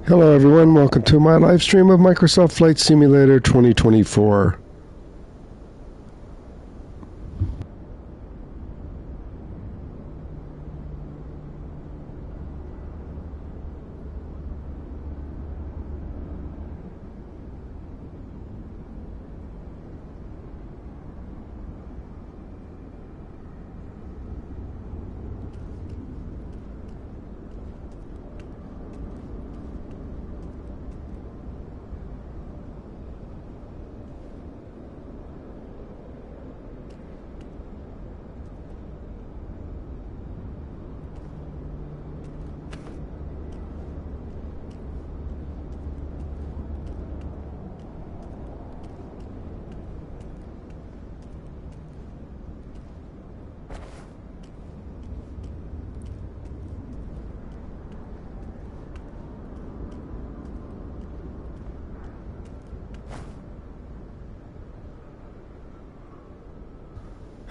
Hello everyone, welcome to my live stream of Microsoft Flight Simulator 2024.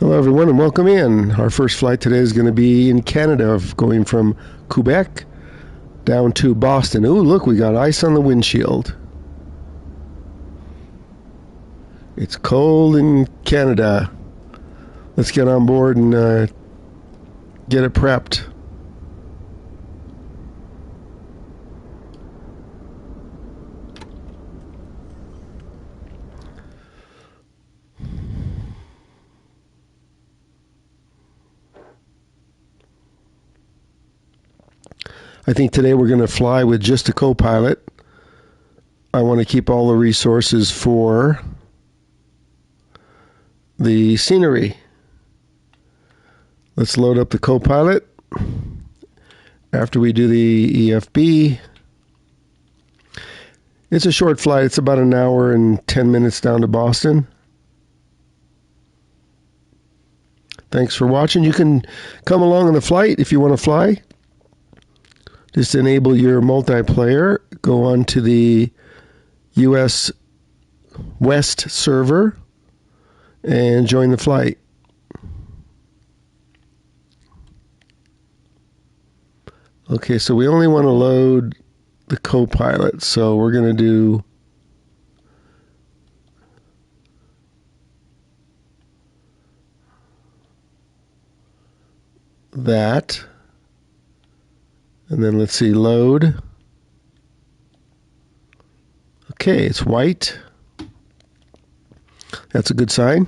Hello everyone and welcome in. Our first flight today is going to be in Canada, going from Quebec down to Boston. Ooh, look, we got ice on the windshield. It's cold in Canada. Let's get on board and get it prepped. I think today we're going to fly with just a co-pilot. I want to keep all the resources for the scenery. Let's load up the co-pilot. After we do the EFB, it's a short flight. It's about an hour and 10 minutes down to Boston. Thanks for watching. You can come along on the flight if you want to fly. Just enable your multiplayer. Go on to the US West server and join the flight. Okay, so we only want to load the co-pilot, so we're going to do that. And then let's see, load. Okay, it's white. That's a good sign.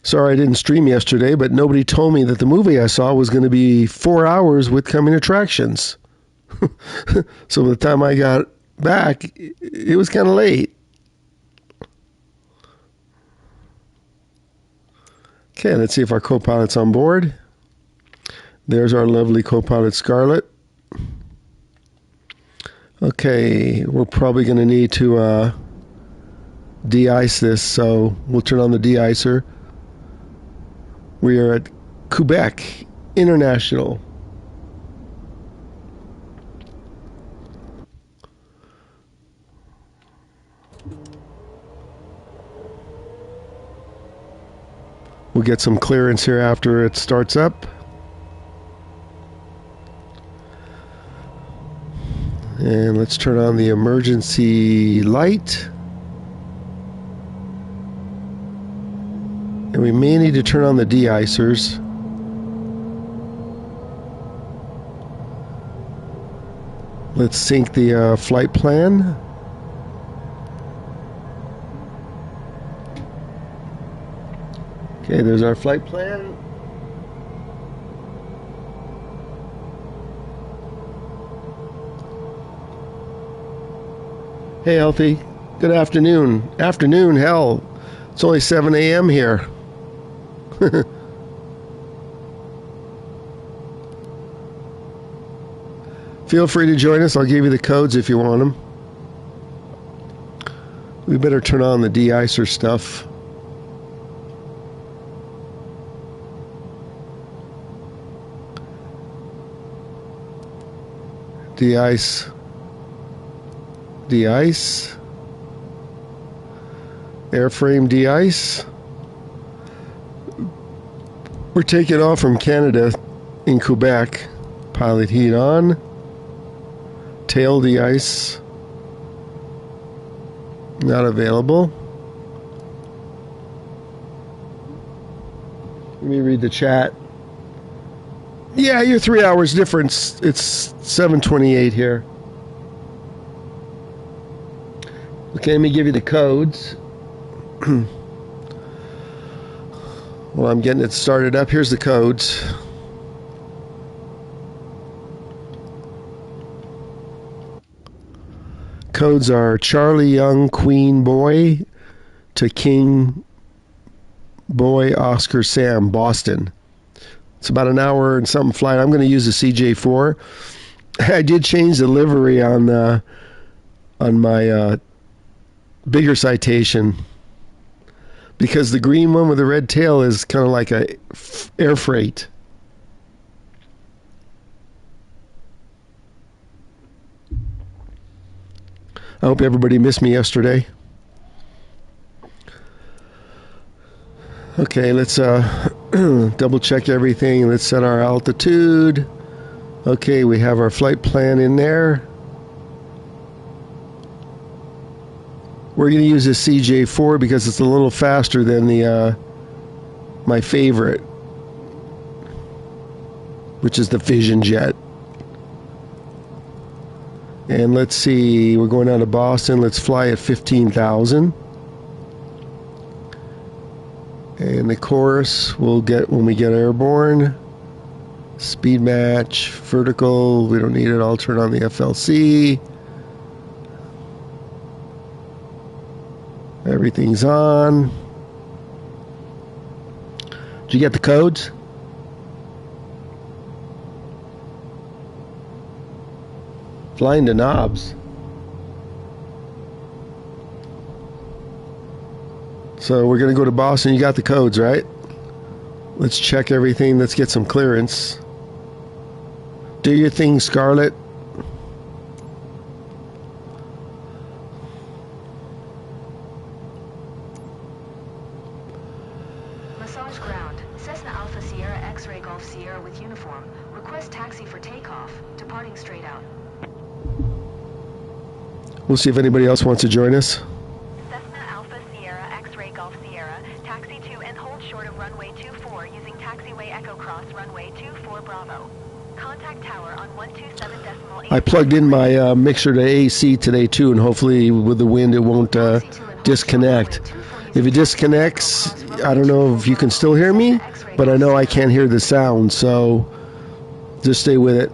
Sorry I didn't stream yesterday, but nobody told me that the movie I saw was going to be 4 hours with coming attractions. So by the time I got back, it was kind of late. Okay, let's see if our co-pilot's on board. There's our lovely co-pilot Scarlett. Okay, we're probably going to need to de-ice this, so we'll turn on the de-icer. We are at Quebec International. We'll get some clearance here after it starts up. And let's turn on the emergency light. And we may need to turn on the de-icers. Let's sync the flight plan. Okay, there's our flight plan. Hey, Healthy. Good afternoon. Afternoon, hell. It's only 7 a.m. here. Feel free to join us. I'll give you the codes if you want them. We better turn on the de-icer stuff. De-ice. De-ice. Airframe de-ice. We're taking off from Canada in Quebec. Pilot heat on. Tail de-ice. Not available. Let me read the chat. Yeah, you're 3 hours difference. It's 7:28 here. Okay, let me give you the codes. Well, I'm getting it started up. Here's the codes. Codes are Charlie Young Queen Boy to King Boy Oscar Sam, Boston. It's about an hour and something flight. I'm going to use the CJ4. I did change the livery on my bigger citation, because the green one with the red tail is kind of like a air freight. I hope everybody missed me yesterday. Okay, let's double check everything. Let's set our altitude. Okay, we have our flight plan in there. We're going to use this CJ4 because it's a little faster than the my favorite, which is the Vision Jet. And let's see, we're going down to Boston. Let's fly at 15,000. And the course we'll get when we get airborne. Speed match, vertical, we don't need it. I'll turn on the FLC. Everything's on. Did you get the codes? Flying to knobs. So we're going to go to Boston. You got the codes, right? Let's check everything. Let's get some clearance. Do your thing, Scarlett. Massage ground. Cessna Alpha Sierra X-Ray Golf Sierra with uniform. Request taxi for takeoff. Departing straight out. We'll see if anybody else wants to join us. Cessna Alpha Sierra X-Ray Golf Sierra. Taxi to and hold short of runway 24 using taxiway Echo Cross runway 24 Bravo. Contact tower on 127.8. I plugged in my mixer to AC today too, and hopefully with the wind it won't disconnect. If it disconnects, I don't know if you can still hear me, but I know I can't hear the sound, so just stay with it.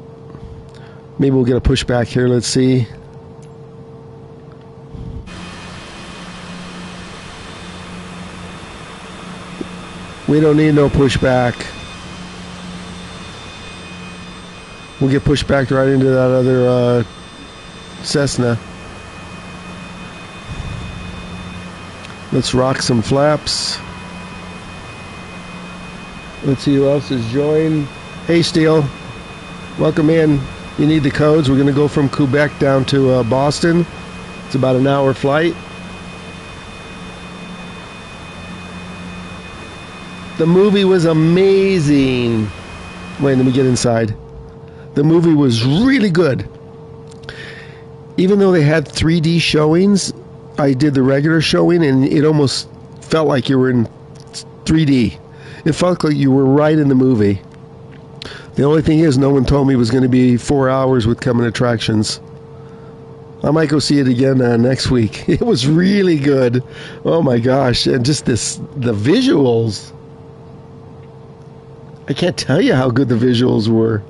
Maybe we'll get a pushback here. Let's see. We don't need no pushback. We'll get pushed back right into that other Cessna. Let's rock some flaps. Let's see who else has joined. Hey, Steele. Welcome in. You need the codes. We're going to go from Quebec down to Boston. It's about an hour flight. The movie was amazing. Wait, let me get inside. The movie was really good. Even though they had 3D showings, I did the regular showing and it almost felt like you were in 3D. It felt like you were right in the movie. The only thing is, no one told me it was going to be 4 hours with coming attractions. I might go see it again next week. It was really good. Oh my gosh. And just the visuals. I can't tell you how good the visuals were.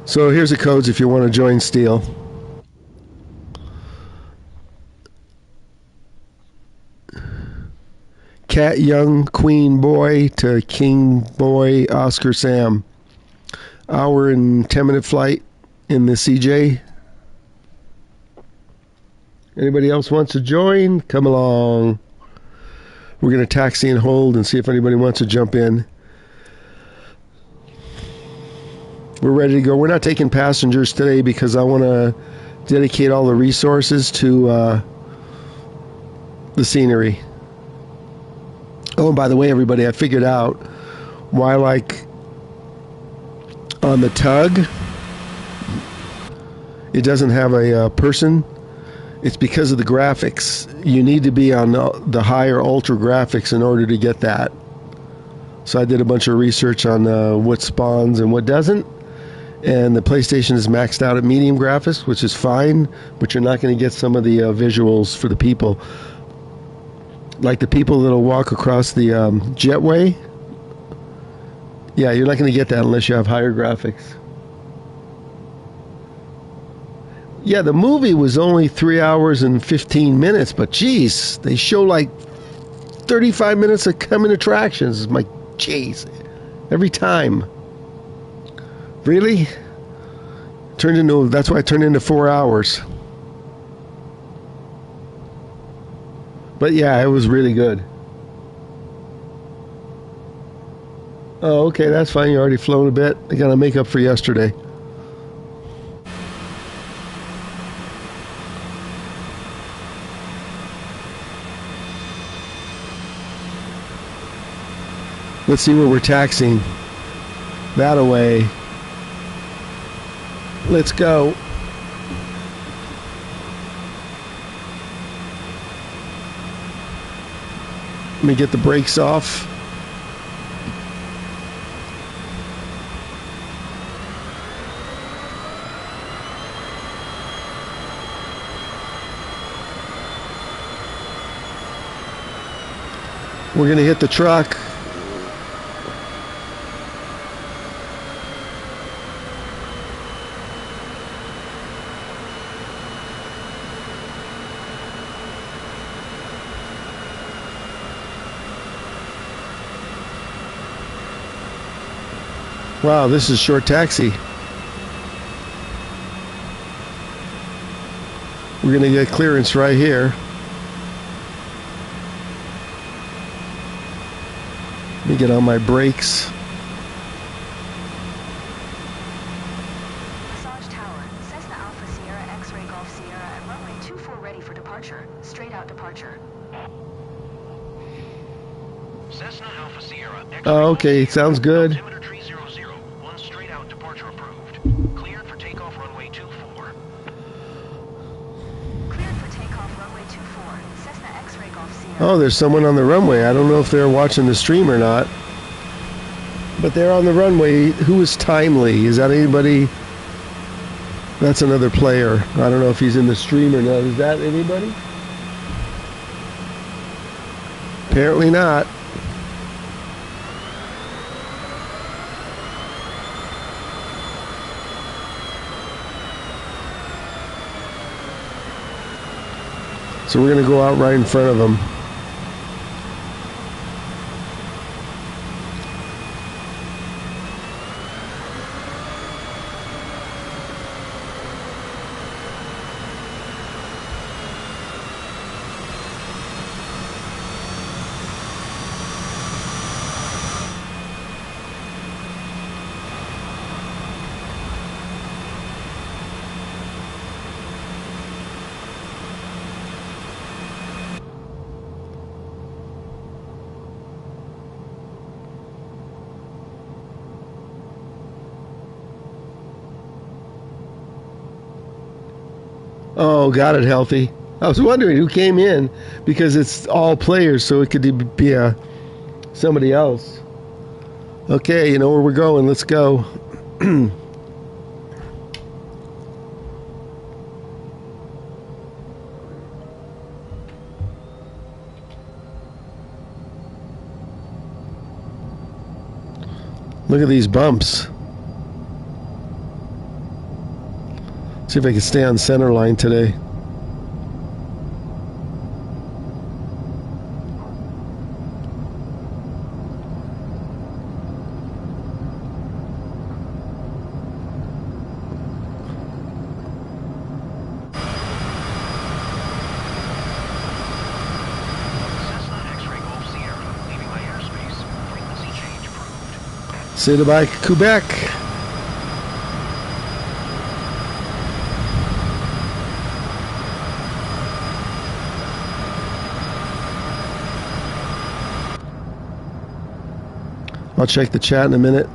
So here's the codes if you want to join Steele. Cat Young Queen Boy to King Boy Oscar Sam. Hour and 10-minute flight in the CJ. Anybody else wants to join? Come along. We're going to taxi and hold and see if anybody wants to jump in. We're ready to go. We're not taking passengers today because I want to dedicate all the resources to the scenery. Oh, and by the way, everybody, I figured out why, like, on the Tug, it doesn't have a person. It's because of the graphics. You need to be on the higher ultra graphics in order to get that. So I did a bunch of research on what spawns and what doesn't. And the PlayStation is maxed out at medium graphics, which is fine, but you're not going to get some of the visuals for the people. Like the people that'll walk across the jetway. Yeah, you're not going to get that unless you have higher graphics. Yeah, the movie was only 3 hours and 15 minutes, but geez, they show like 35 minutes of coming attractions. It's like, geez, every time. Really? That's why it turned into 4 hours. But yeah, it was really good. Oh, okay, that's fine. You already flown a bit. I gotta make up for yesterday. Let's see where we're taxiing. That away. Let's go. Let me get the brakes off. We're going to hit the truck. Wow, this is short taxi. We're going to get clearance right here. Let me get on my brakes. Massage Tower, Cessna Alpha Sierra X-Ray Golf Sierra at runway 24 ready for departure. Straight out departure. Cessna Alpha Sierra X-Ray Oh, okay, sounds good. altimeter 300, one straight out departure approved. Cleared for takeoff runway 24. Cleared for takeoff runway 24. Cessna X-Ray Golf Sierra. Oh, there's someone on the runway. I don't know if they're watching the stream or not. But they're on the runway. Who is Timely? Is that anybody? That's another player. I don't know if he's in the stream or not. Is that anybody? Apparently not. So we're going to go out right in front of them. Oh, got it, Healthy. I was wondering who came in because it's all players, so it could be somebody else. Okay, you know where we're going. Let's go. Look at these bumps. See if I can stay on center line today. Cessna X-Ray Golf Sierra leaving my airspace. Frequency change approved. Say goodbye, Quebec. I'll check the chat in a minute.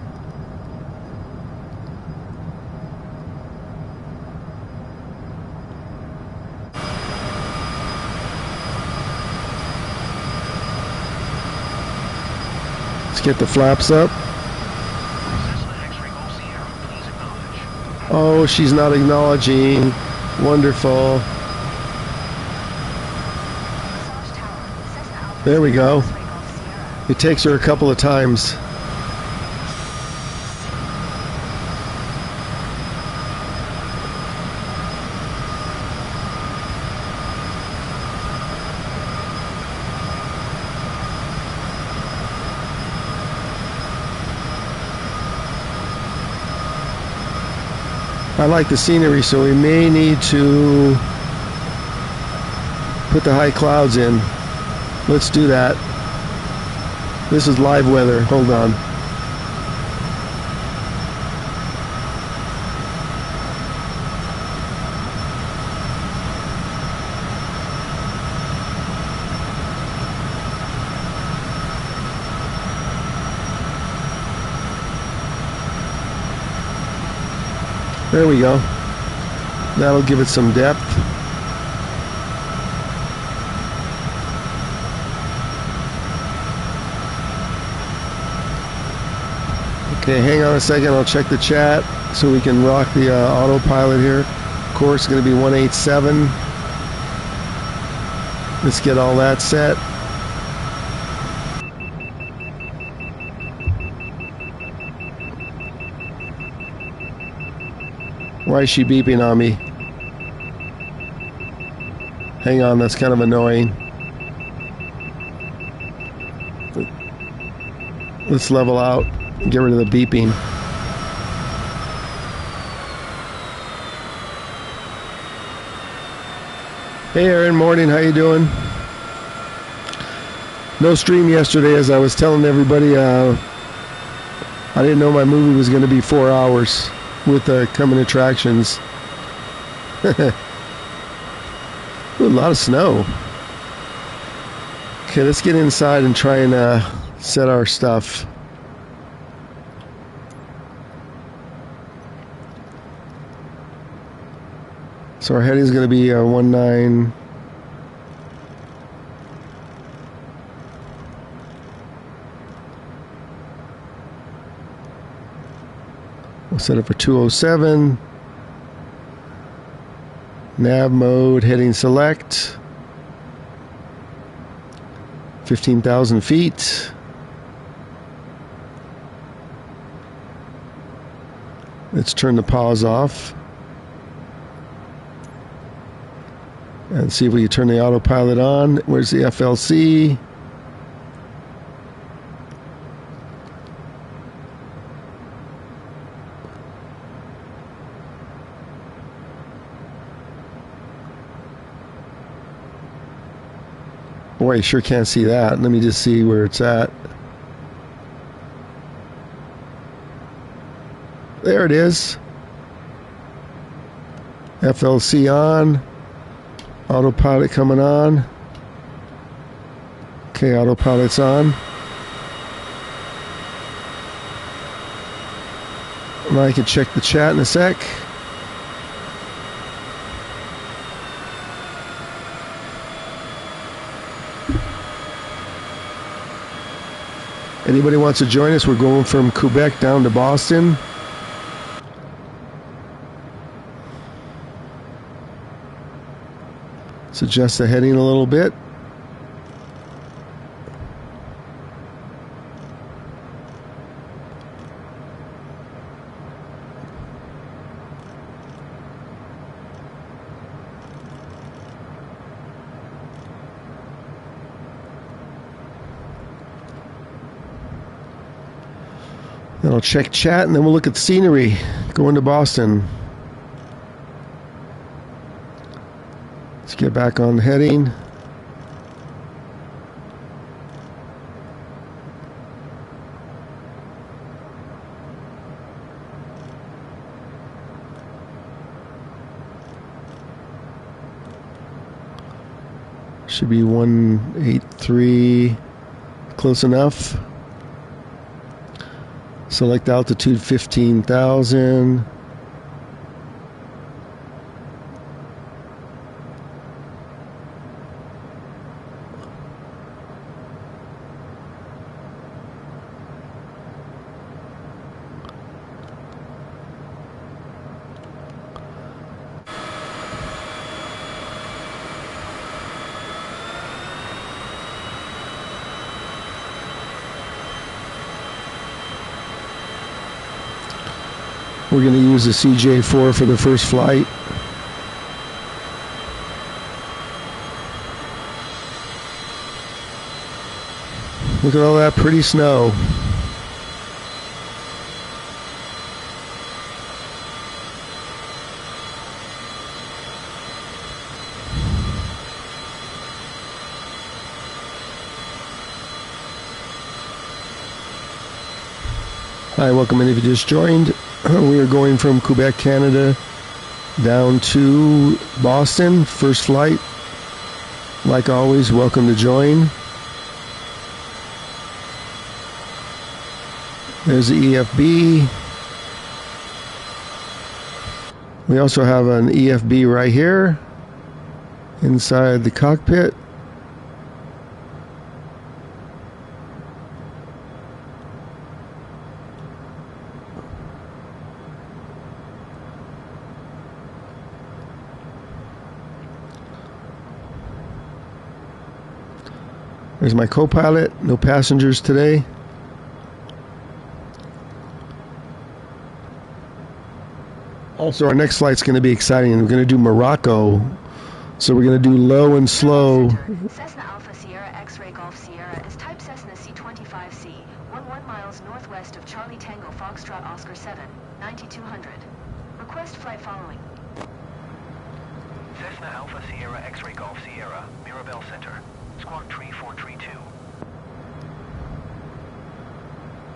Let's get the flaps up. Cessna X-ray Golf Sierra, please acknowledge. Oh, she's not acknowledging. Wonderful. There we go. It takes her a couple of times. I like the scenery, so we may need to put the high clouds in. Let's do that. This is live weather. Hold on. There we go. That'll give it some depth. Okay, hang on a second. I'll check the chat so we can rock the autopilot here. Course going to be 187. Let's get all that set. Why is she beeping on me? Hang on, that's kind of annoying. Let's level out and get rid of the beeping. Hey Aaron, morning, how you doing? No stream yesterday, as I was telling everybody. I didn't know my movie was going to be 4 hours with coming attractions. Ooh, a lot of snow. Okay, let's get inside and try and set our stuff. So our heading is going to be 19. We'll set it for 207. Nav mode, heading select. 15,000 feet. Let's turn the pause off. And see if we can turn the autopilot on. Where's the FLC? Boy, I sure can't see that. Let me just see where it's at. There it is. FLC on. Autopilot coming on. Okay, autopilot's on. Now I can check the chat in a sec. Anybody wants to join us? We're going from Quebec down to Boston. Let's adjust the heading a little bit. Then I'll check chat and then we'll look at the scenery going to Boston. Let's get back on heading. Should be 183, close enough. Select altitude 15,000. We're going to use the CJ4 for the first flight. Look at all that pretty snow. Hi, welcome in if you just joined. We are going from Quebec, Canada, down to Boston. First flight. Like always, welcome to join. There's the EFB. We also have an EFB right here inside the cockpit. There's my co-pilot. No passengers today. Also, our next flight's going to be exciting. We're going to do Morocco. So we're going to do low and slow. Cessna Alpha Sierra X-Ray Golf Sierra is type Cessna C25C, 11 miles northwest of Charlie Tango Foxtrot Oscar 7, 9200. Request flight following. Cessna Alpha Sierra X-Ray Golf Sierra, Mirabel Center. Squawk Tree 432.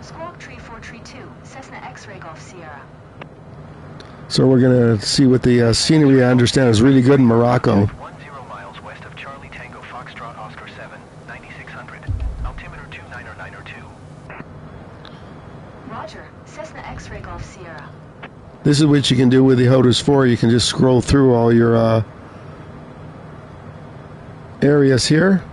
Squawk Tree 432, Cessna X-Ray Golf Sierra. So we're going to see what the scenery, I understand, is really good in Morocco. 10 miles west of Charlie Tango Foxtrot Oscar 7, 9600. Altimeter 29092. Roger, Cessna X-Ray Golf Sierra. This is what you can do with the HOTAS 4. You can just scroll through all your areas here.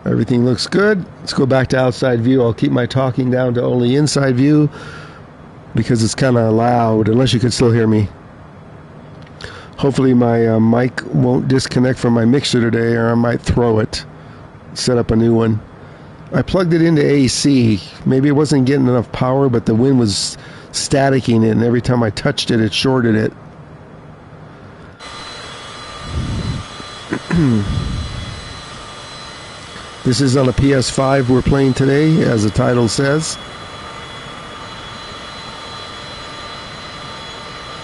Everything looks good. Let's go back to outside view. I'll keep my talking down to only inside view because it's kind of loud, unless you can still hear me. Hopefully my mic won't disconnect from my mixer today, or I might throw it, set up a new one. I plugged it into AC. Maybe it wasn't getting enough power, but the wind was staticking it, and every time I touched it, it shorted it. This is on a PS5 we're playing today, as the title says.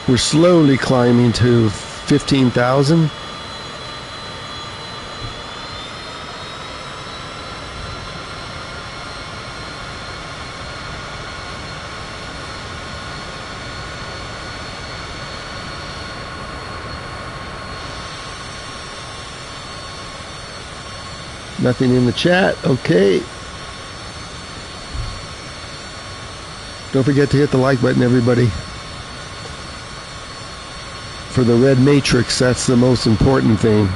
We're slowly climbing to 15,000. Nothing in the chat. Okay. Don't forget to hit the like button, everybody. For the red matrix, that's the most important thing.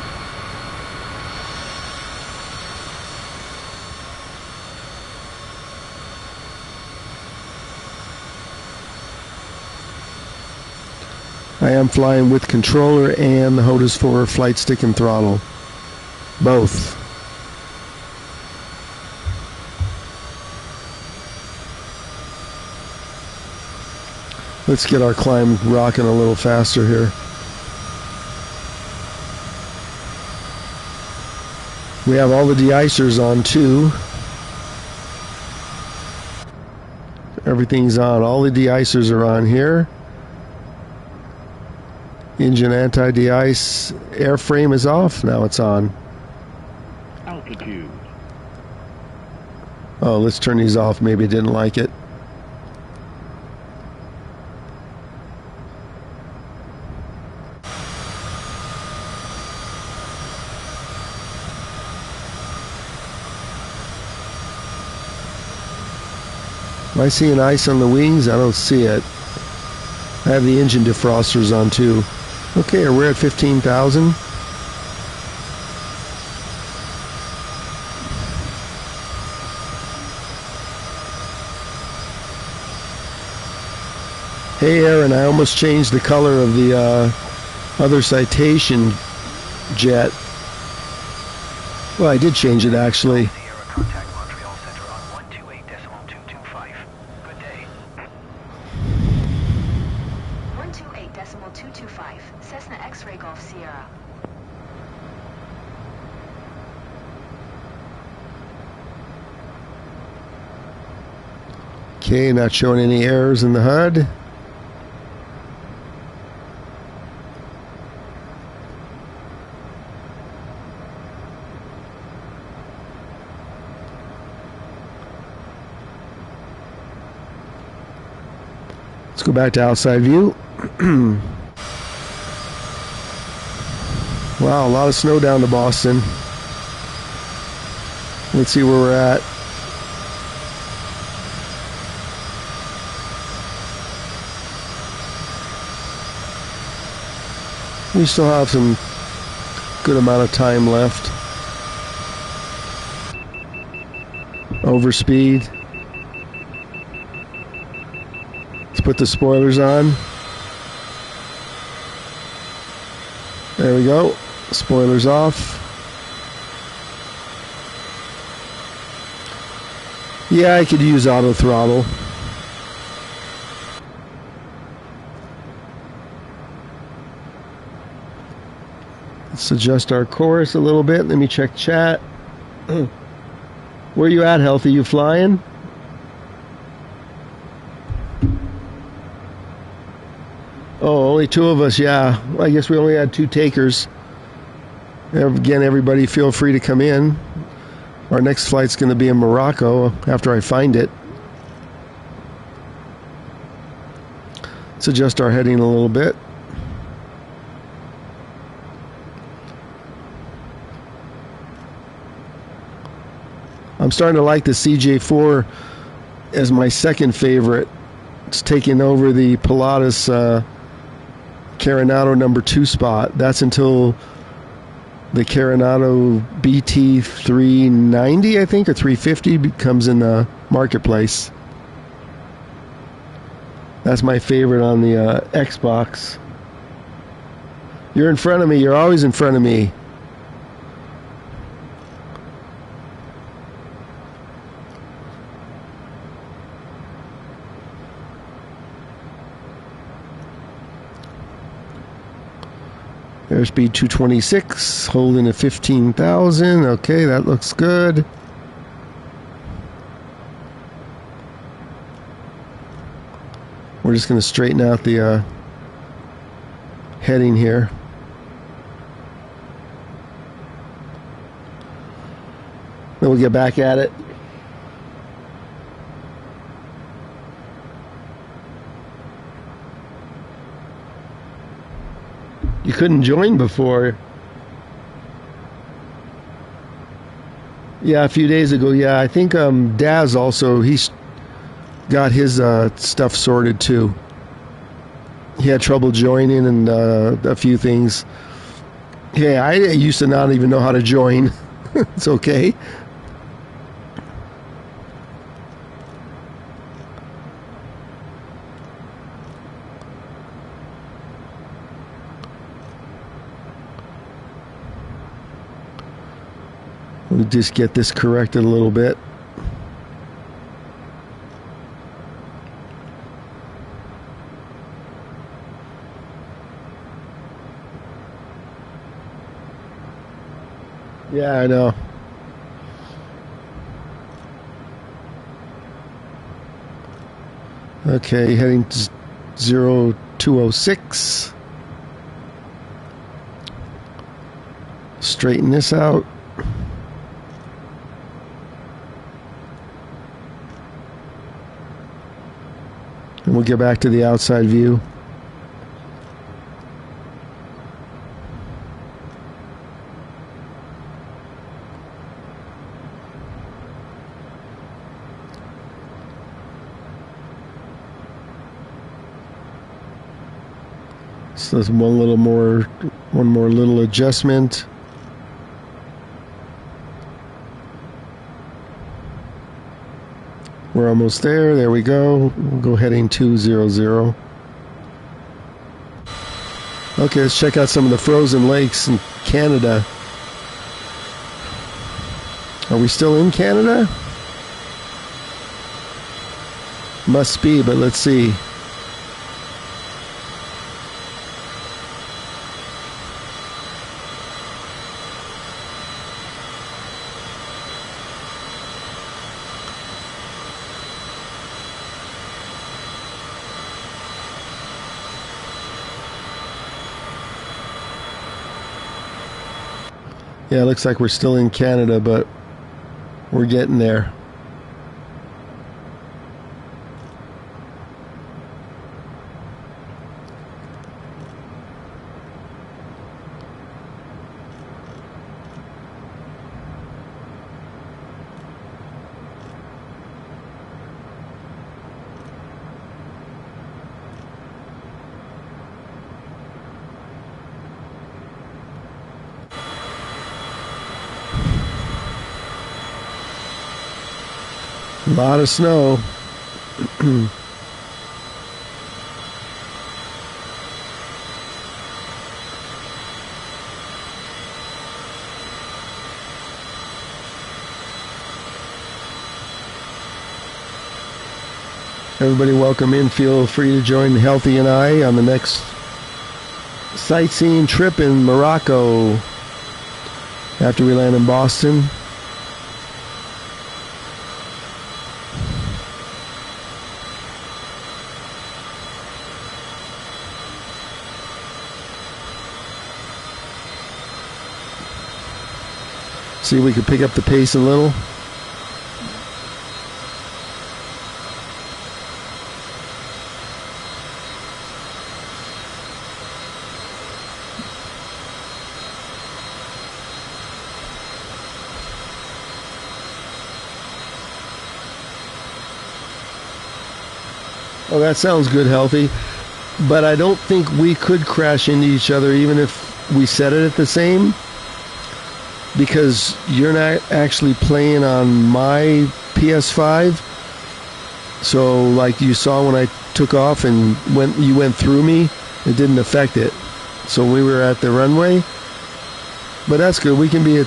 I am flying with controller and the HOTAS 4 flight stick and throttle. Both. Let's get our climb rocking a little faster here. We have all the de-icers on too. Everything's on. All the de-icers are on here. Engine anti-de-ice. Airframe is off. Now it's on. Altitude. Oh, let's turn these off. Maybe it didn't like it. Am I seeing ice on the wings? I don't see it. I have the engine defrosters on too. Okay, we're at 15,000. Hey Aaron, I almost changed the color of the other citation jet. Well, I did change it actually. Sierra, contact Montreal Center on 128.225. Good day. 128.225, Cessna X-Ray Golf Sierra. Okay, not showing any errors in the HUD. Let's go back to outside view. Wow, a lot of snow down to Boston. Let's see where we're at. We still have some good amount of time left. Overspeed. Let's put the spoilers on. There we go. Spoilers off. Yeah, I could use auto throttle. Let's adjust our course a little bit. Let me check chat. Where you at, Healthy? You flying? Oh, only two of us, yeah. Well, I guess we only had two takers. Again, everybody feel free to come in. Our next flight's going to be in Morocco after I find it. Let's adjust our heading a little bit. I'm starting to like the CJ4 as my second favorite. It's taking over the Pilatus Carenado number 2 spot. That's until the Carenado BT390, I think, or 350 comes in the marketplace. That's my favorite on the Xbox. You're in front of me. You're always in front of me. Airspeed 226, holding at 15,000. Okay, that looks good. We're just going to straighten out the heading here. Then we'll get back at it. You couldn't join before. Yeah, a few days ago. Yeah, I think Daz also, he's got his stuff sorted too. He had trouble joining and a few things. Yeah, I used to not even know how to join. It's okay. We'll just get this corrected a little bit. Yeah, I know. Okay, heading to 0206. Straighten this out. And we'll get back to the outside view. So there's one more little adjustment. We're almost there. There we go. We'll go heading 200. Okay, let's check out some of the frozen lakes in Canada. Are we still in Canada? Must be, but let's see. Yeah, it looks like we're still in Canada, but we're getting there. A lot of snow. Everybody welcome in. Feel free to join Healthy and I on the next sightseeing trip in Morocco after we land in Boston. See if we can pick up the pace a little. Oh, that sounds good, Healthy. But I don't think we could crash into each other even if we set it at the same. Because you're not actually playing on my PS5. So like you saw when I took off and when you went through me, it didn't affect it. So we were at the runway. But that's good. We can be at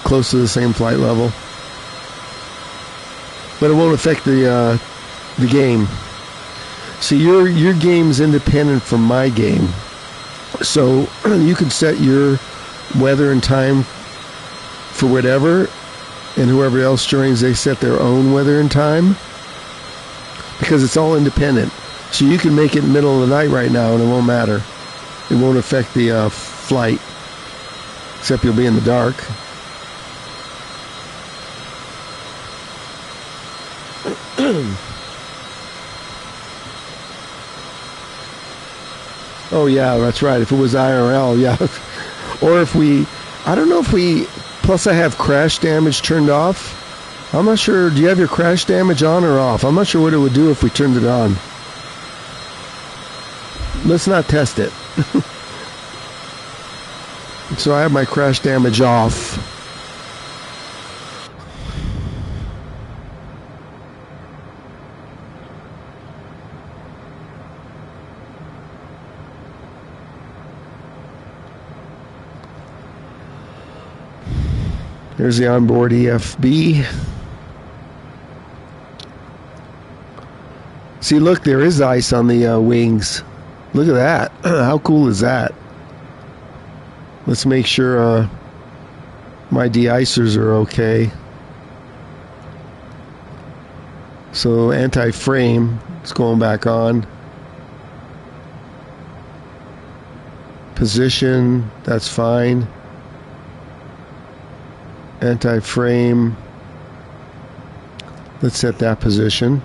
close to the same flight level. But it won't affect the game. See, your game's independent from my game. So you can set your weather and time for whatever, and whoever else joins, they set their own weather and time, because it's all independent. So you can make it middle of the night right now and it won't matter. It won't affect the flight, except you'll be in the dark. Oh yeah, that's right. If it was IRL, yeah. Or if I don't know if plus I have crash damage turned off. I'm not sure. Do you have your crash damage on or off? I'm not sure what it would do if we turned it on. Let's not test it. So I have my crash damage off. There's the onboard EFB. See, look, there is ice on the wings. Look at that. How cool is that? Let's make sure my de-icers are okay. So anti-frame is going back on. Position, that's fine. Anti-frame, let's set that position.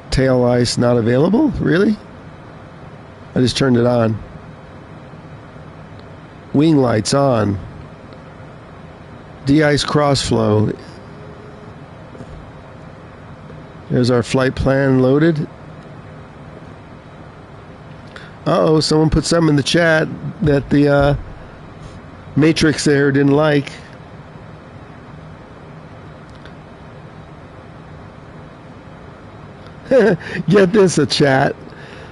Tail ice not available? Really? I just turned it on. Wing lights on. De-ice cross-flow. There's our flight plan loaded. Uh-oh, someone put something in the chat that the Matrix there didn't like. Get this, a chat.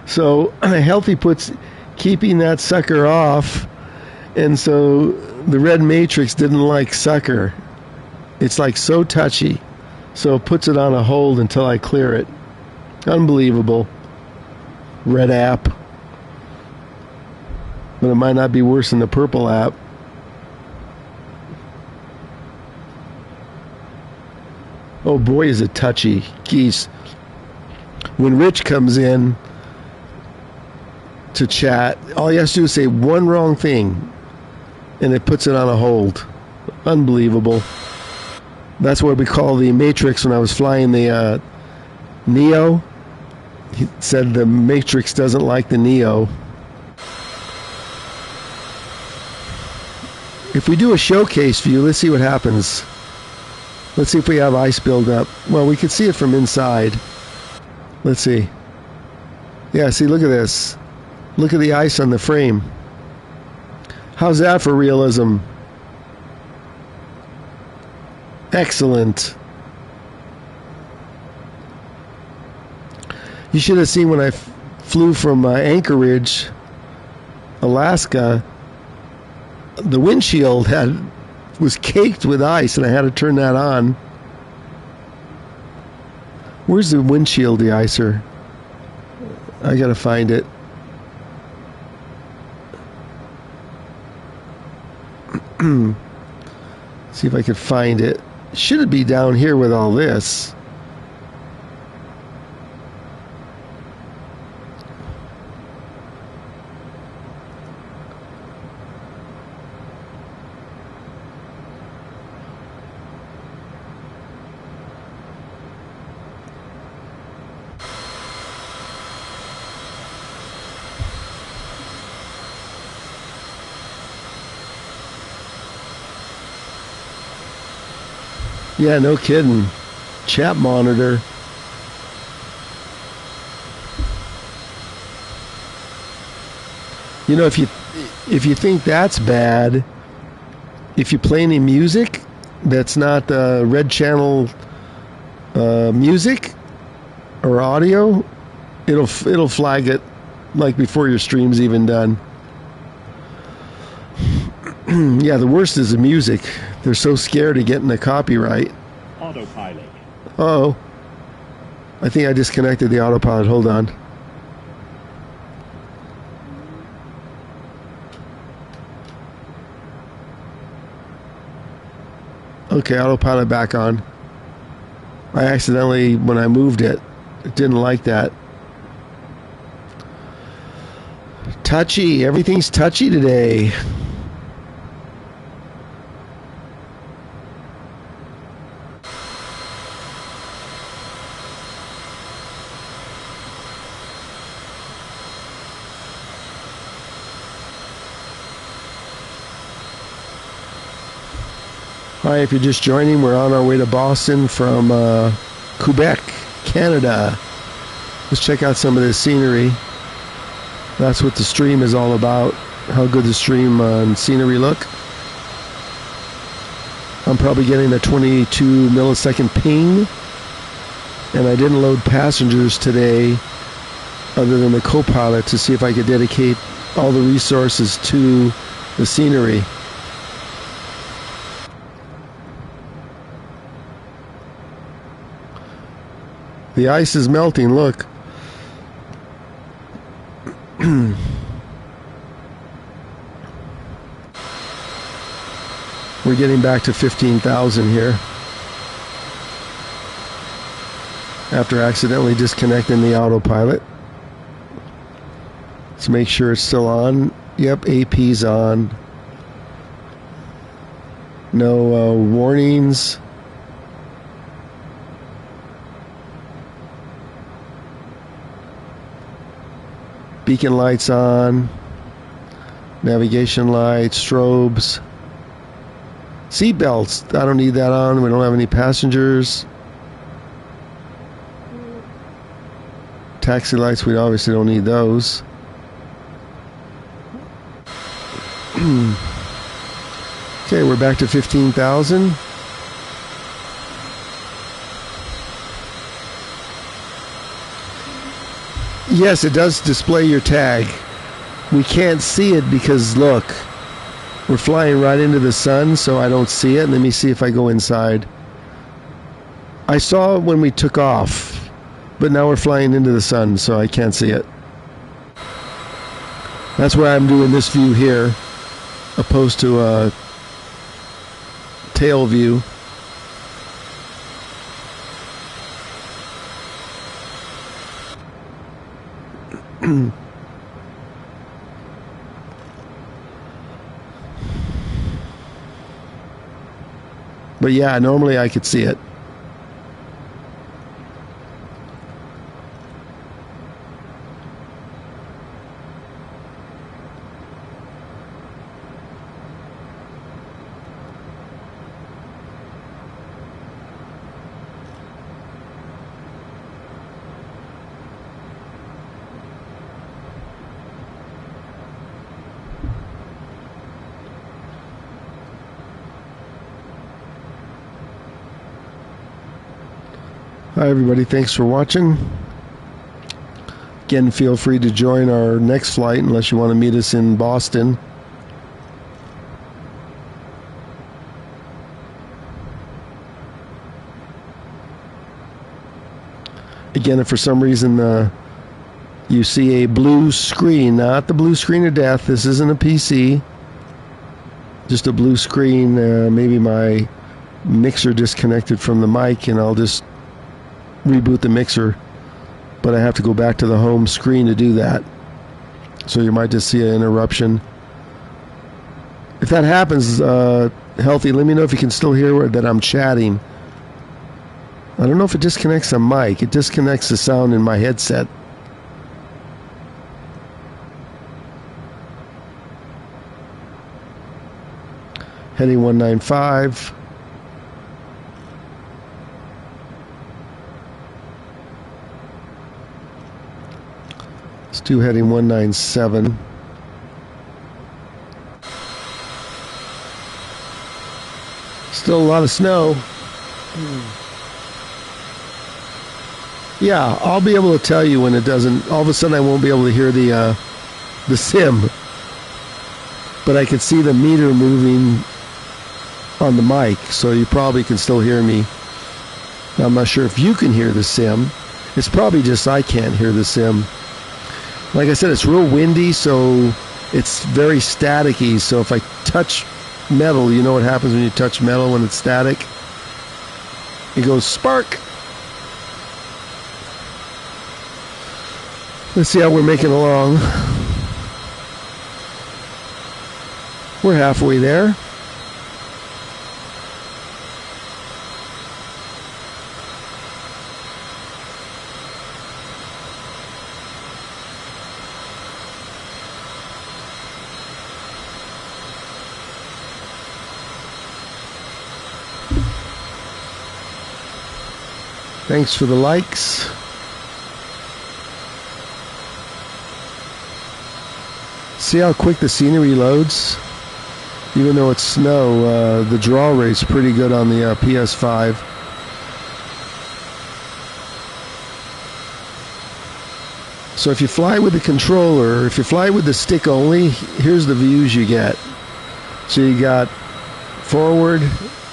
So Healthy puts keeping that sucker off, and so the red Matrix didn't like sucker. It's like so touchy, so it puts it on a hold until I clear it. Unbelievable. Red app. But it might not be worse than the purple app. Oh boy, is it touchy. Geez. When Rich comes in to chat, all he has to do is say one wrong thing, and it puts it on a hold. Unbelievable. That's what we call the Matrix. When I was flying the Neo, he said the Matrix doesn't like the Neo. If we do a showcase view, let's see what happens. Let's see if we have ice buildup. Well, we can see it from inside. Let's see. Yeah, see, look at this. Look at the ice on the frame. How's that for realism? Excellent. You should have seen when I flew from Anchorage, Alaska. The windshield was caked with ice, and I had to turn that on. Where's the windshield de-icer? I gotta find it. See if I can find it. Should it be down here with all this? Yeah, no kidding. Chat monitor. You know, if you think that's bad, if you play any music that's not red channel music or audio, it'll flag it like before your stream's even done. Yeah, the worst is the music. They're so scared of getting the copyright. Autopilot. Uh-oh. I think I disconnected the autopilot. Hold on. Okay, autopilot back on. I accidentally, when I moved it, didn't like that. Touchy. Everything's touchy today. Hi, if you're just joining, we're on our way to Boston from Quebec, Canada. Let's check out some of this scenery. That's what the stream is all about. How good the stream and scenery look. I'm probably getting a 22 millisecond ping. And I didn't load passengers today other than the co-pilot to see if I could dedicate all the resources to the scenery. The ice is melting, look. We're getting back to 15,000 here. After accidentally disconnecting the autopilot. Let's make sure it's still on. Yep, AP's on. No warnings. Beacon lights on, navigation lights, strobes, seat belts. I don't need that on. We don't have any passengers. Taxi lights, we obviously don't need those. Okay, we're back to 15,000. Yes, it does display your tag. We can't see it because, look, we're flying right into the sun, so I don't see it. Let me see if I go inside. I saw it when we took off, but now we're flying into the sun, so I can't see it. That's why I'm doing this view here, opposed to a tail view. But yeah, normally I could see it. Hi everybody, thanks for watching. Again, feel free to join our next flight unless you want to meet us in Boston. Again, if for some reason you see a blue screen, not the blue screen of death, this isn't a PC, just a blue screen, maybe my mixer disconnected from the mic, and I'll just reboot the mixer, but I have to go back to the home screen to do that, so you might just see an interruption. If that happens, Healthy, let me know if you can still hear that I'm chatting. I don't know if it disconnects the mic. It disconnects the sound in my headset. Heading 195. Let's do heading 197. Still a lot of snow. Yeah, I'll be able to tell you when it doesn't. All of a sudden I won't be able to hear the sim. But I can see the meter moving on the mic, so you probably can still hear me. Now, I'm not sure if you can hear the sim. It's probably just I can't hear the sim. Like I said, it's real windy, so it's very staticky. So if I touch metal, you know what happens when you touch metal when it's static? It goes spark. Let's see how we're making along. We're halfway there. Thanks for the likes. See how quick the scenery loads? Even though it's snow, the draw rate's pretty good on the PS5. So if you fly with the controller, if you fly with the stick only, here's the views you get. So you got forward,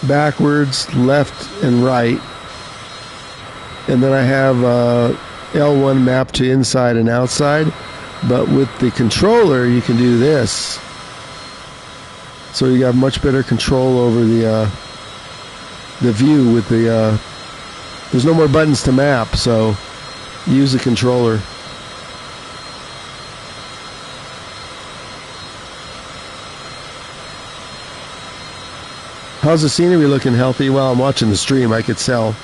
backwards, left, and right. And then I have L1 mapped to inside and outside. But with the controller, you can do this. So you have much better control over the view with the... there's no more buttons to map, so use the controller. How's the scenery looking, Healthy? Well, I'm watching the stream, I could tell.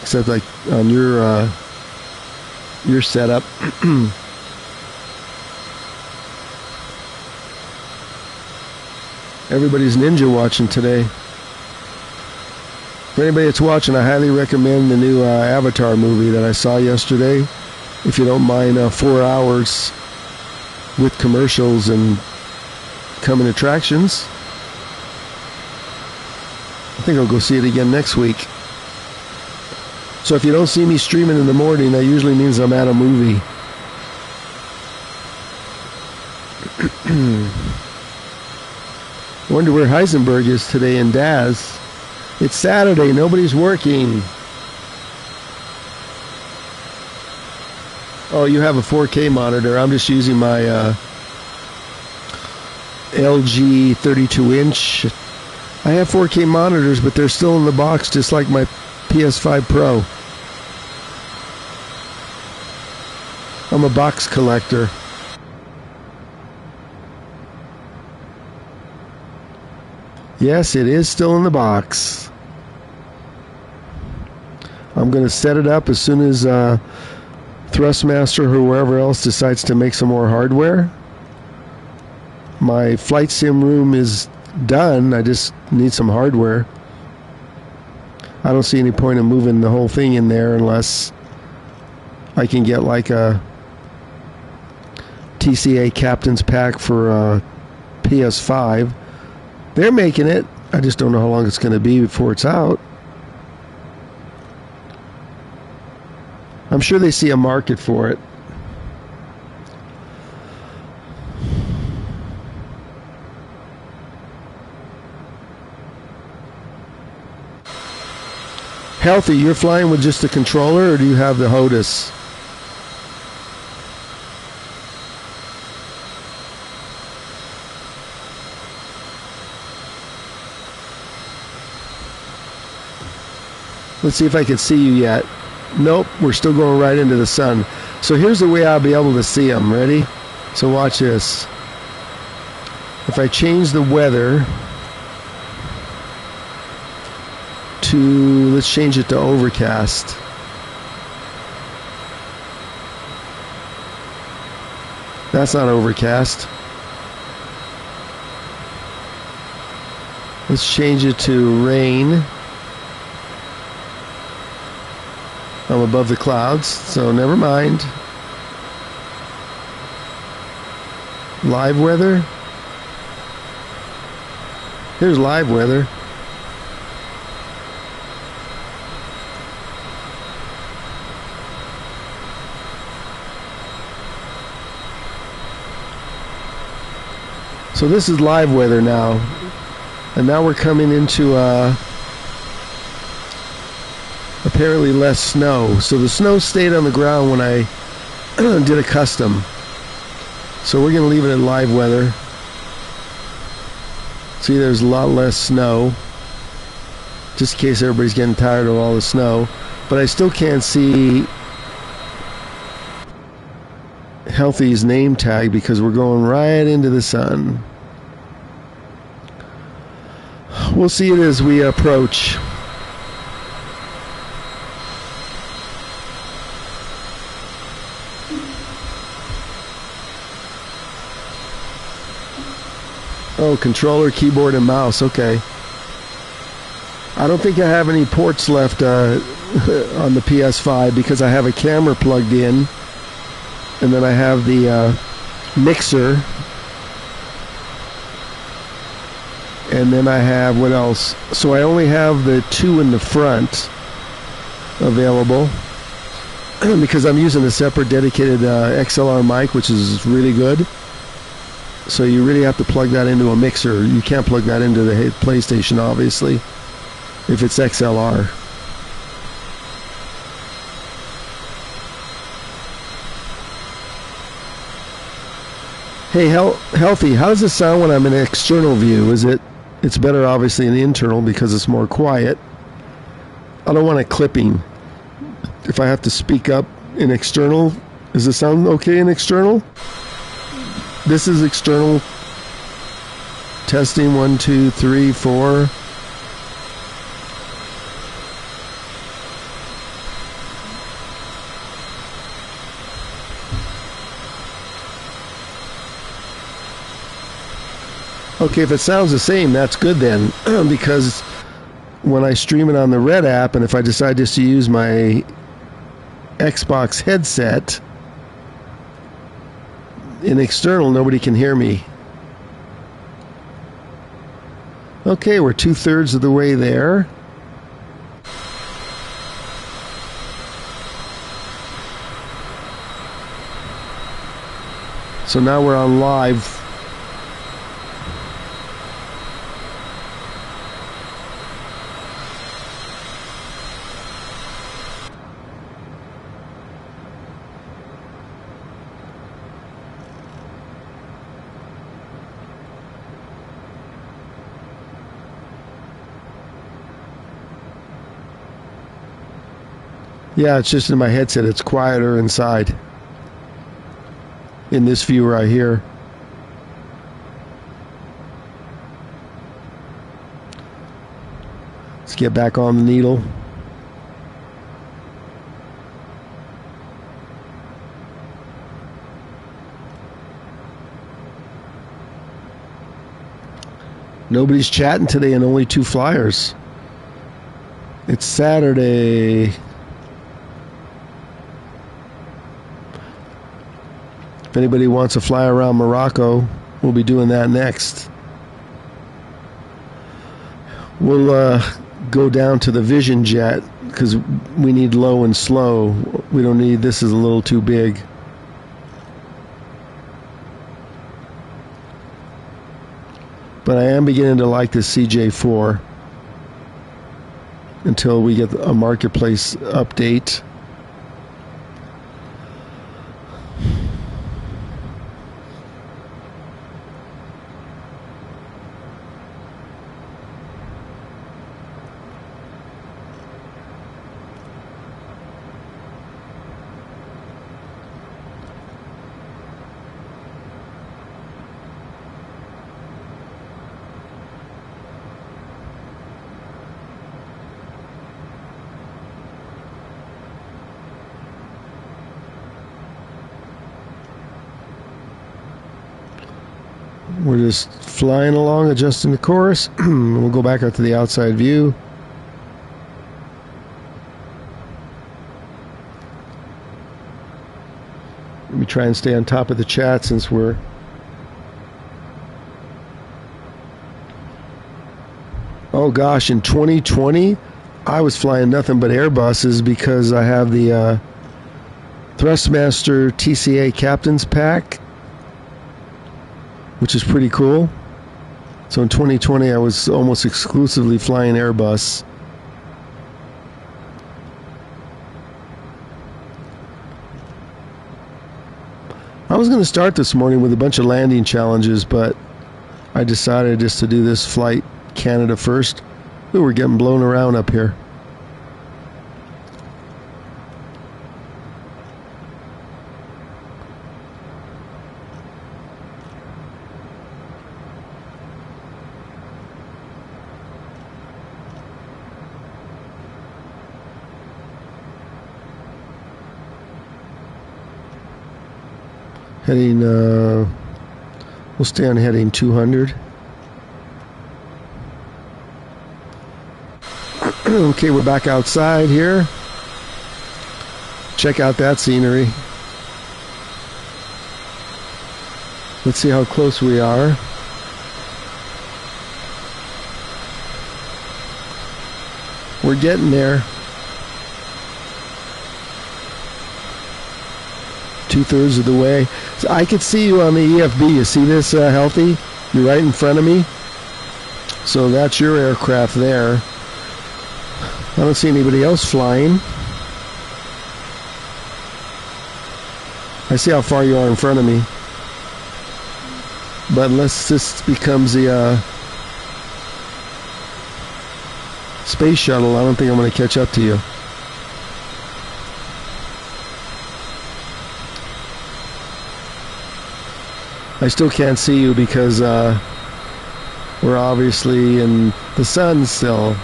Except like on your setup. Everybody's ninja watching today. For anybody that's watching, I highly recommend the new Avatar movie that I saw yesterday. If you don't mind 4 hours with commercials and coming attractions. I think I'll go see it again next week. So if you don't see me streaming in the morning, that usually means I'm at a movie. I wonder where Heisenberg is today in Daz. It's Saturday, nobody's working. Oh, you have a 4K monitor. I'm just using my LG 32-inch. I have 4K monitors, but they're still in the box, just like my PS5 Pro. I'm a box collector. Yes, it is still in the box. I'm going to set it up as soon as Thrustmaster or whoever else decides to make some more hardware. My flight sim room is done. I just need some hardware. I don't see any point in moving the whole thing in there unless I can get like a TCA Captain's Pack for PS5. They're making it. I just don't know how long it's going to be before it's out. I'm sure they see a market for it. Healthy, you're flying with just the controller, or do you have the HOTAS? Let's see if I can see you yet. Nope, we're still going right into the sun. So here's the way I'll be able to see them. Ready? So watch this. If I change the weather to, let's change it to overcast. That's not overcast. Let's change it to rain. I'm above the clouds, so never mind. Live weather. Here's live weather. So this is live weather now. And now we're coming into apparently less snow. So the snow stayed on the ground when I did a custom. So we're going to leave it in live weather. See, there's a lot less snow. Just in case everybody's getting tired of all the snow. But I still can't see Healthy's name tag because we're going right into the sun. We'll see it as we approach. Oh, controller, keyboard, and mouse. Okay. I don't think I have any ports left on the PS5 because I have a camera plugged in. And then I have the mixer. And then I have, what else? So I only have the two in the front available because I'm using a separate dedicated XLR mic, which is really good. So you really have to plug that into a mixer. You can't plug that into the PlayStation, obviously, if it's XLR. Hey, Healthy, how does it sound when I'm in external view? It's better, obviously, in the internal because it's more quiet. I don't want it clipping. If I have to speak up in external, does it sound okay in external? This is external. Testing 1, 2, 3, 4. Okay, if it sounds the same, that's good then, because when I stream it on the Red app, and if I decide just to use my Xbox headset, in external, nobody can hear me. Okay, we're 2/3 of the way there. So now we're on live. Yeah, it's just in my headset. It's quieter inside. In this view right here. Let's get back on the needle. Nobody's chatting today and only 2 flyers. It's Saturday. If anybody wants to fly around Morocco, we'll be doing that next. We'll go down to the Vision Jet because we need low and slow. We don't need, this is a little too big. But I am beginning to like this CJ4 until we get a marketplace update. We're just flying along, adjusting the course. We'll go back out to the outside view. Let me try and stay on top of the chat since we're... Oh gosh, in 2020, I was flying nothing but Airbuses because I have the Thrustmaster TCA Captain's Pack, which is pretty cool. So in 2020, I was almost exclusively flying Airbus. I was going to start this morning with a bunch of landing challenges, but I decided just to do this flight Canada first. Ooh, we're getting blown around up here. Heading, we'll stay on heading 200. Okay, we're back outside here. Check out that scenery. Let's see how close we are. We're getting there. 2/3 of the way. So I could see you on the EFB. You see this, Healthy? You're right in front of me. So that's your aircraft there. I don't see anybody else flying. I see how far you are in front of me. But unless this becomes the space shuttle, I don't think I'm going to catch up to you. I still can't see you because we're obviously in the sun still.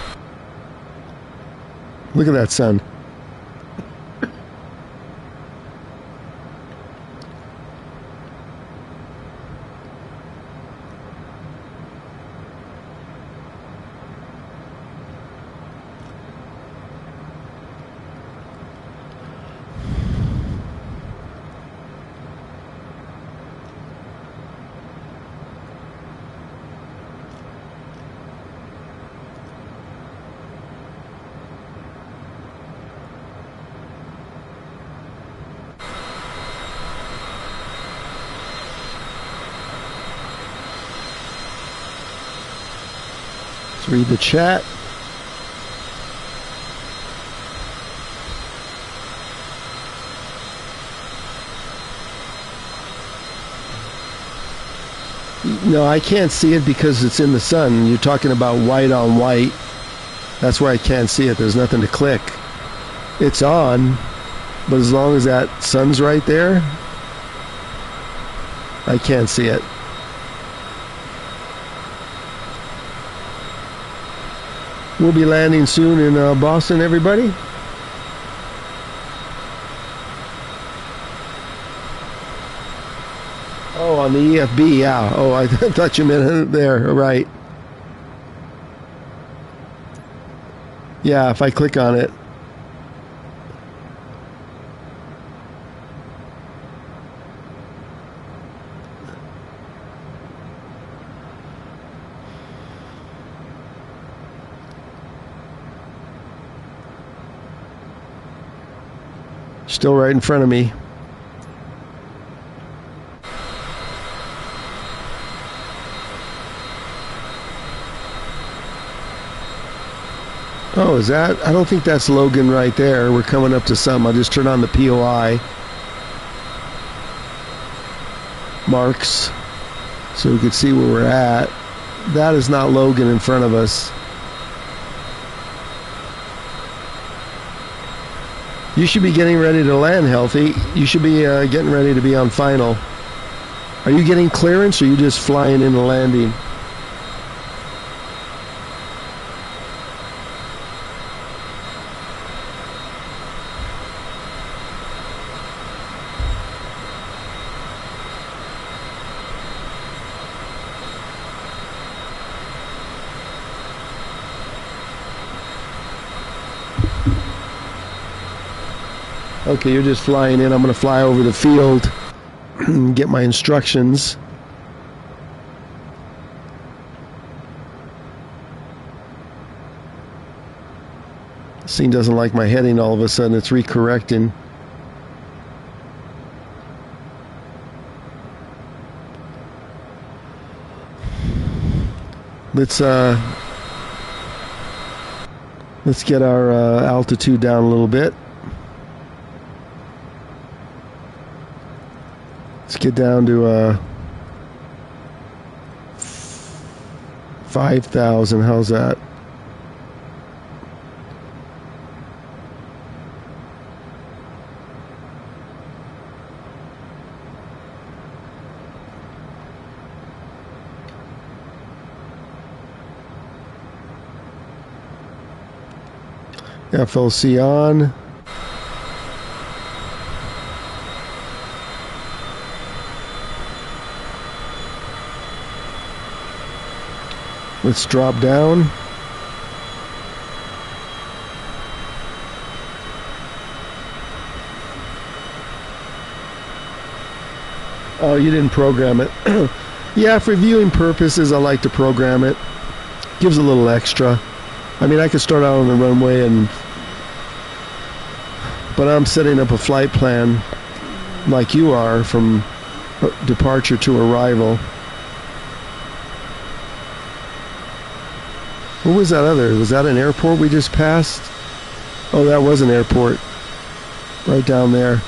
Look at that sun. Let's read the chat. No, I can't see it because it's in the sun. You're talking about white on white. That's why I can't see it. There's nothing to click. It's on, but as long as that sun's right there, I can't see it. We'll be landing soon in Boston, everybody. Oh, on the EFB, yeah. Oh, I thought you meant there. Right. Yeah, if I click on it. Still right in front of me. Oh, is that? I don't think that's Logan right there. We're coming up to something. I'll just turn on the POI marks so we can see where we're at. That is not Logan in front of us. You should be getting ready to land, Healthy. You should be getting ready to be on final. Are you getting clearance or are you just flying in and landing? Okay, you're just flying in. I'm going to fly over the field and get my instructions. This thing doesn't like my heading all of a sudden. It's recorrecting. Let's get our altitude down a little bit. Let's get down to 5,000. How's that? FLC on. Let's drop down. Oh, you didn't program it. Yeah, for viewing purposes, I like to program it. Gives a little extra. I mean, I could start out on the runway but I'm setting up a flight plan like you are from departure to arrival. What was that other? Was that an airport we just passed? Oh, that was an airport. Right down there.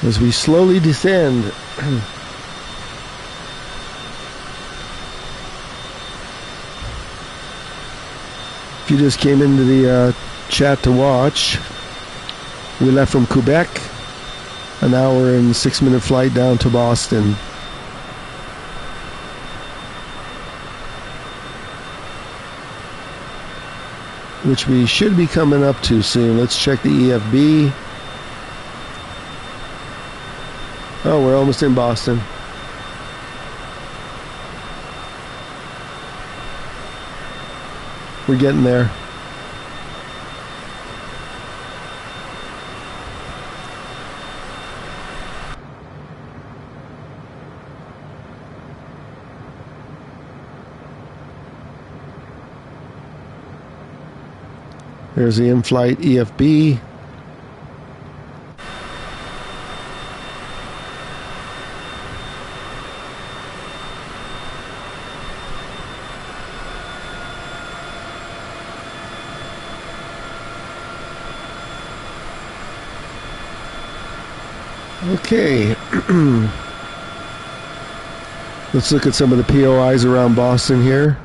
As we slowly descend. If you just came into the chat to watch, we left from Quebec, and now we're in 6-minute flight down to Boston. Which we should be coming up to soon. Let's check the EFB. Oh, we're almost in Boston. We're getting there. There's the in-flight EFB. Okay. Let's look at some of the POIs around Boston here.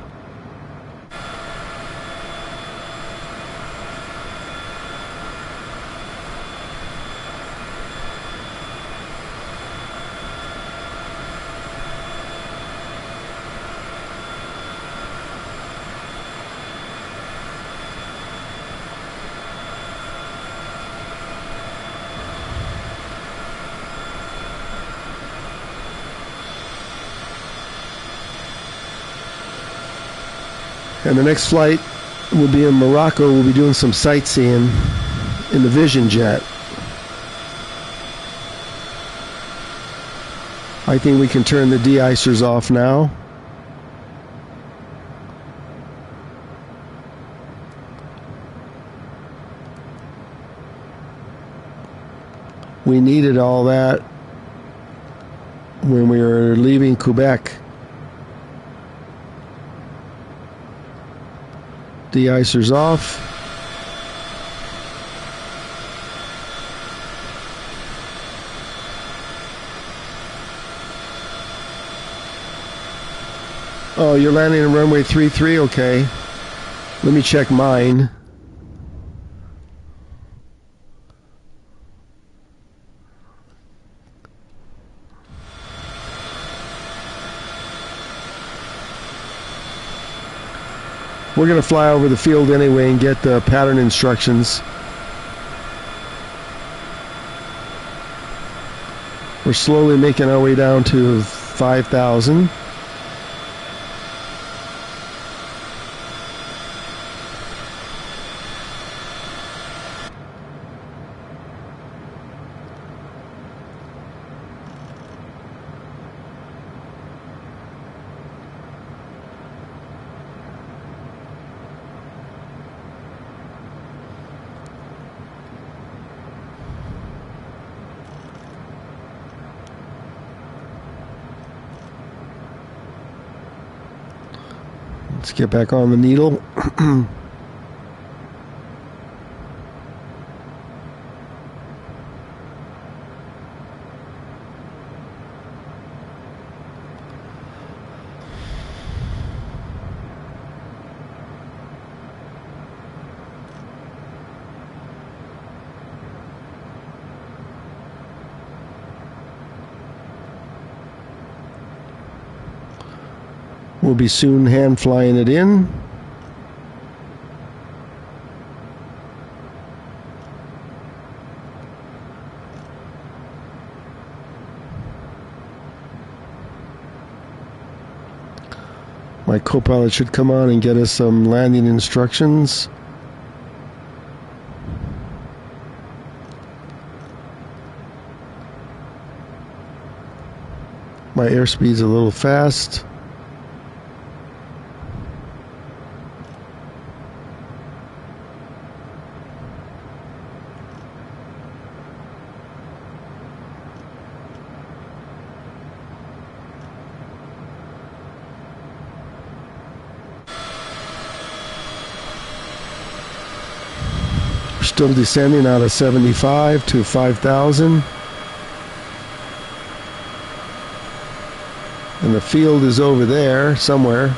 And the next flight will be in Morocco. We'll be doing some sightseeing in the Vision Jet. I think we can turn the de-icers off now. We needed all that when we were leaving Quebec. De-icers off. Oh, you're landing on runway 33? Okay. Let me check mine. We're going to fly over the field anyway and get the pattern instructions. We're slowly making our way down to 5,000. Let's get back on the needle. We'll be soon hand flying it in. My co-pilot should come on and get us some landing instructions. My airspeed's a little fast. Still descending out of 75 to 5,000. And the field is over there somewhere.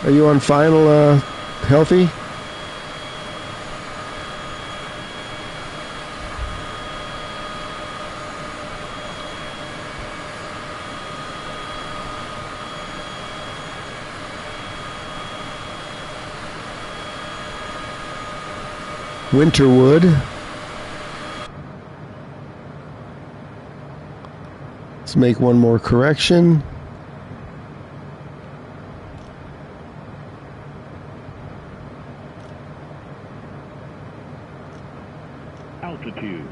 Are you on final, healthy? Winterwood. Let's make one more correction. Altitude.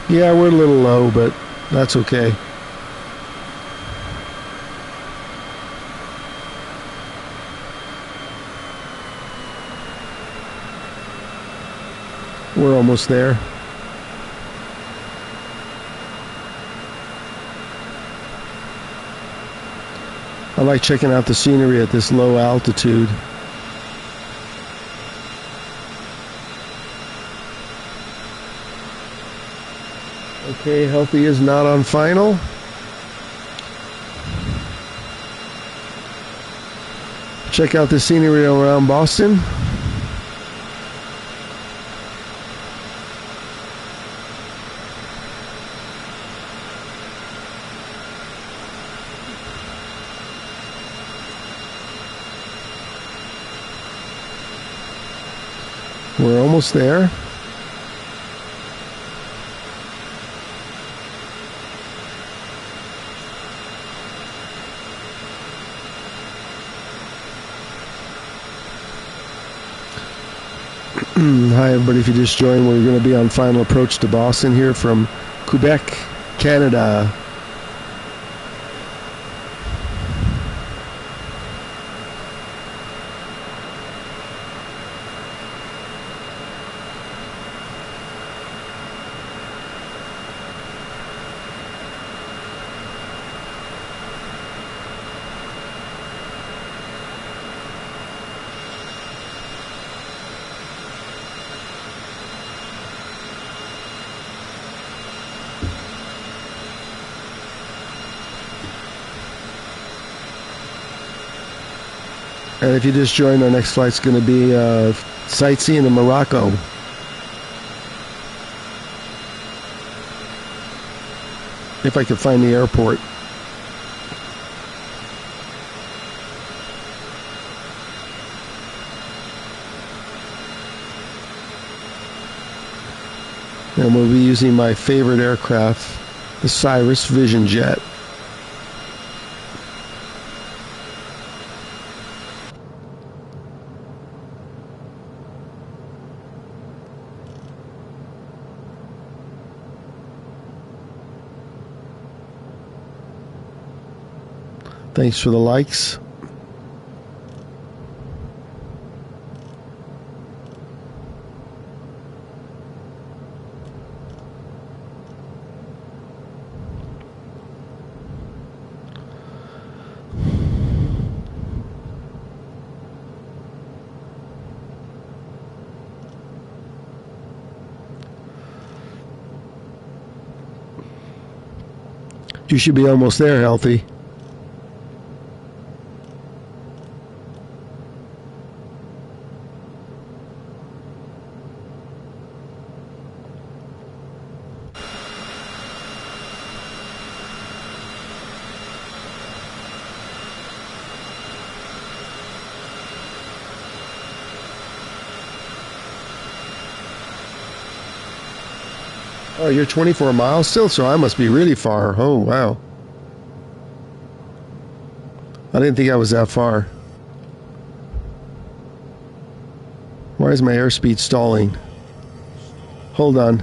Yeah, we're a little low, but that's okay. We're almost there. I like checking out the scenery at this low altitude. Okay, Healthy is not on final. Check out the scenery around Boston. We're almost there. Hi everybody, if you just joined, we're going to be on final approach to Boston here from Quebec, Canada. And if you just joined, our next flight's going to be sightseeing in Morocco. If I can find the airport. And we'll be using my favorite aircraft, the Cirrus Vision Jet. Thanks for the likes. You should be almost there, Healthy. Oh, you're 24 miles still, so I must be really far. Oh, wow. I didn't think I was that far. Why is my airspeed stalling? Hold on.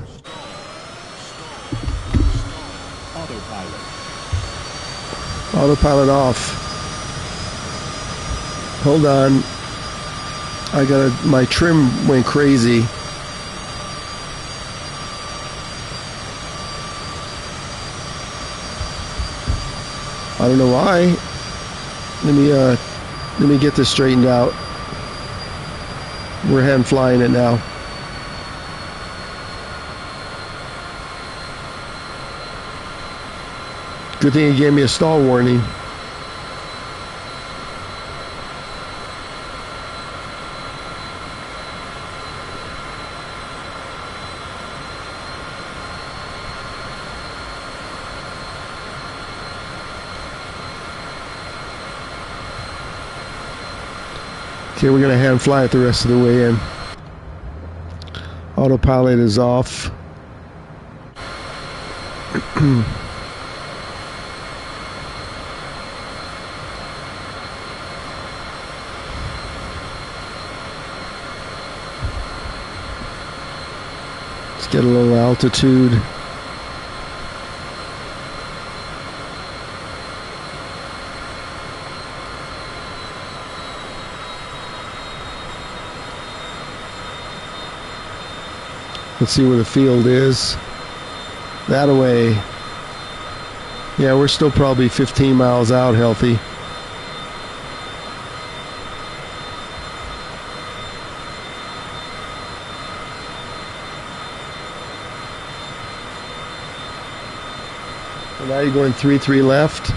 Autopilot. Autopilot off. Hold on. My trim went crazy. I don't know why. Let me get this straightened out. We're hand flying it now. Good thing he gave me a stall warning. Okay, we're going to hand fly it the rest of the way in. Autopilot is off. Let's get a little altitude. Let's see where the field is. That away. Yeah, we're still probably 15 miles out, healthy. So now you're going 3-3 left.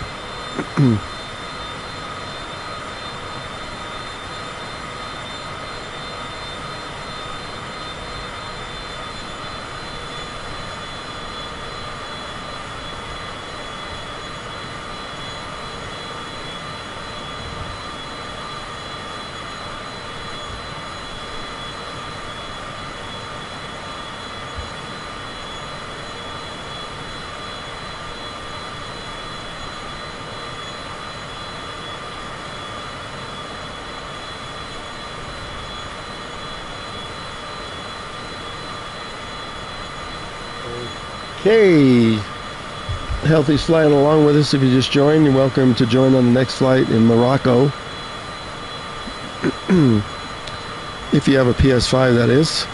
Okay, Healthy's flying along with us. If you just joined, you're welcome to join on the next flight in Morocco. If you have a PS5, that is.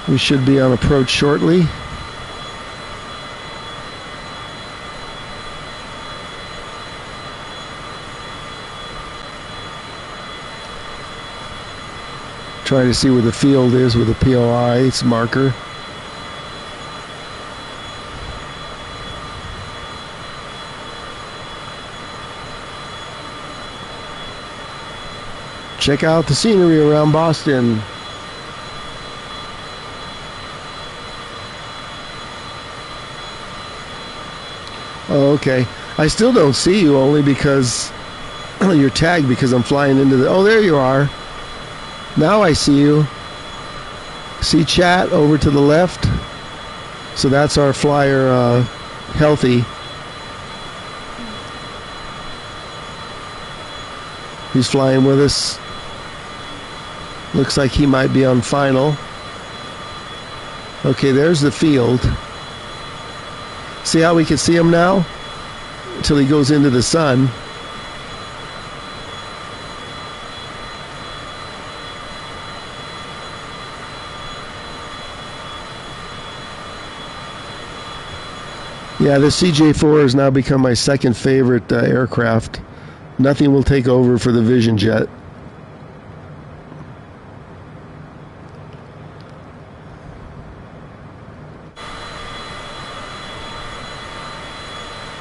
We should be on approach shortly. Trying to see where the field is with the POI, its marker. Check out the scenery around Boston. Oh, okay. I still don't see you only because you're tagged because I'm flying into the... Oh, there you are. Now I see you. See chat over to the left? So that's our flyer, Healthy. He's flying with us. Looks like he might be on final. Okay, there's the field. See how we can see him now? Until he goes into the sun. Yeah, the CJ4 has now become my second favorite aircraft. Nothing will take over for the Vision Jet.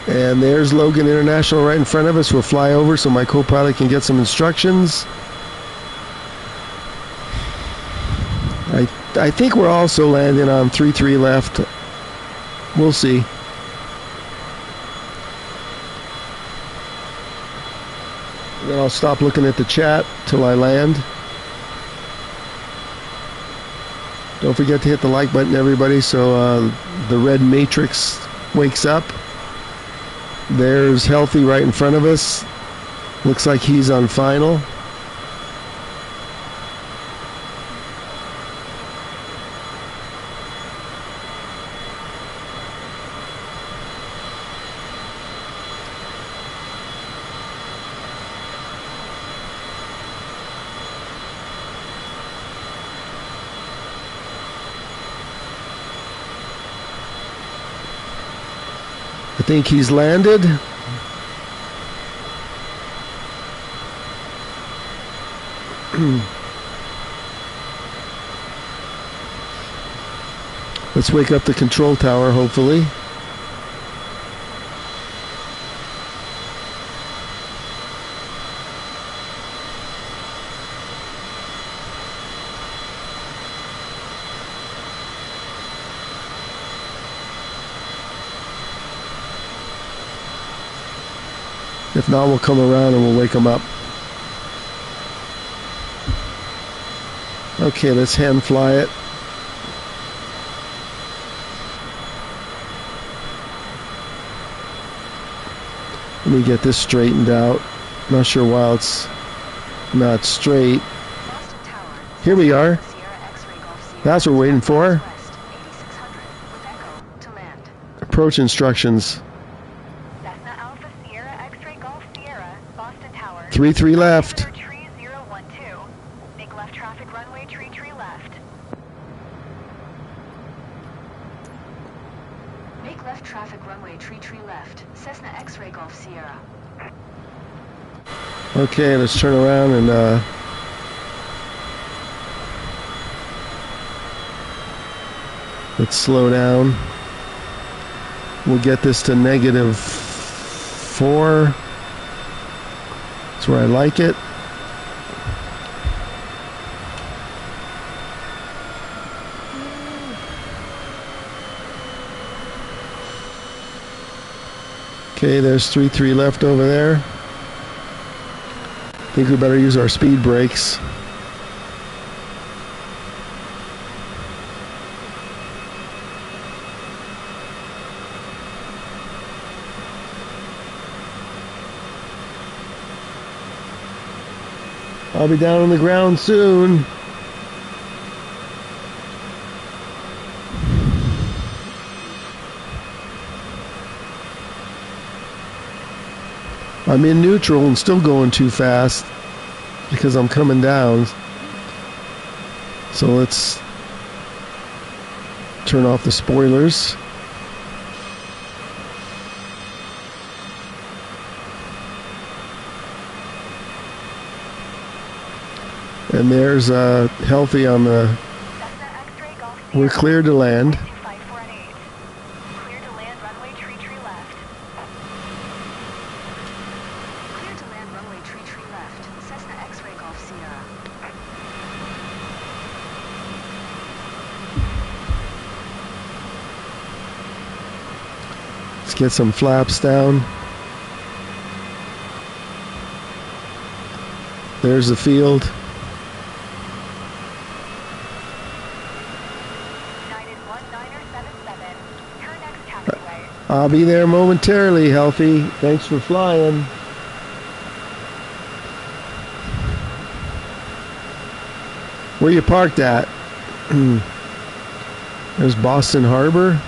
And there's Logan International right in front of us. We'll fly over so my co-pilot can get some instructions. I think we're also landing on 3-3 left. We'll see. Then I'll stop looking at the chat till I land. Don't forget to hit the like button, everybody, so the red matrix wakes up. There's Healthy right in front of us. Looks like he's on final. I think he's landed. Let's wake up the control tower, hopefully. If not, we'll come around and we'll wake them up. Okay, let's hand fly it. Let me get this straightened out. Not sure why it's not straight. Here we are. That's what we're waiting for. West, 8600 with Echo to land. Approach instructions. Cessna Alpha Sierra X-Ray Golf Sierra, Boston Tower. 3-3 left. Altimeter tree 012. Make left traffic runway tree left. Make left traffic runway tree left. Cessna X-Ray Golf Sierra. Okay, let's turn around and let's slow down. We'll get this to -4. That's where I like it. Okay, there's 3-3 left over there. I think we better use our speed brakes. I'll be down on the ground soon. I'm in neutral and still going too fast because I'm coming down. So let's turn off the spoilers. And there's Healthy on the... Cessna X-Ray Golf Sierra. We're cleared to land. 25418. Clear to land runway tree left. Clear to land runway tree left. Cessna X-Ray Golf Sierra. Let's get some flaps down. There's the field. United 1977. Turn next taxiway. I'll be there momentarily, Healthy. Thanks for flying. Where you parked at? There's Boston Harbor.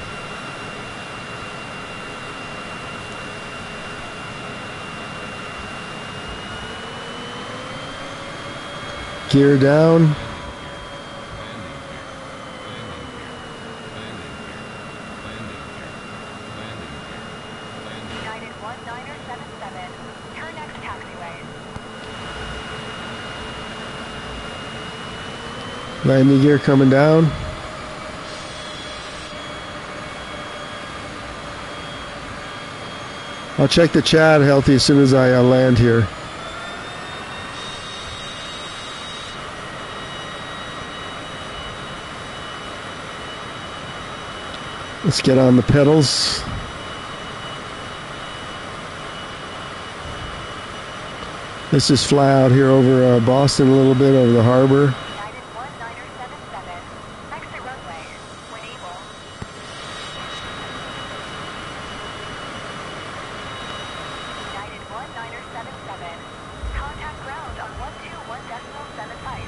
Gear down. United 1977. Turn next taxiway. Landing gear coming down. I'll check the chat, Healthy, as soon as I land here. Let's get on the pedals. Let's just fly out here over Boston a little bit, over the harbor. United 1977. Exit runway. When able. United 1977. Contact ground on 121.75.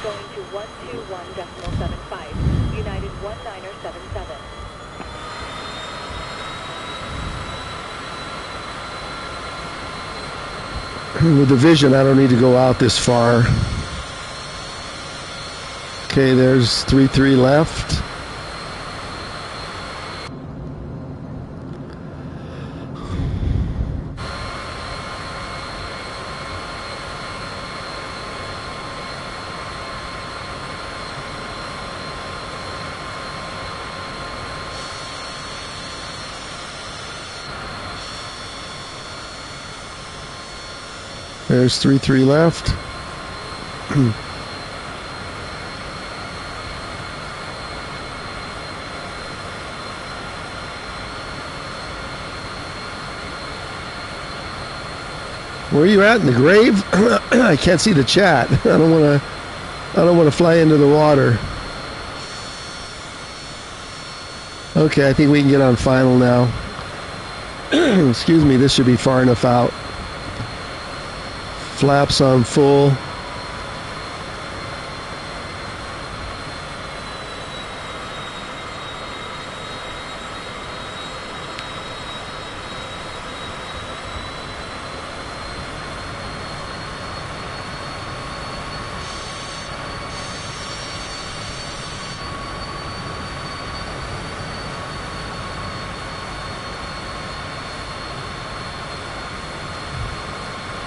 Going to 121.75. United 1977. With the vision, I don't need to go out this far. Okay, there's 3-3 left. There's 3-3 left. Where are you at, in the grave? I can't see the chat. I don't want to fly into the water. Okay, I think we can get on final now. Excuse me, this should be far enough out. Flaps on full.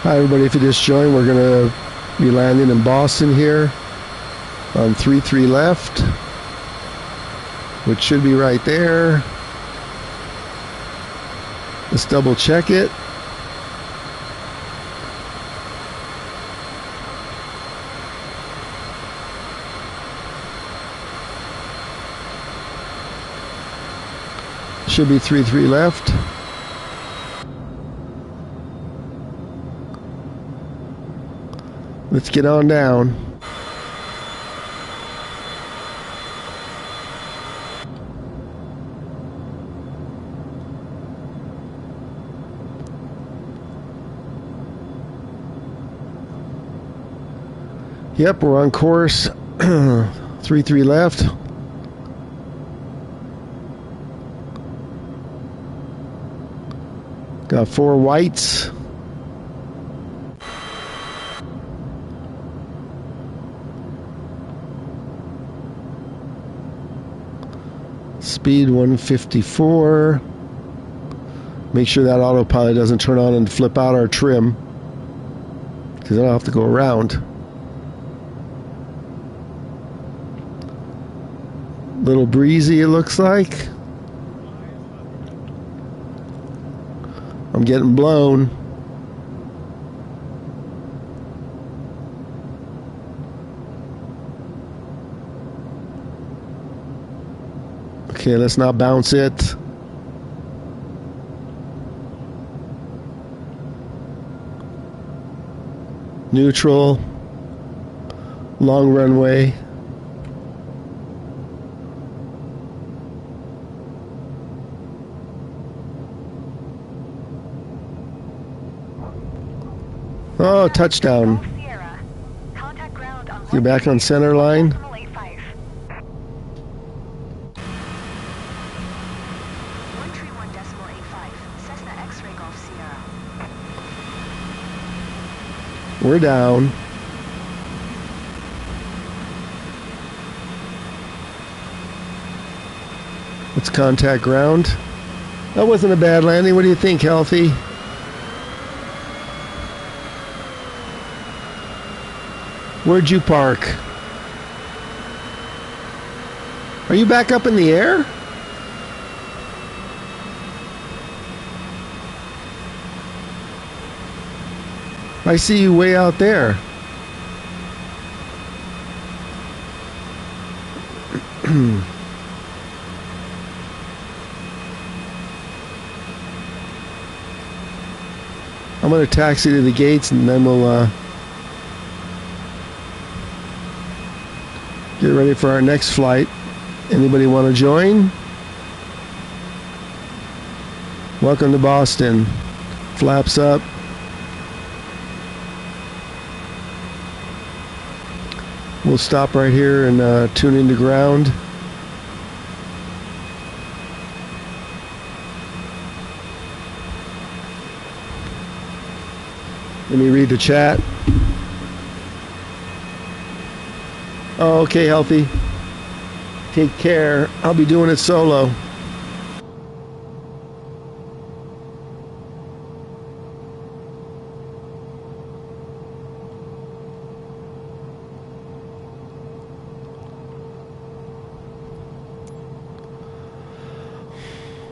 Hi everybody, if you just joined, we're going to be landing in Boston here on 33 left, which should be right there. Let's double check it. Should be 33 left. Let's get on down. Yep, we're on course. 33 left. Got 4 whites. Speed 154. Make sure that autopilot doesn't turn on and flip out our trim, because then I'll have to go around. Little breezy, it looks like. I'm getting blown. Okay, let's not bounce it. Neutral. Long runway. Oh, touchdown. You're back on center line. We're down. Let's contact ground. That wasn't a bad landing. What do you think, Healthy? Where'd you park? Are you back up in the air? I see you way out there. I'm going to taxi to the gates and then we'll get ready for our next flight. Anybody want to join? Welcome to Boston. Flaps up. We'll stop right here and tune into ground. Let me read the chat. Oh, okay, Healthy. Take care. I'll be doing it solo.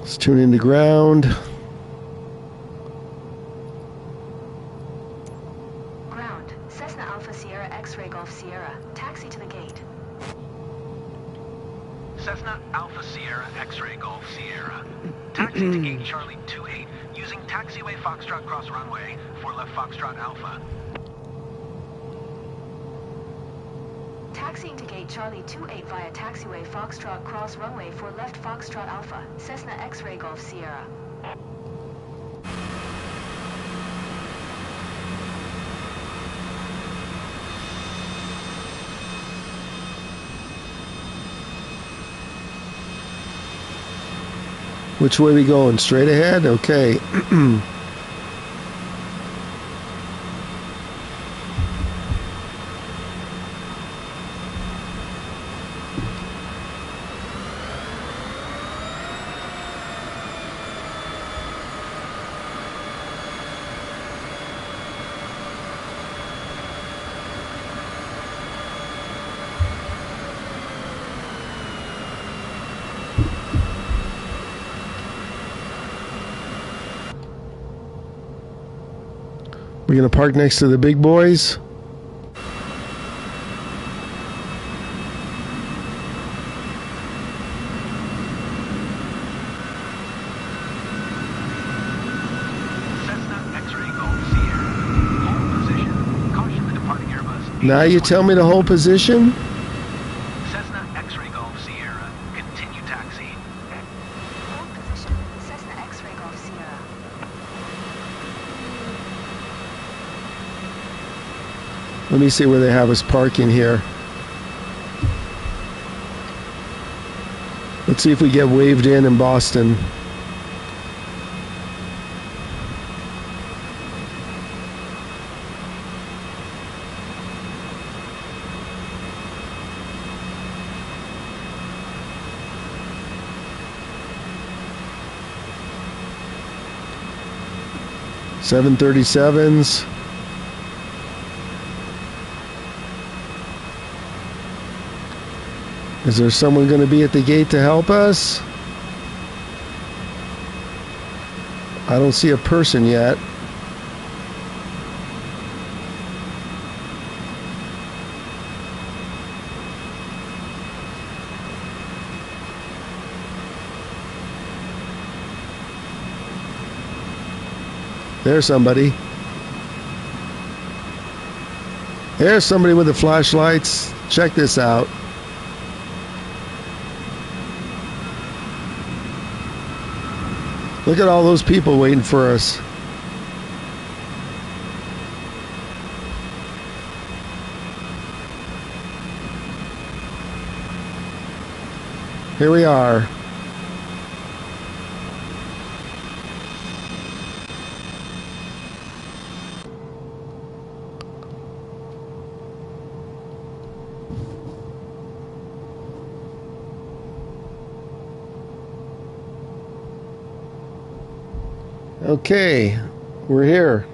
Let's tune into ground. Ground. Cessna Alpha Sierra X-Ray Golf Sierra. Taxi to the gate. Cessna Alpha Sierra X-Ray Golf Sierra. Taxi to gate Charlie 28 using taxiway Foxtrot cross runway for left Foxtrot Alpha. Taxiing to gate Charlie 28 via taxiway Foxtrot cross runway for left Foxtrot Alpha. Cessna X-Ray Golf Sierra. Which way we going? Straight ahead? Okay. We're going to park next to the big boys. Cessna X-ray Golf Sierra. Hold position. Caution the departing Airbus. Now you tell me to hold position? Cessna X-ray Golf Sierra. Continue taxi. Hold position. Cessna X-ray Golf Sierra. Let me see where they have us parking here. Let's see if we get waved in Boston. .737s. Is there someone going to be at the gate to help us? I don't see a person yet. There's somebody. There's somebody with the flashlights. Check this out. Look at all those people waiting for us. Here we are. Okay, we're here.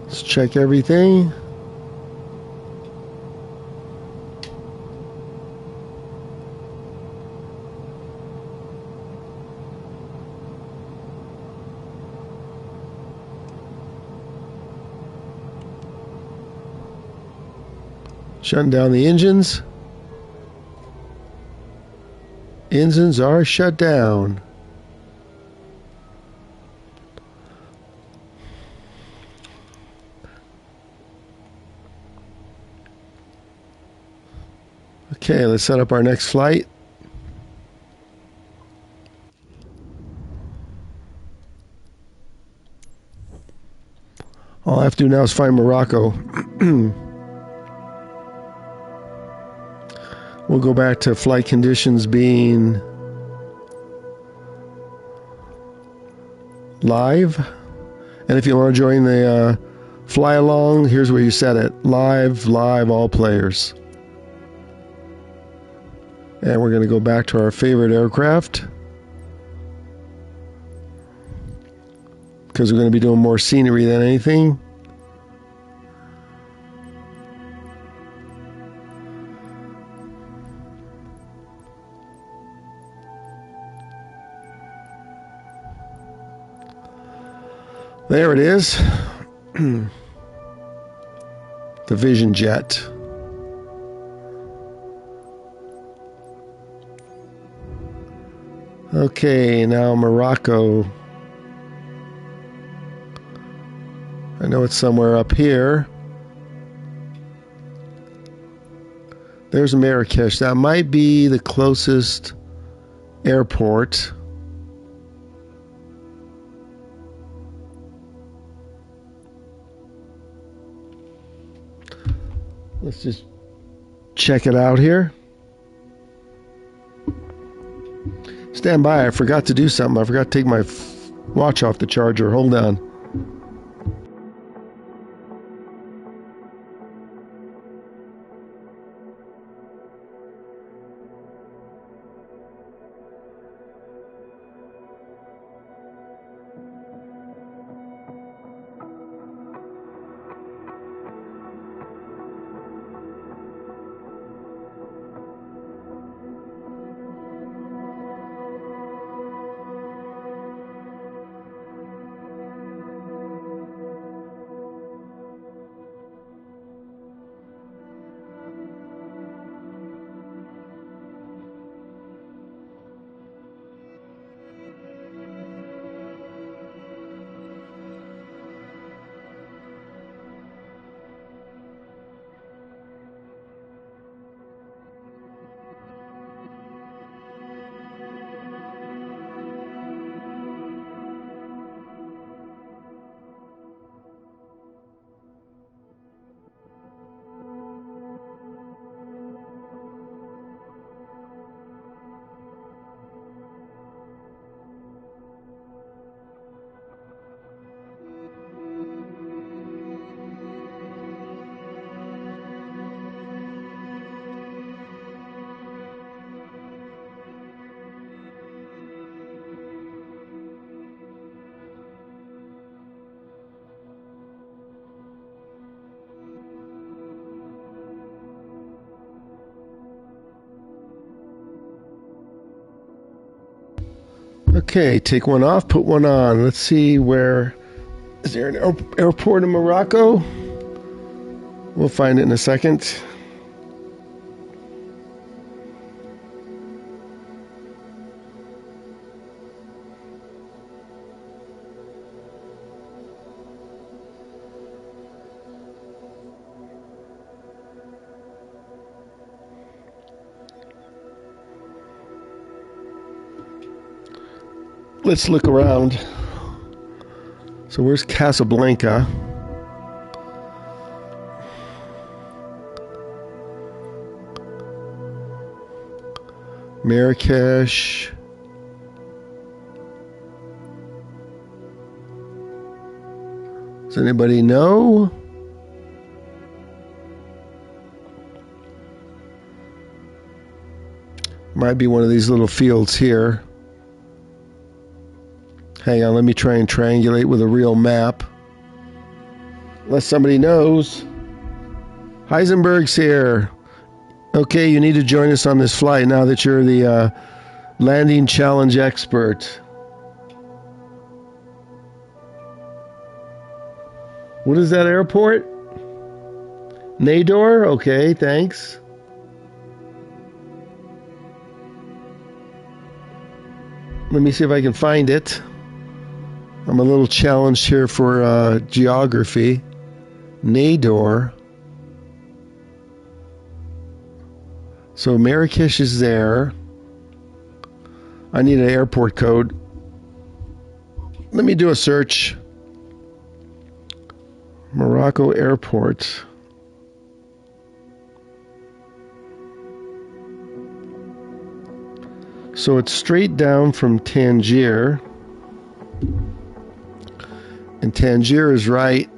Let's check everything. Shutting down the engines. Engines are shut down. Okay, let's set up our next flight. All I have to do now is find Morocco. We'll go back to flight conditions being live. And if you want to join the fly along, here's where you set it. Live, all players. And we're going to go back to our favorite aircraft, because we're going to be doing more scenery than anything. There it is. The Vision Jet. Okay, now Morocco. I know it's somewhere up here. There's Marrakesh. That might be the closest airport. Let's just check it out here. Stand by. I forgot to do something. I forgot to take my watch off the charger. Hold on. Okay, take one off, put one on. Let's see where... Is there an airport in Morocco? We'll find it in a second. Let's look around. So where's Casablanca? Marrakesh. Does anybody know? Might be one of these little fields here. Hang on, let me try and triangulate with a real map. Unless somebody knows. Heisenberg's here. Okay, you need to join us on this flight now that you're the landing challenge expert. What is that airport? Nador? Okay, thanks. Let me see if I can find it. I'm a little challenged here for geography. Nador. So Marrakesh is there. I need an airport code. Let me do a search. Morocco Airport. So it's straight down from Tangier. And Tangier is right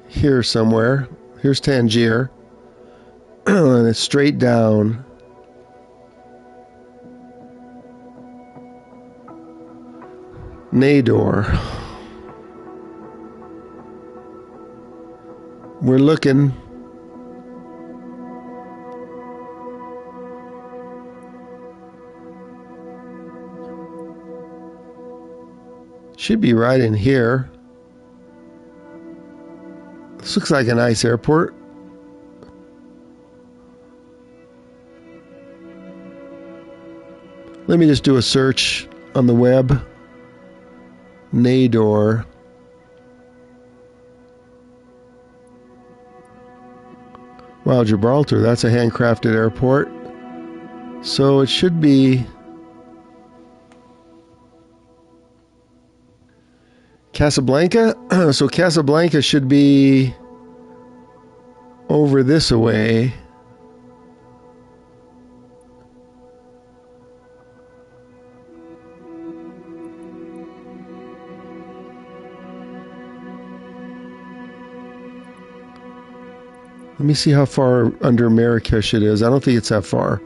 here somewhere. Here's Tangier. and it's straight down. Nador. We're looking. Should be right in here. This looks like a nice airport. Let me just do a search on the web. Nador. Wow, Gibraltar, that's a handcrafted airport. So it should be Casablanca. So Casablanca should be over this away. Let me see how far under Marrakesh it is. I don't think it's that far.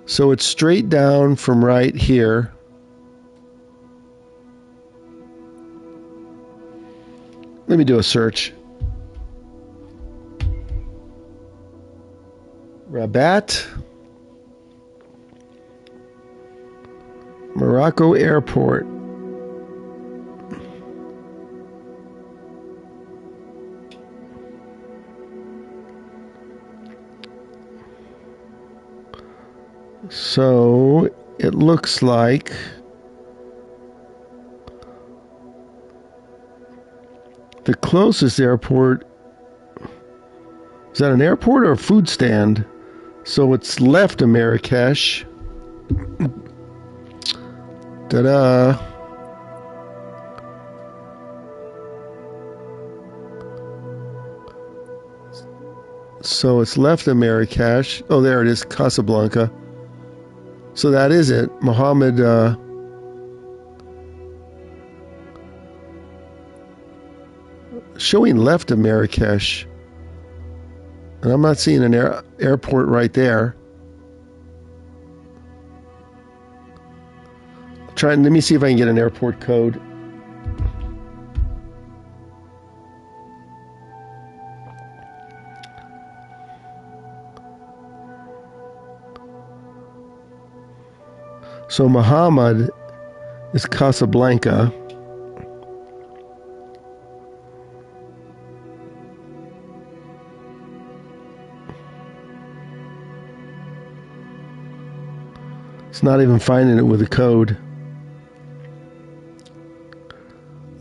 So it's straight down from right here. Let me do a search. Rabat. Morocco Airport. So it looks like the closest airport, is that an airport or a food stand? So it's left of Marrakesh. Ta-da. So it's left of Marrakesh. Oh, there it is, Casablanca. So that is it. Mohammed showing left of Marrakesh. And I'm not seeing an airport right there. Let me see if I can get an airport code. So Muhammad is Casablanca. It's not even finding it with a code.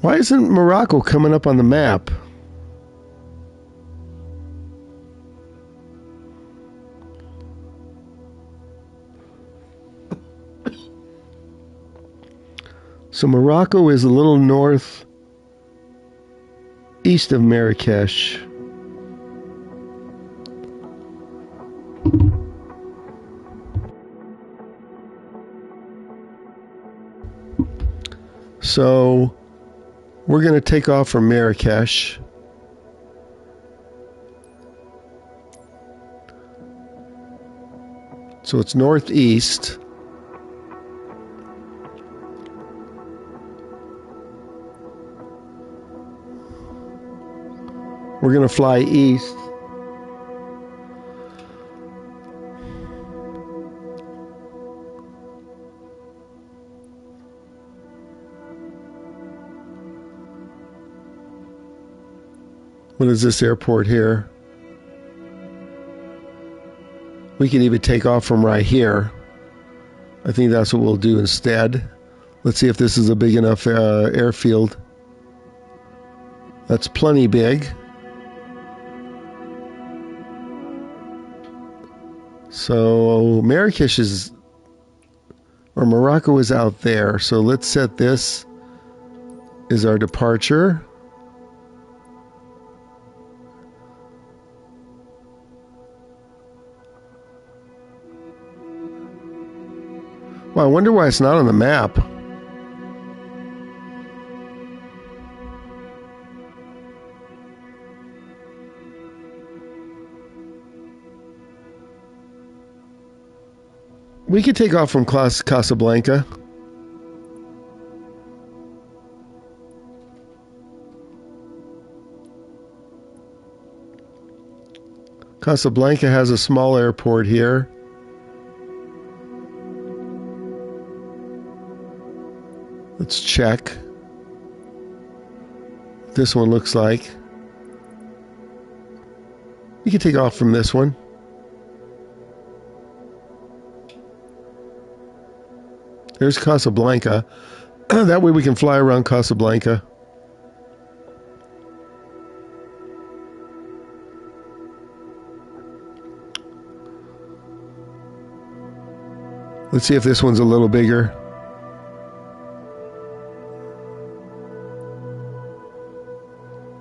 Why isn't Morocco coming up on the map? So Morocco is a little north east of Marrakesh. So we're going to take off from Marrakesh. So it's northeast. We're going to fly east. What is this airport here? We can even take off from right here. I think that's what we'll do instead. Let's see if this is a big enough airfield. That's plenty big. So Marrakesh is, or Morocco is out there. So let's set this as our departure. Well, I wonder why it's not on the map. We could take off from Casablanca. Casablanca has a small airport here. Let's check what this one looks like. We can take off from this one. There's Casablanca. That way we can fly around Casablanca. Let's see if this one's a little bigger.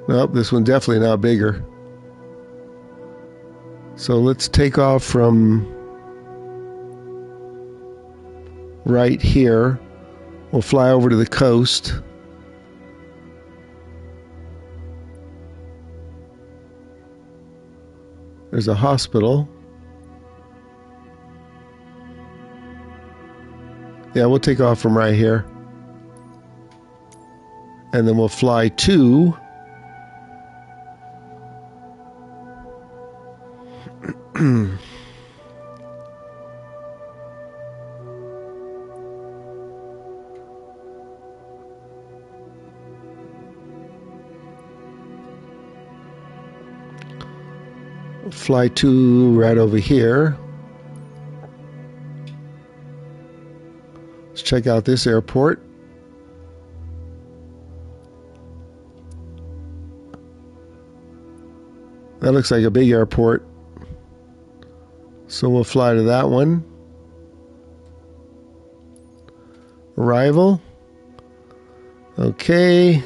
Nope, this one's definitely not bigger. So let's take off from right here. We'll fly over to the coast. There's a hospital. Yeah, we'll take off from right here. And then we'll fly to fly to right over here. Let's check out this airport. That looks like a big airport. So we'll fly to that one. Arrival. Okay.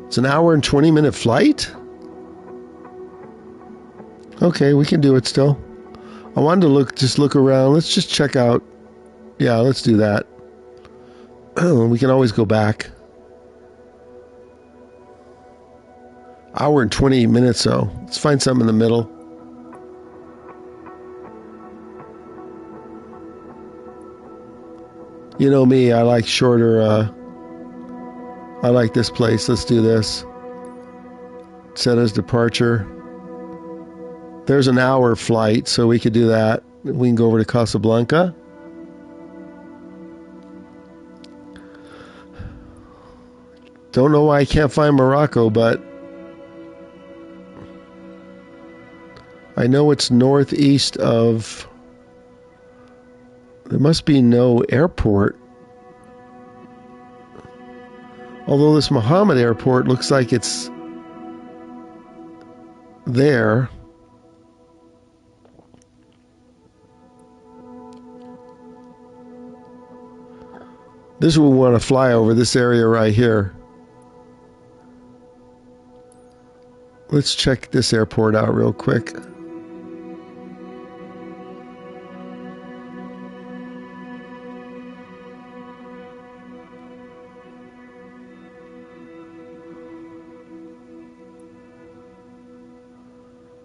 It's an hour and 20-minute flight? Okay, we can do it still. I wanted to just look around. Let's just check out. Yeah, let's do that. We can always go back. Hour and 20 minutes, though. Let's find something in the middle. You know me, I like shorter, I like this place. Let's do this. Set as departure. There's an hour flight, so we could do that. We can go over to Casablanca. Don't know why I can't find Morocco, but I know it's northeast of... There must be no airport. Although this Mohammed airport looks like it's there. This is what we want to fly over, this area right here. Let's check this airport out real quick.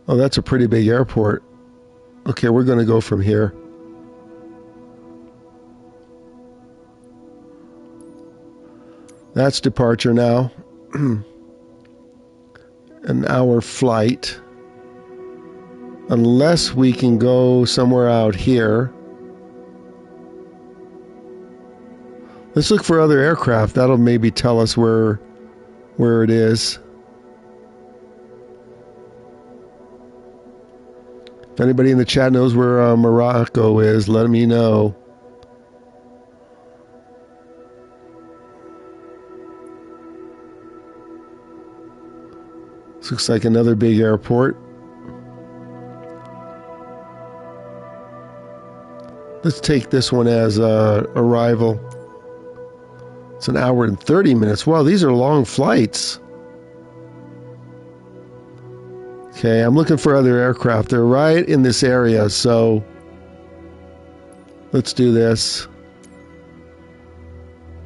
Oh, that's a pretty big airport. Okay, we're going to go from here. That's departure now. An hour flight. Unless we can go somewhere out here. Let's look for other aircraft. That'll maybe tell us where it is. If anybody in the chat knows where Morocco is, let me know. This looks like another big airport. Let's take this one as arrival. It's an hour and 30 minutes. Wow, these are long flights. Okay, I'm looking for other aircraft. They're right in this area, so let's do this.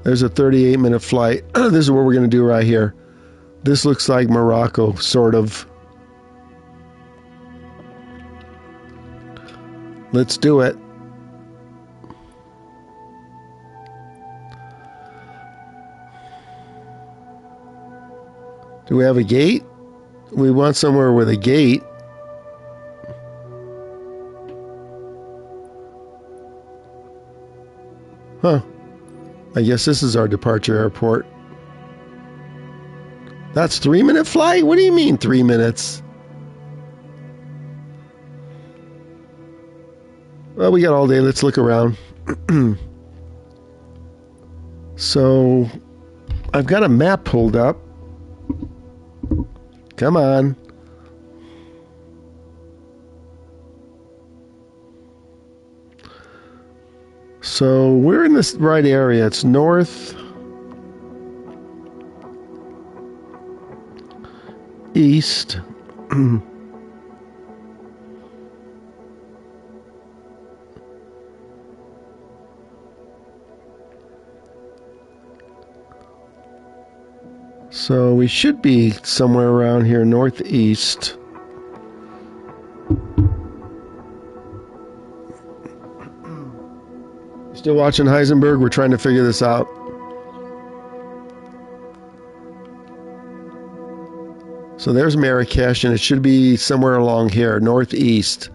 There's a 38-minute flight. This is what we're going to do right here. This looks like Morocco, sort of. Let's do it. Do we have a gate? We want somewhere with a gate. Huh. I guess this is our departure airport. That's 3-minute flight? What do you mean 3 minutes? Well, we got all day. Let's look around. So, I've got a map pulled up. Come on. So, we're in this right area. It's north, east. So we should be somewhere around here, northeast. Still watching Heisenberg? We're trying to figure this out. So there's Marrakesh, and it should be somewhere along here, northeast.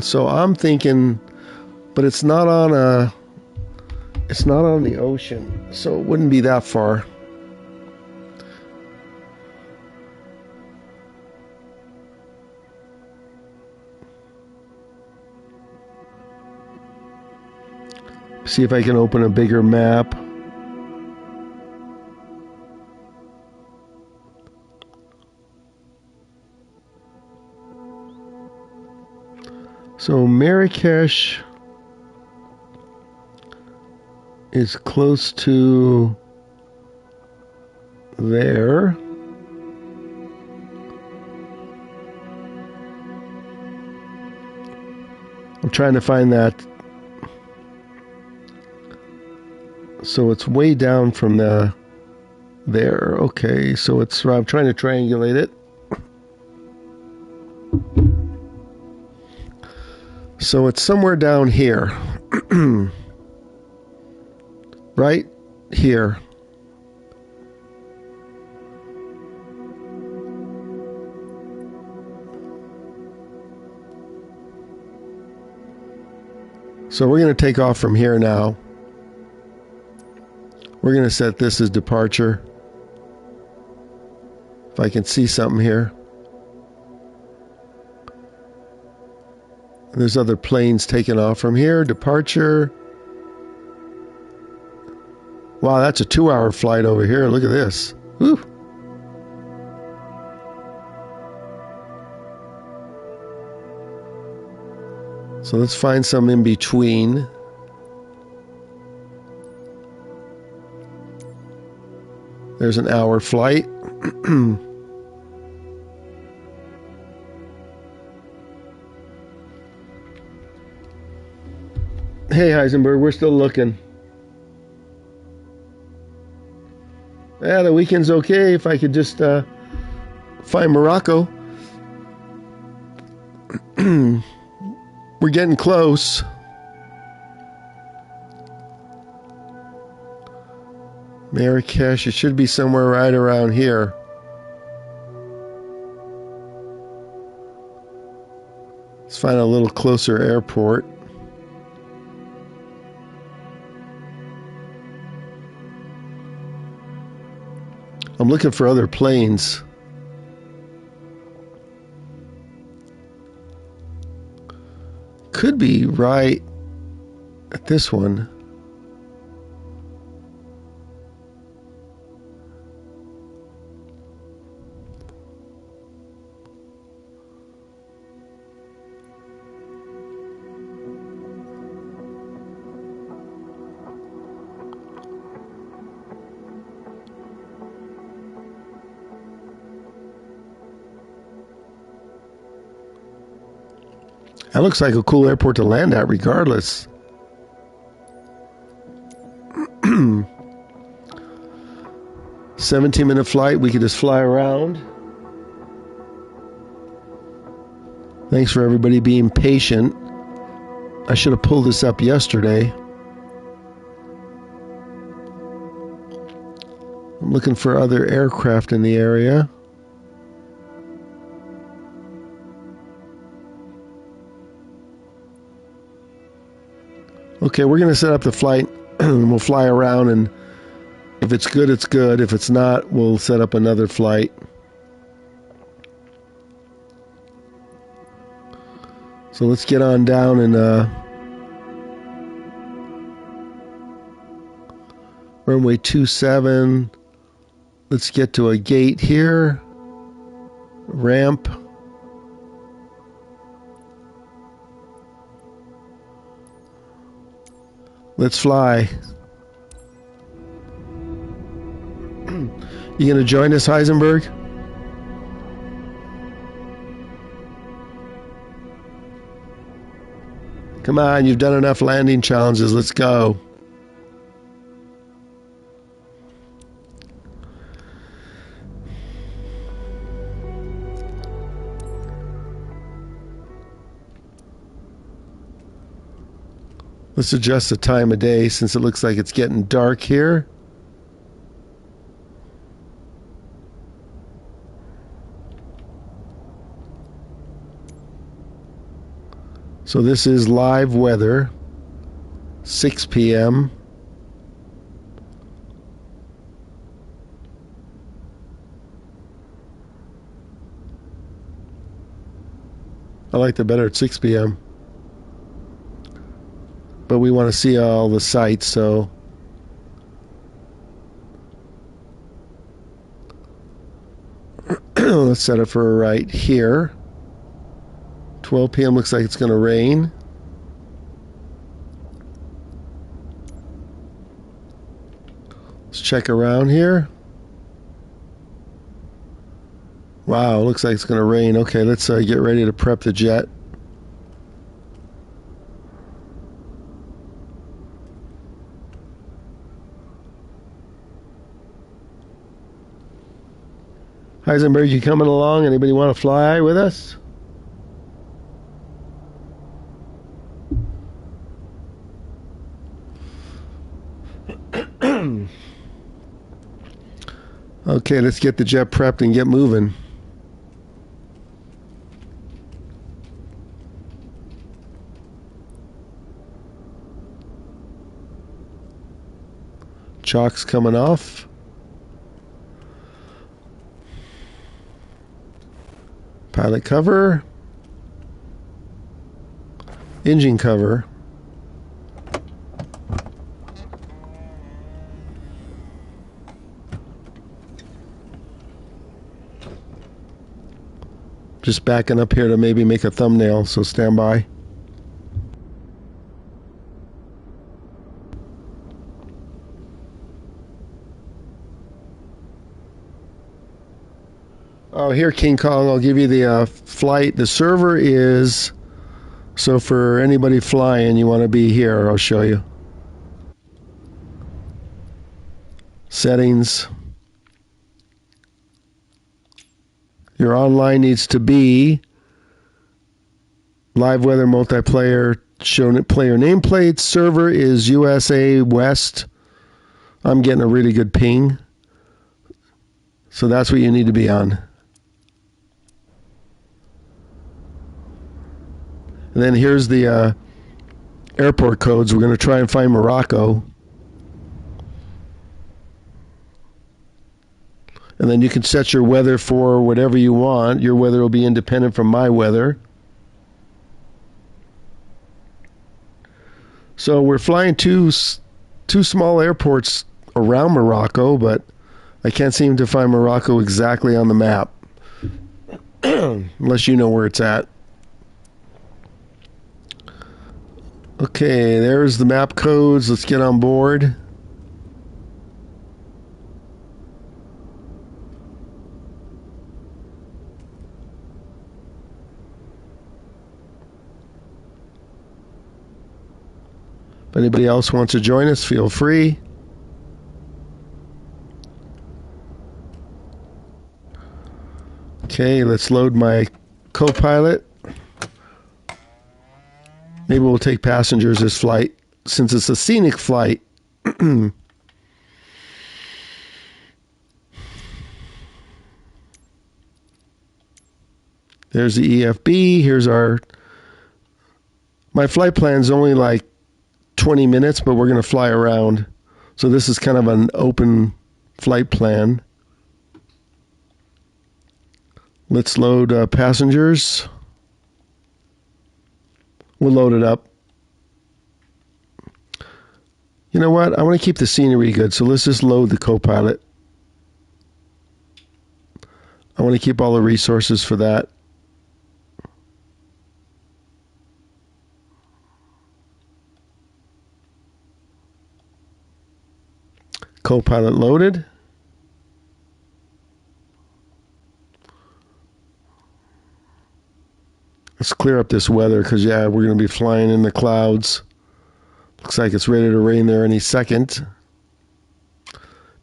So I'm thinking, but it's not on the ocean, so it wouldn't be that far. See if I can open a bigger map. So Marrakesh is close to there. I'm trying to find that. So it's way down from there. Okay, so I'm trying to triangulate it. So it's somewhere down here. Right here. So we're going to take off from here now. We're going to set this as departure. If I can see something here. There's other planes taking off from here. Departure. Wow, that's a 2-hour flight over here. Look at this. Whew. So let's find some in between. There's an hour flight. Hey, Heisenberg, we're still looking. Yeah, the weekend's okay if I could just find Morocco. We're getting close. Marrakesh, it should be somewhere right around here. Let's find a little closer airport. I'm looking for other planes. Could be right at this one. That looks like a cool airport to land at regardless. 17-minute flight. We could just fly around. Thanks for everybody being patient. I should have pulled this up yesterday. I'm looking for other aircraft in the area. Okay, we're going to set up the flight and we'll fly around, and if it's good, it's good. If it's not, we'll set up another flight. So let's get on down and runway 27. Let's get to a gate here. Ramp. Let's fly. You gonna join us, Heisenberg? Come on, you've done enough landing challenges. Let's go. Let's adjust the time of day since it looks like it's getting dark here. So this is live weather, 6 p.m. I liked it better at 6 p.m. But we want to see all the sights, so let's set it for right here. 12 p.m. looks like it's going to rain. Let's check around here. Wow, looks like it's going to rain. Okay, let's get ready to prep the jet. Heisenberg, you coming along? Anybody want to fly with us? Okay, let's get the jet prepped and get moving. Chalk's coming off. Pilot cover. Engine cover. Just backing up here to maybe make a thumbnail, so stand by. Oh, here, King Kong, I'll give you the flight. The server is, so for anybody flying, you want to be here, I'll show you. Settings. Your online needs to be live weather multiplayer, show player nameplate. Server is USA West. I'm getting a really good ping. So that's what you need to be on. And then here's the airport codes. We're going to try and find Morocco. And then you can set your weather for whatever you want. Your weather will be independent from my weather. So we're flying two small airports around Morocco, but I can't seem to find Morocco exactly on the map. Unless you know where it's at. Okay, there's the map codes. Let's get on board. If anybody else wants to join us, feel free. Okay, let's load my co-pilot. Maybe we'll take passengers this flight since it's a scenic flight. There's the EFB. Here's my flight plan's only like 20 minutes, but we're going to fly around. So this is kind of an open flight plan. Let's load passengers. We'll load it up. You know what? I want to keep the scenery good, so let's just load the co-pilot. I want to keep all the resources for that. Co-pilot loaded. Let's clear up this weather because, yeah, we're going to be flying in the clouds. Looks like it's ready to rain there any second.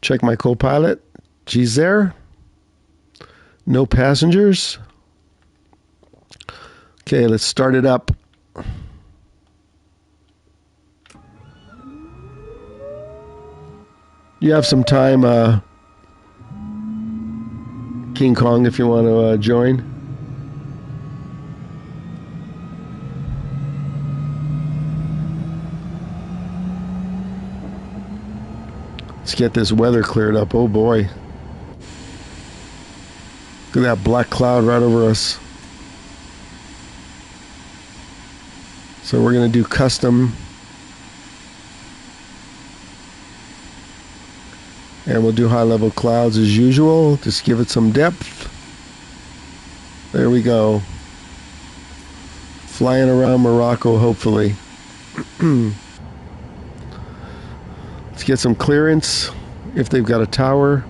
Check my co-pilot. She's there. No passengers. Okay, let's start it up. You have some time, King Kong, if you want to join. Let's get this weather cleared up. Oh boy. Look at that black cloud right over us. So we're going to do custom. And we'll do high-level clouds as usual. Just give it some depth. There we go. Flying around Morocco, hopefully. Let's get some clearance if they've got a tower.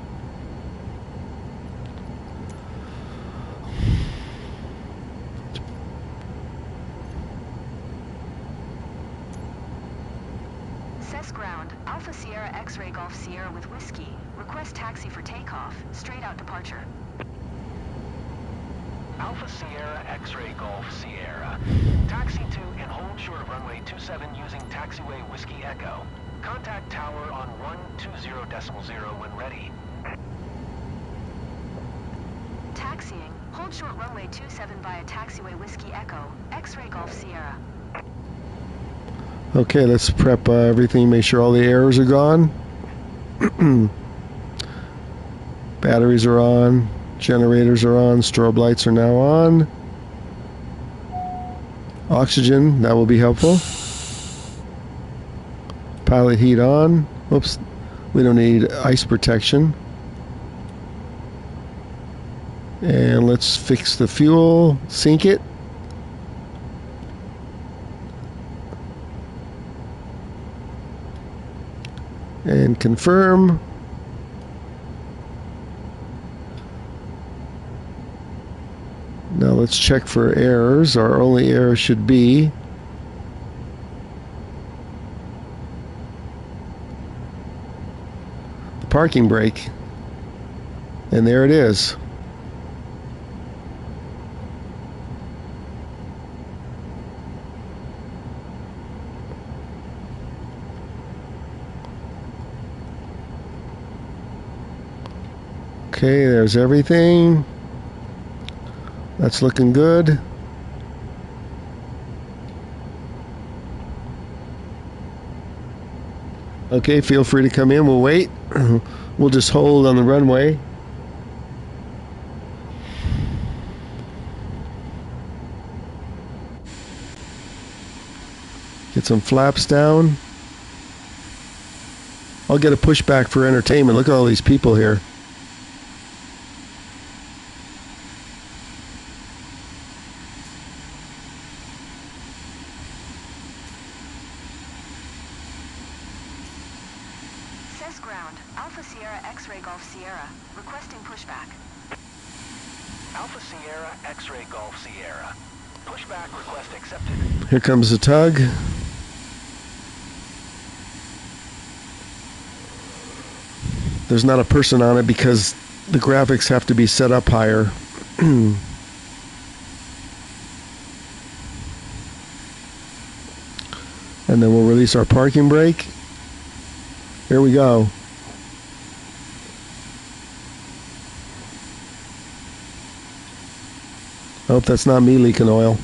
Ground, Alpha Sierra X-Ray Golf Sierra with Whiskey. Request taxi for takeoff. Straight out departure. Alpha Sierra X-Ray Golf Sierra. Taxi to and hold short of runway 27 using taxiway Whiskey Echo. Contact tower on 120.0 when ready. Taxiing. Hold short runway 27 via taxiway Whiskey Echo. X-Ray Golf Sierra. Okay, let's prep everything, make sure all the errors are gone. Batteries are on, generators are on, strobe lights are now on. Oxygen, that will be helpful. Pilot heat on. Oops, we don't need ice protection. And let's fix the fuel, sink it. And confirm. Now let's check for errors. Our only error should be the parking brake. And there it is. Okay, there's everything. That's looking good. Okay, feel free to come in. We'll wait. We'll just hold on the runway. Get some flaps down. I'll get a pushback for entertainment. Look at all these people here. Ground, Alpha Sierra X-Ray Golf Sierra. Requesting pushback. Alpha Sierra X-Ray Golf Sierra. Pushback request accepted. Here comes the tug. There's not a person on it because the graphics have to be set up higher. And then we'll release our parking brake. Here we go. I hope that's not me leaking oil.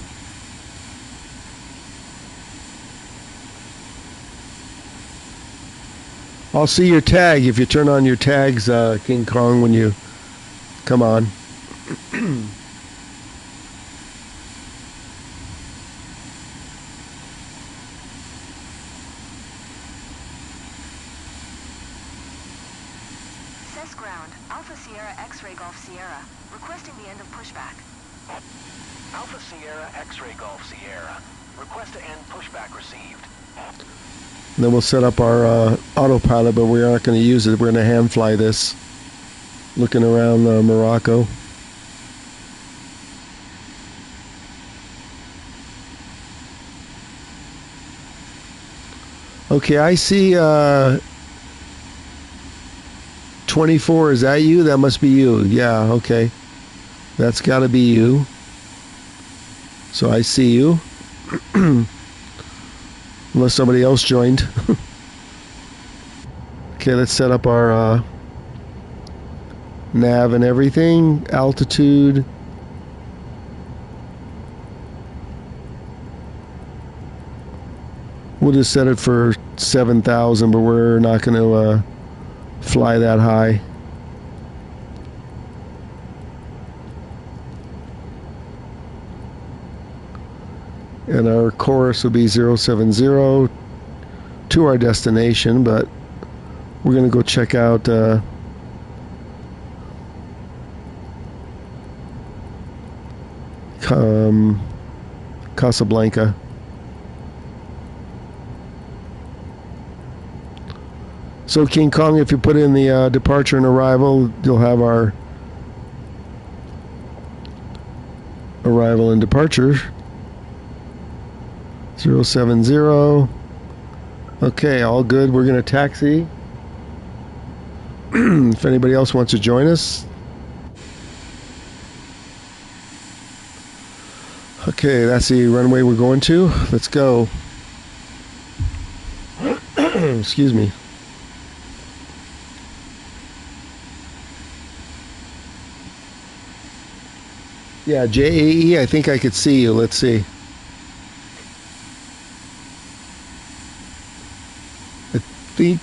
I'll see your tag if you turn on your tags, King Kong, when you come on. Cess ground. Alpha Sierra X-ray Golf Sierra. Requesting the end of pushback. Alpha Sierra X-ray Golf Sierra. Request to end pushback received. Then we'll set up our autopilot, but we're not going to use it. We're going to hand fly this. Looking around Morocco. Okay, I see 24. Is that you? That must be you. Yeah, okay. That's got to be you. So I see you. Unless somebody else joined. Okay, let's set up our nav and everything. Altitude. We'll just set it for 7,000, but we're not going to fly that high. And our course will be 070 to our destination, but we're going to go check out Casablanca. So King Kong, if you put in the departure and arrival, you'll have our arrival and departure. 070. Okay, all good. We're going to taxi. If anybody else wants to join us. Okay, that's the runway we're going to. Let's go. Excuse me. Yeah, JAE, I think I could see you. Let's see. I think...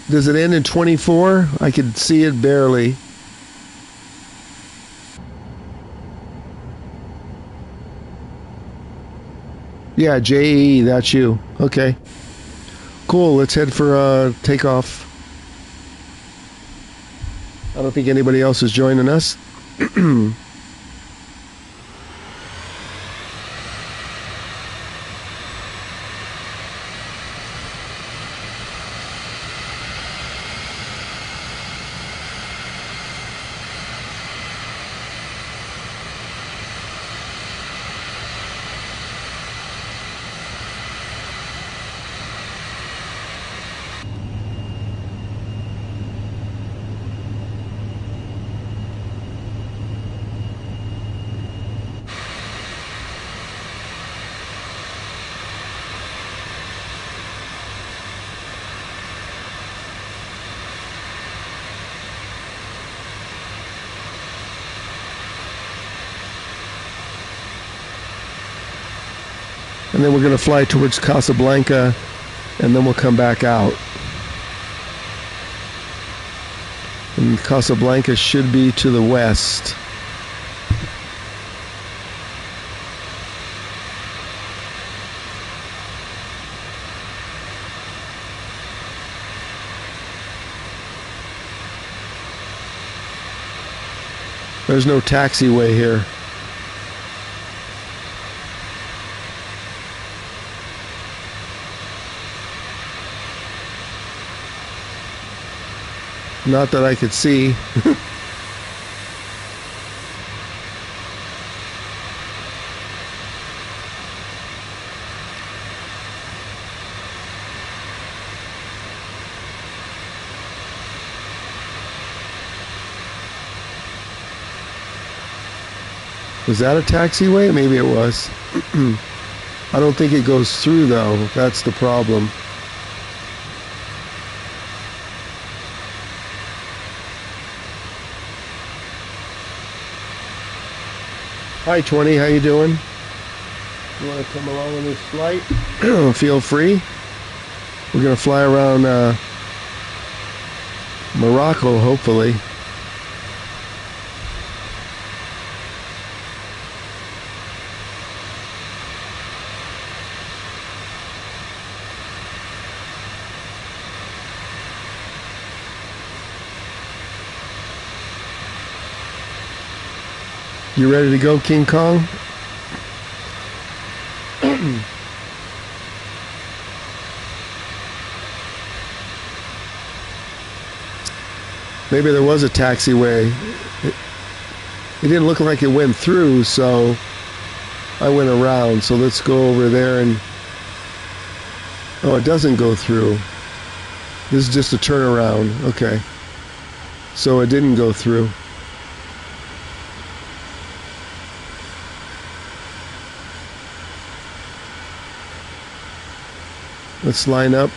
Does it end in 24? I could see it barely. Yeah, JAE, that's you. Okay. Cool, let's head for takeoff. I don't think anybody else is joining us. And then we're going to fly towards Casablanca, and then we'll come back out. And Casablanca should be to the west. There's no taxiway here. Not that I could see. Was that a taxiway? Maybe it was. I don't think it goes through though. That's the problem. Hi 20, how you doing? You want to come along on this flight? Feel free. We're going to fly around Morocco, hopefully. You ready to go, King Kong? Maybe there was a taxiway. It didn't look like it went through, so I went around. So let's go over there and... Oh, it doesn't go through. This is just a turnaround. Okay. So it didn't go through. Let's line up.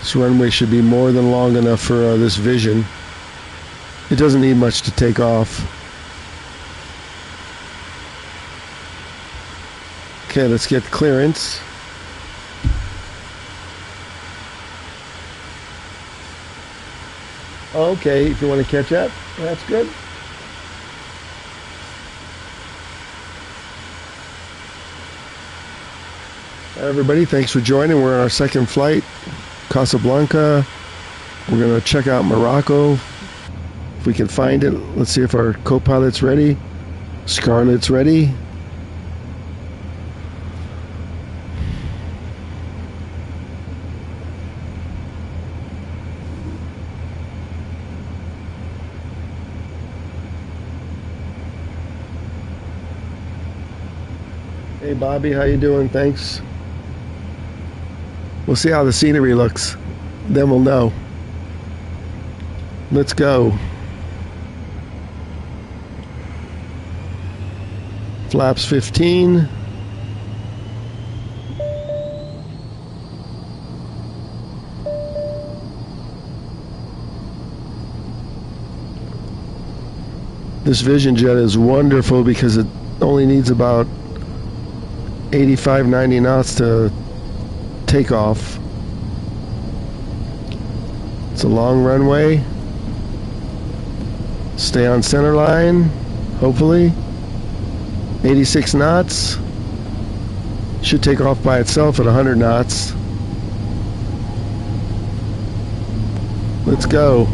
This runway should be more than long enough for this Vision. It doesn't need much to take off. Okay, let's get clearance. Okay, if you want to catch up, that's good. Everybody, thanks for joining. We're on our second flight, Casablanca. We're going to check out Morocco. If we can find it, let's see if our co-pilot's ready. Scarlett's ready. Hey Bobby, how you doing? Thanks. We'll see how the scenery looks. Then we'll know. Let's go. Flaps 15. This Vision jet is wonderful because it only needs about 85, 90 knots to take off. It's a long runway. Stay on center line, hopefully. 86 knots. Should take off by itself at 100 knots. Let's go.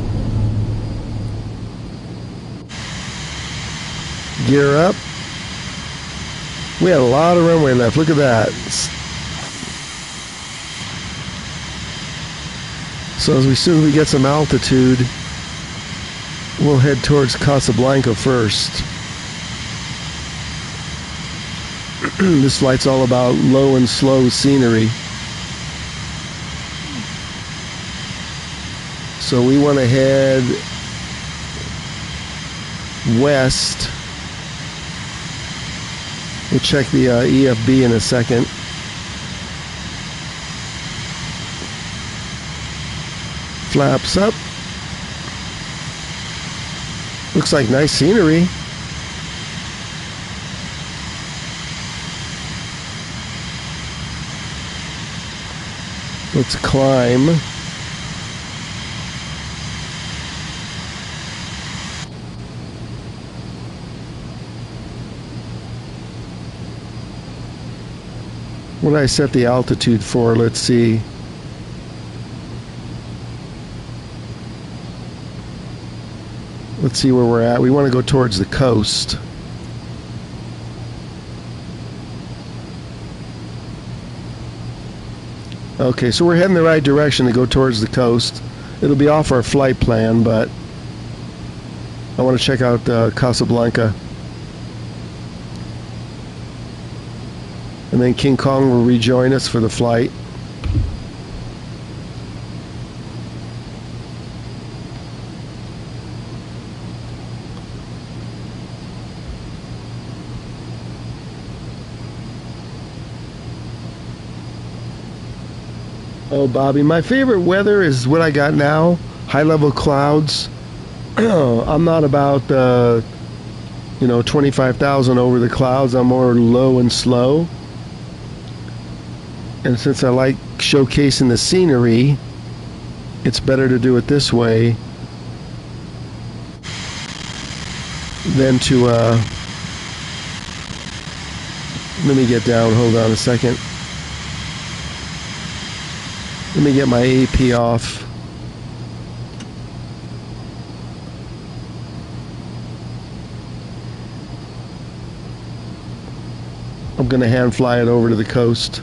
Gear up. We had a lot of runway left. Look at that. So as soon as we get some altitude, we'll head towards Casablanca first. This flight's all about low and slow scenery. So we want to head west. We'll check the EFB in a second. Flaps up. Looks like nice scenery. Let's climb. What did I set the altitude for? Let's see. Let's see where we're at. We want to go towards the coast. Okay, so we're heading the right direction to go towards the coast. It'll be off our flight plan, but I want to check out Casablanca. And then King Kong will rejoin us for the flight. Oh, Bobby, my favorite weather is what I got now. High-level clouds. I'm not about, 25,000 over the clouds. I'm more low and slow. And since I like showcasing the scenery, it's better to do it this way than to, let me get down. Hold on a second. Let me get my AP off. I'm going to hand fly it over to the coast.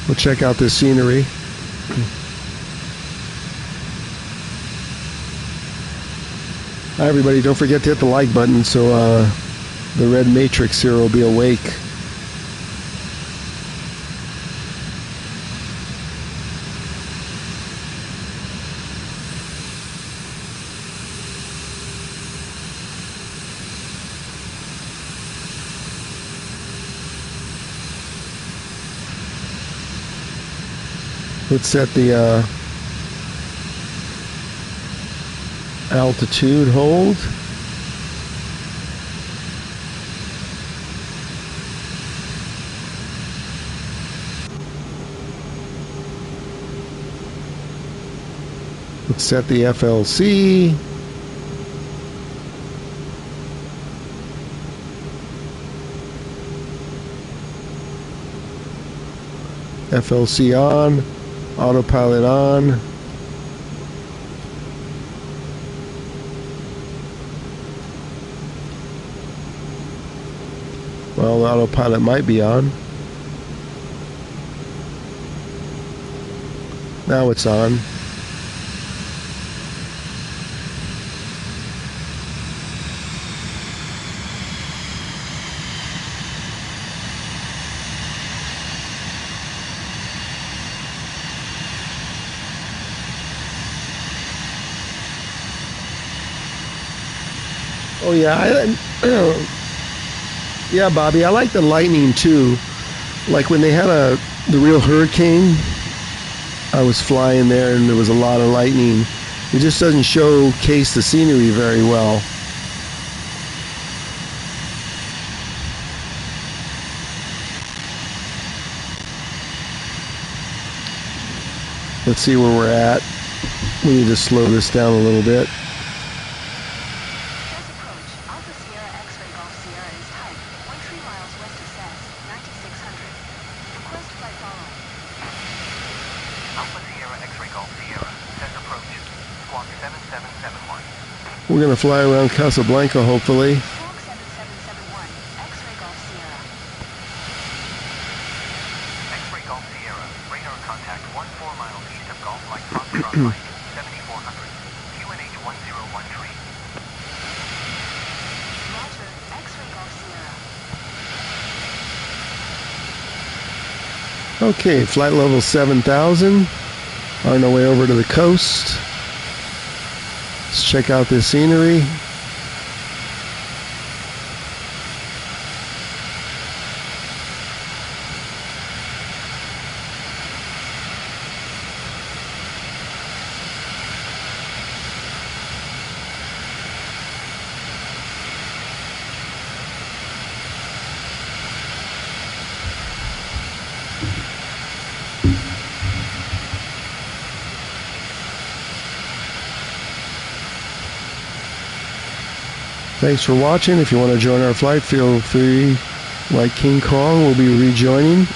We'll check out this scenery. Hi everybody, don't forget to hit the like button so the red matrix here will be awake. Let's set the altitude hold. Let's set the FLC. FLC on. Autopilot on. Well, the autopilot might be on. Now it's on. Oh yeah, yeah, Bobby, I like the lightning too. Like when they had the real hurricane, I was flying there and there was a lot of lightning. It just doesn't showcase the scenery very well. Let's see where we're at. We need to slow this down a little bit. We're going to fly around Casablanca, hopefully. X-ray Golf Sierra, radar contact 14 miles east of Gulf Light Foxtrot Mike, 7400, QNH 1013. Roger, X-ray Golf Sierra. Okay, flight level 7,000. On our way over to the coast. Let's check out this scenery. Thanks for watching. If you want to join our flight, feel free. Like King Kong will be rejoining.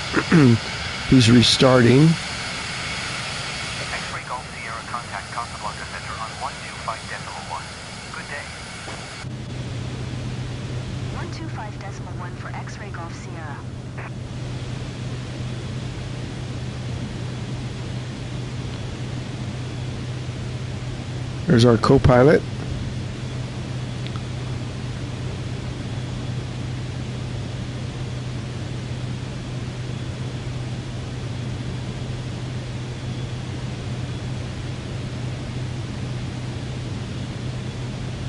He's restarting. X-ray Golf Sierra, contact Casablanca Center There's our co-pilot.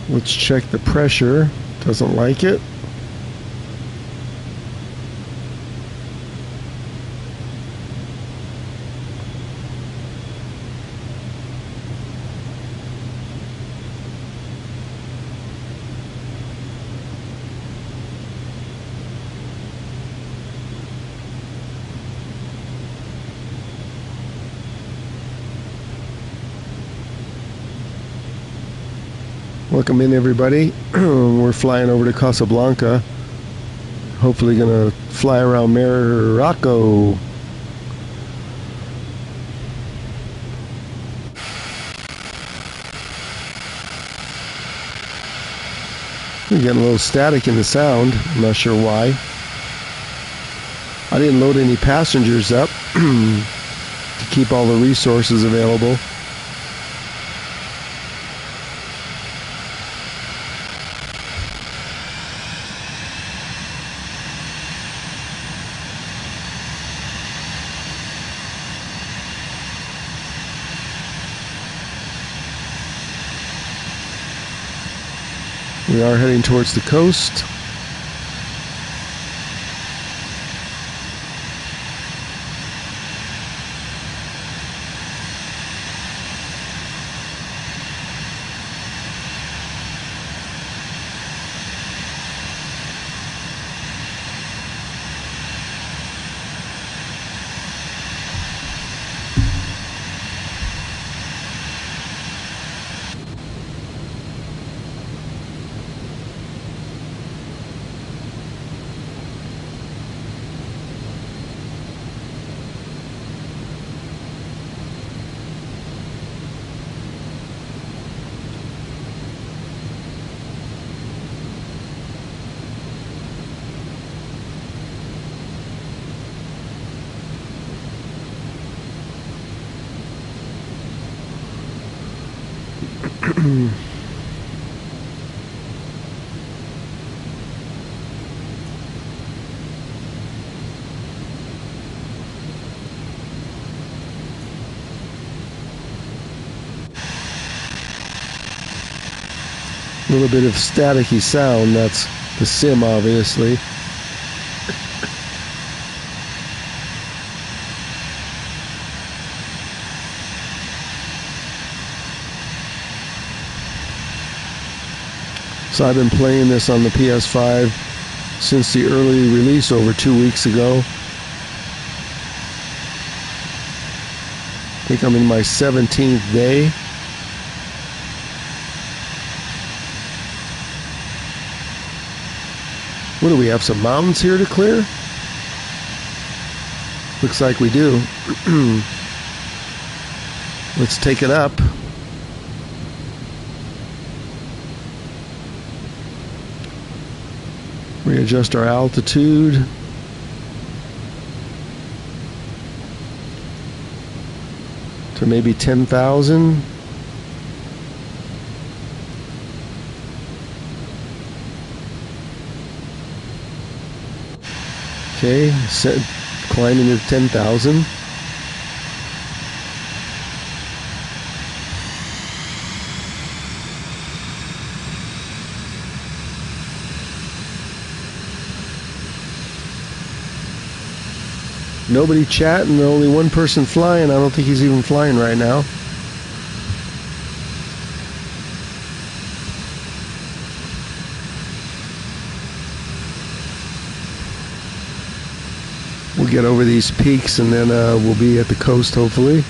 Let's check the pressure. Doesn't like it. Welcome in, everybody. We're flying over to Casablanca. Hopefully gonna fly around Morocco. We're getting a little static in the sound. I'm not sure why. I didn't load any passengers up to keep all the resources available. We are heading towards the coast. A little bit of staticky sound. That's the sim, obviously. So I've been playing this on the PS5 since the early release over 2 weeks ago. I think I'm in my 17th day. What do we have, some mountains here to clear? Looks like we do. Let's take it up. Readjust our altitude. To maybe 10,000. Okay, set, climbing to 10,000. Nobody chatting, only one person flying. I don't think he's even flying right now. We'll get over these peaks and then we'll be at the coast, hopefully.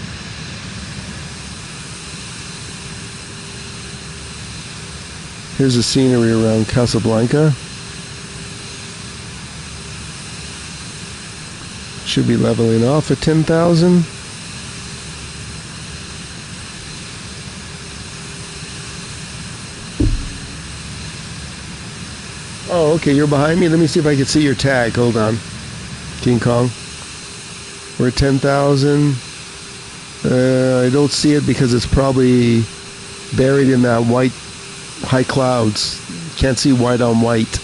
Here's the scenery around Casablanca. Should be leveling off at 10,000. Oh, okay, you're behind me. Let me see if I can see your tag. Hold on. King Kong. We're at 10,000. I don't see it because it's probably buried in that white high clouds. Can't see white on white.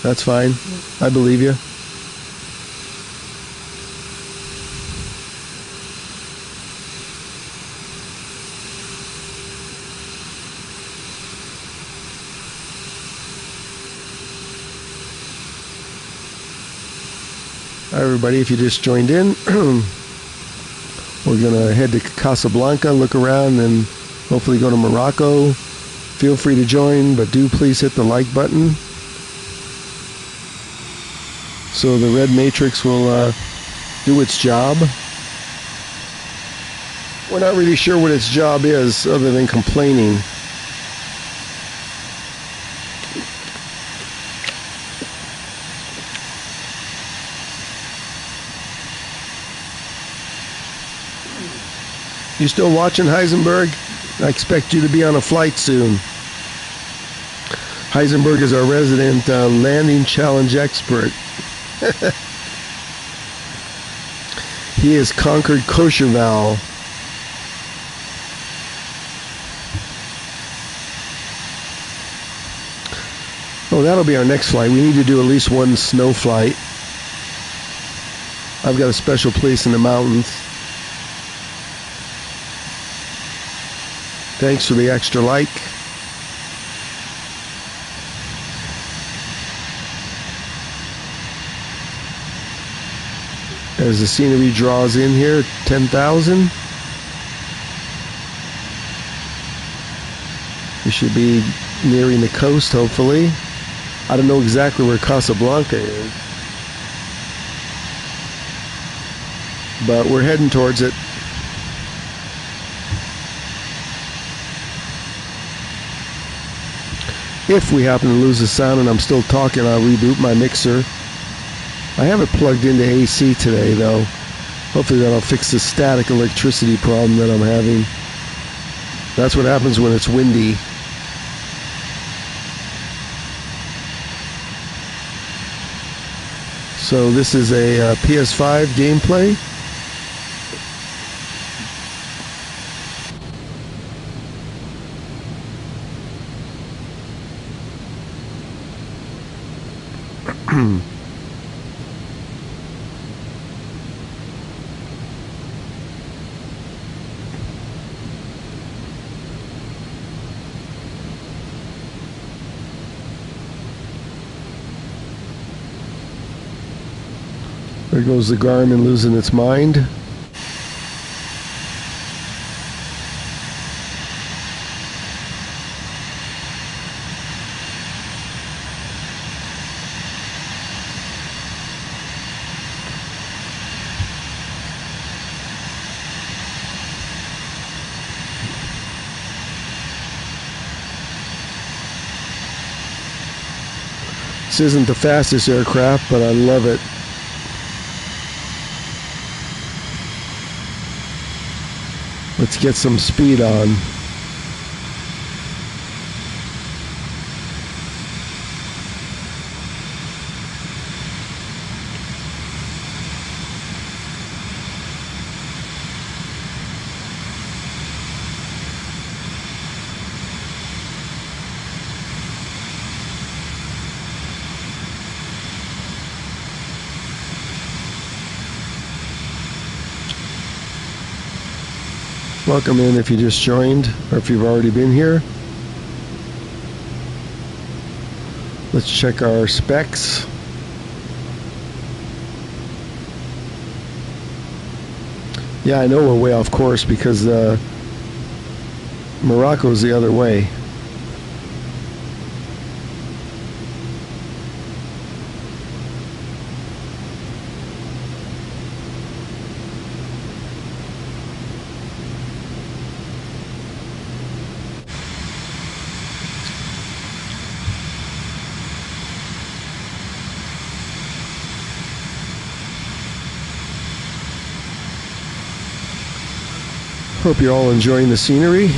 That's fine. I believe you. Hi everybody, if you just joined in, we're going to head to Casablanca, look around, and hopefully go to Morocco. Feel free to join, but do please hit the like button so the red matrix will do its job. We're not really sure what its job is other than complaining. You still watching, Heisenberg? I expect you to be on a flight soon. Heisenberg is our resident landing challenge expert. He has conquered Courchevel. Oh, that'll be our next flight. We need to do at least one snow flight. I've got a special place in the mountains. Thanks for the extra like. As the scenery draws in here, 10,000. We should be nearing the coast, hopefully. I don't know exactly where Casablanca is, but we're heading towards it. If we happen to lose the sound and I'm still talking, I'll reboot my mixer. I have it plugged into AC today, though. Hopefully that'll fix the static electricity problem that I'm having. That's what happens when it's windy. So this is a PS5 gameplay. There goes the Garmin losing its mind. This isn't the fastest aircraft, but I love it. Let's get some speed on. Welcome in if you just joined or if you've already been here. Let's check our specs. Yeah, I know we're way off course because Morocco's the other way. Hope you're all enjoying the scenery.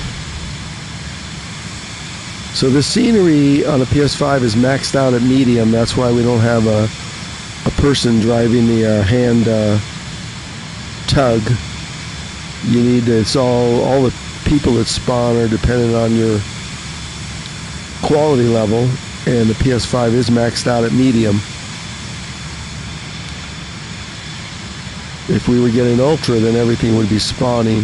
So the scenery on a PS5 is maxed out at medium. That's why we don't have a person driving the hand tug. You need it's all the people that spawn are dependent on your quality level, and the PS5 is maxed out at medium. If we were getting ultra, then everything would be spawning.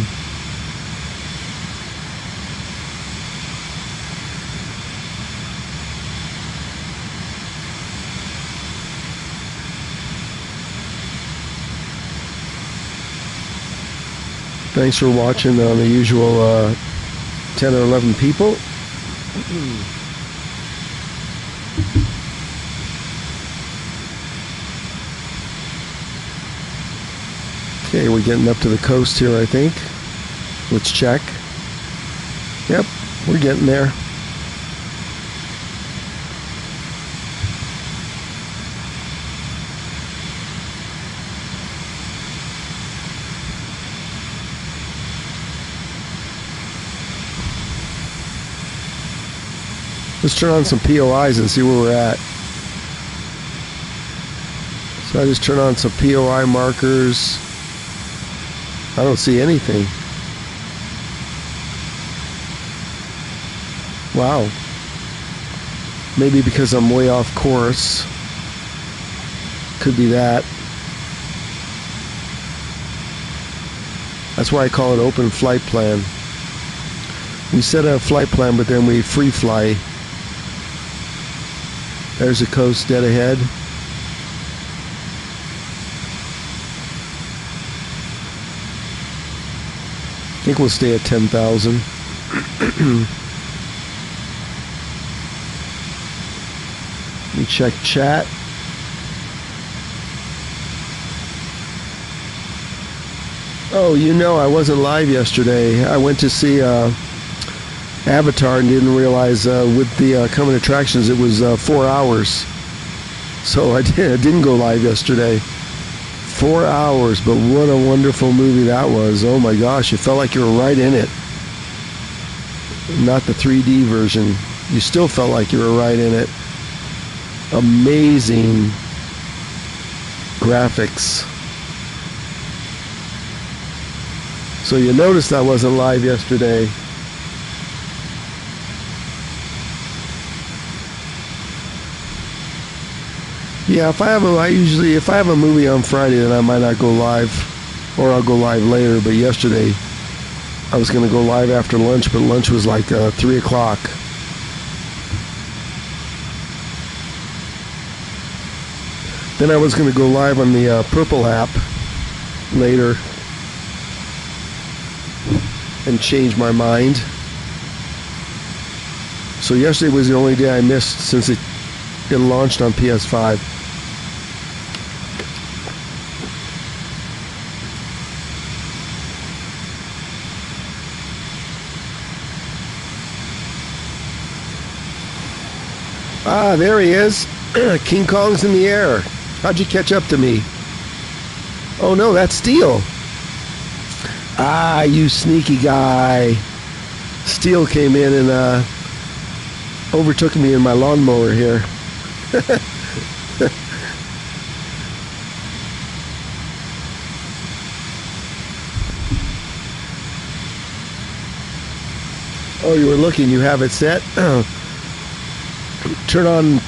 Thanks for watching on the usual 10 or 11 people. Okay, we're getting up to the coast here, I think. Let's check. Yep, we're getting there. Let's turn on some POIs and see where we're at. So I just turn on some POI markers. I don't see anything. Wow. Maybe because I'm way off course. Could be that. That's why I call it open flight plan. We set a flight plan, but then we free fly. There's the coast dead ahead. I think we'll stay at 10,000. Let me check chat. Oh, you know, I wasn't live yesterday. I went to see Avatar and didn't realize with the coming attractions it was 4 hours. So I didn't go live yesterday. 4 hours, but what a wonderful movie that was. Oh my gosh, you felt like you were right in it. Not the 3D version. You still felt like you were right in it. Amazing graphics. So you noticed I wasn't live yesterday. Yeah, if I have a movie on Friday, then I might not go live, or I'll go live later. But yesterday, I was going to go live after lunch, but lunch was like 3 o'clock. Then I was going to go live on the Purple app later, and change my mind. So yesterday was the only day I missed since it launched on PS5. Ah, there he is. King Kong's in the air. How'd you catch up to me? Oh no, that's Steel. Ah, you sneaky guy. Steel came in and overtook me in my lawnmower here. Oh, you were looking. You have it set? Turn on,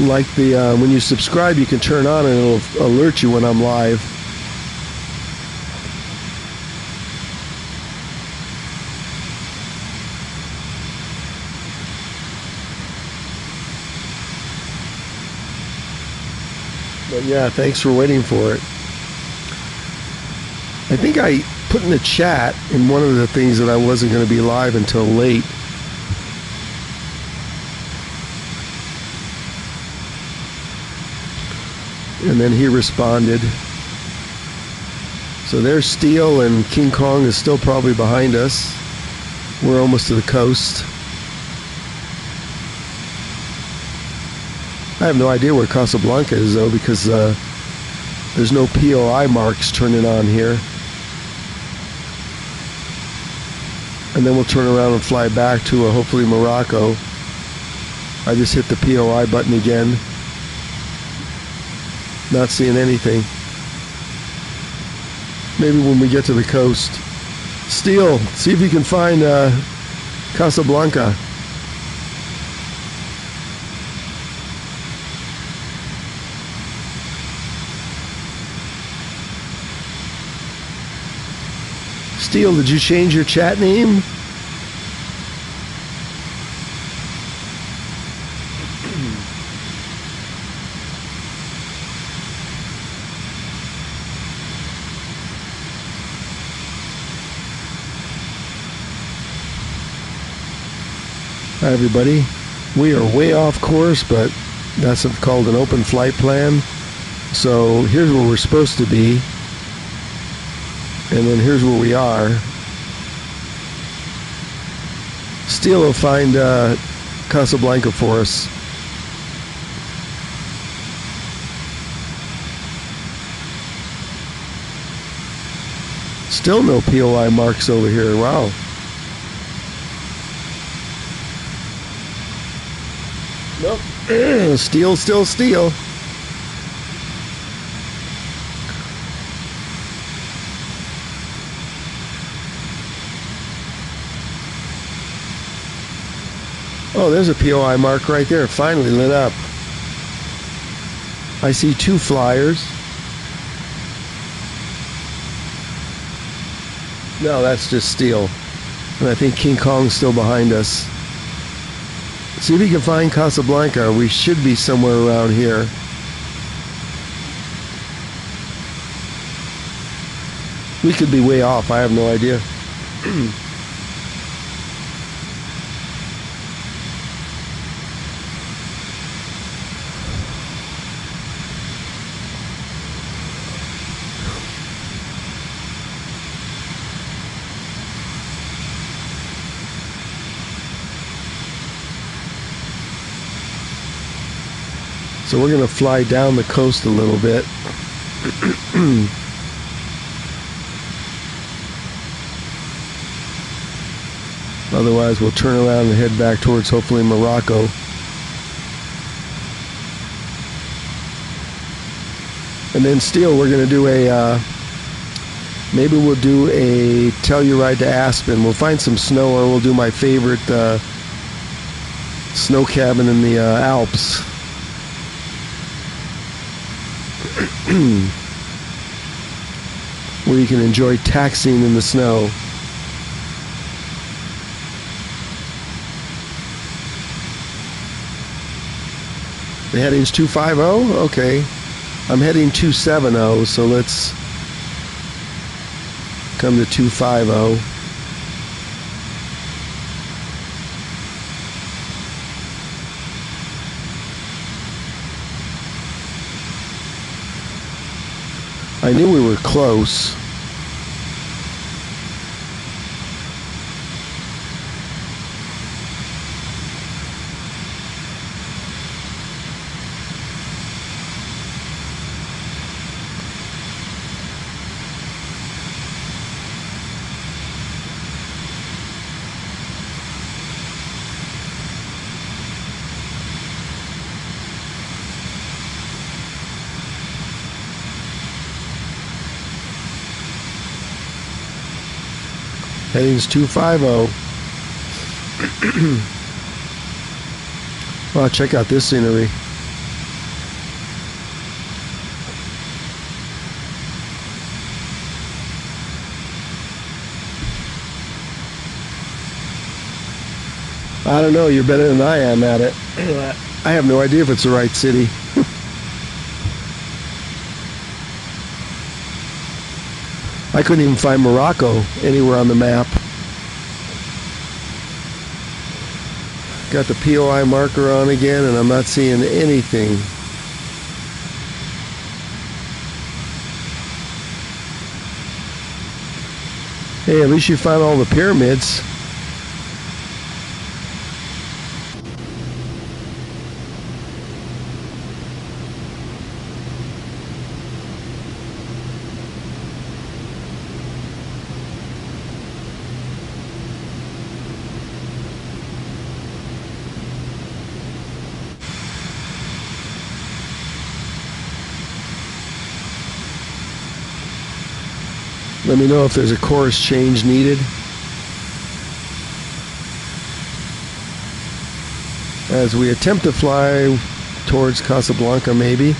like the when you subscribe, you can turn on and it'll alert you when I'm live. But yeah, thanks for waiting for it. I think I put in the chat in one of the things that I wasn't going to be live until late. And then he responded. So there's Steel, and King Kong is still probably behind us. We're almost to the coast. I have no idea where Casablanca is, though, because there's no POI marks turning on here. And then we'll turn around and fly back to hopefully Morocco. I just hit the POI button again. Not seeing anything. Maybe when we get to the coast. Steele, see if you can find Casablanca. Steele, did you change your chat name? Hi everybody, we are way off course, but that's called an open flight plan. So here's where we're supposed to be, and then here's where we are. Steele will find Casablanca for us. Still no POI marks over here, wow. Nope. Steel, still steel. Oh, there's a POI mark right there. Finally lit up. I see 2 flyers. No, that's just steel. And I think King Kong's still behind us. See if you can find Casablanca. We should be somewhere around here. We could be way off. I have no idea. So we're going to fly down the coast a little bit. Otherwise, we'll turn around and head back towards hopefully Morocco. And then still, we're going to do a, maybe we'll do a Telluride to Aspen. We'll find some snow, or we'll do my favorite snow cabin in the Alps. Where you can enjoy taxiing in the snow. The heading's 250? Okay. I'm heading 270, so let's come to 250. I knew we were close. Heading's 250. Wow, check out this scenery. I don't know, you're better than I am at it. I have no idea if it's the right city. I couldn't even find Morocco anywhere on the map. Got the POI marker on again, and I'm not seeing anything. Hey, at least you found all the pyramids. Let me know if there's a course change needed. As we attempt to fly towards Casablanca, maybe.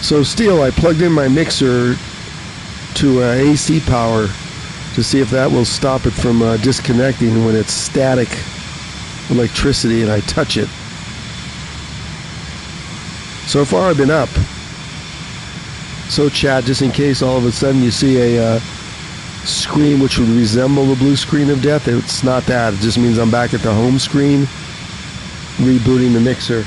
So Steel, I plugged in my mixer to AC power to see if that will stop it from disconnecting when it's static electricity and I touch it. So far I've been up. So chat, just in case all of a sudden you see a screen which would resemble the blue screen of death, it's not that. It just means I'm back at the home screen, rebooting the mixer.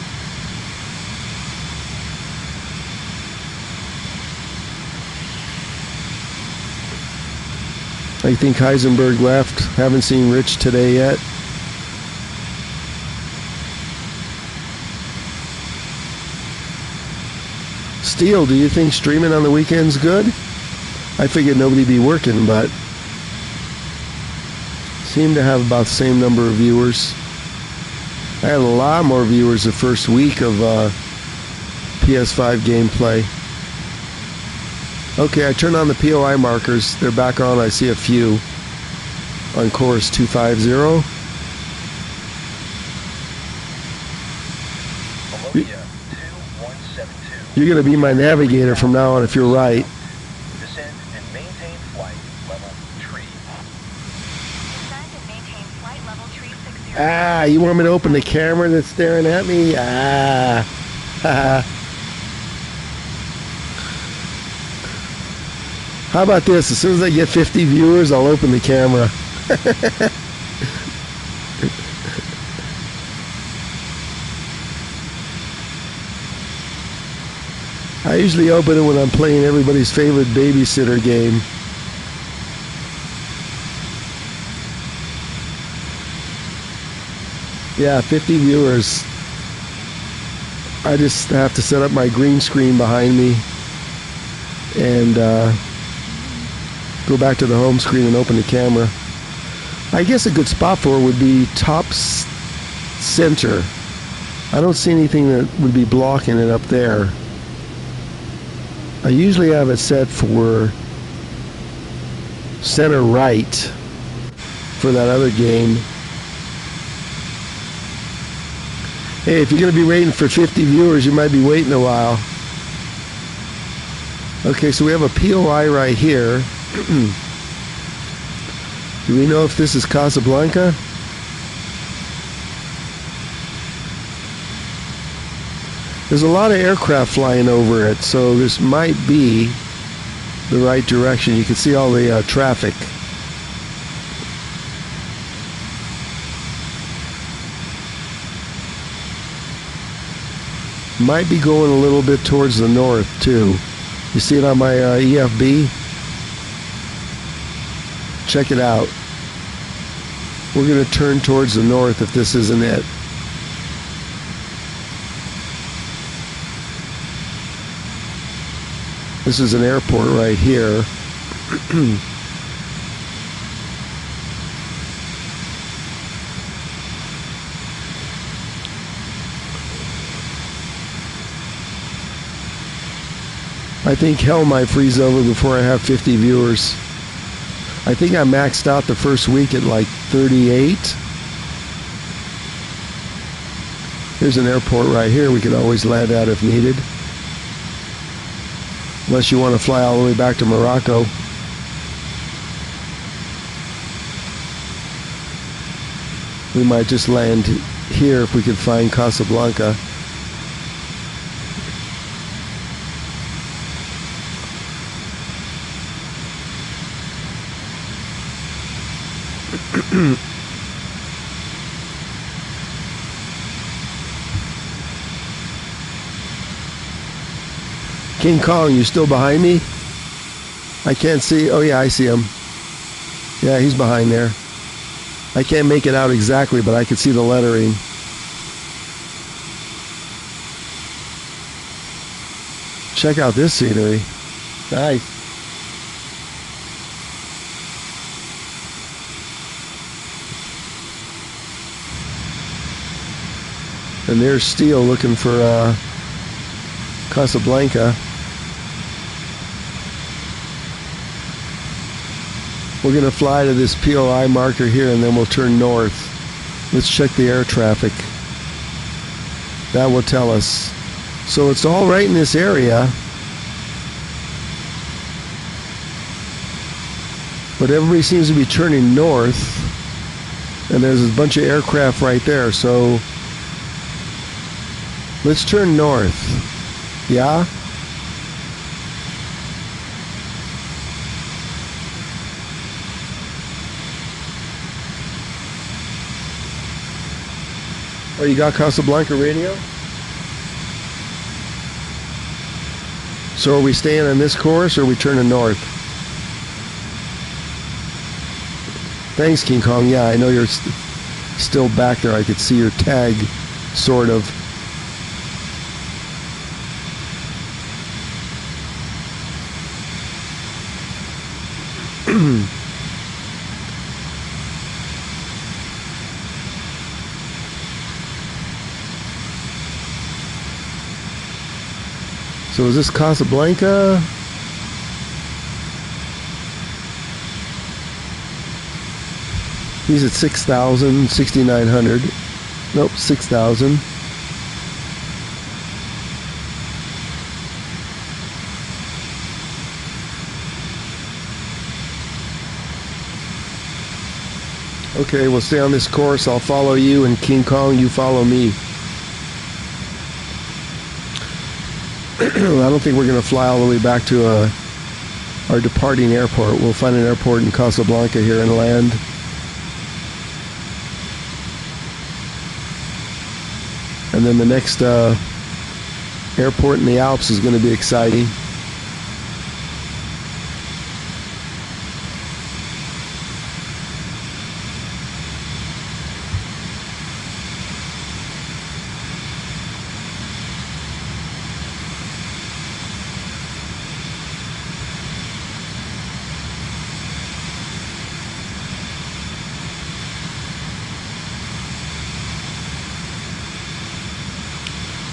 I think Heisenberg left. Haven't seen Rich today yet. Steel, do you think streaming on the weekend's good? I figured nobody'd be working, but seem to have about the same number of viewers. I had a lot more viewers the first week of PS5 gameplay. Okay, I turned on the POI markers. They're back on. I see a few on course 250. Columbia 2172. You're going to be my navigator from now on if you're right. Descend and maintain flight level 3. Descend and maintain flight level 360. Ah, you want me to open the camera that's staring at me? Ah. How about this? As soon as I get 50 viewers, I'll open the camera. I usually open it when I'm playing everybody's favorite babysitter game. Yeah, 50 viewers. I just have to set up my green screen behind me and go back to the home screen and open the camera. I guess a good spot for it would be top center. I don't see anything that would be blocking it up there. I usually have it set for center right for that other game. Hey, if you're going to be waiting for 50 viewers, you might be waiting a while. Okay, so we have a POI right here. Do we know if this is Casablanca? There's a lot of aircraft flying over it, so this might be the right direction. You can see all the traffic. Might be going a little bit towards the north too. You see it on my EFB? Check it out. We're going to turn towards the north if this isn't it. This is an airport right here. I think hell might freeze over before I have 50 viewers. I think I maxed out the first week at like 38. Here's an airport right here we could always land at if needed. Unless you want to fly all the way back to Morocco. We might just land here if we could find Casablanca. King Kong, you still behind me? I can't see. Oh yeah, I see him. Yeah, he's behind there. I can't make it out exactly, but I can see the lettering. Check out this scenery. Nice. And there's Steele looking for Casablanca. We're going to fly to this POI marker here, and then we'll turn north. Let's check the air traffic. That will tell us. So it's all right in this area. But everybody seems to be turning north. And there's a bunch of aircraft right there. So let's turn north. Yeah? Oh, you got Casablanca radio? So are we staying on this course or are we turning north? Thanks, King Kong. Yeah, I know you're still back there. I could see your tag, sort of. So is this Casablanca? He's at 6,000, 6,900. Nope, 6,000. Okay, we'll stay on this course. I'll follow you, and King Kong, you follow me. I don't think we're going to fly all the way back to our departing airport. We'll find an airport in Casablanca here and land. And then the next airport in the Alps is going to be exciting.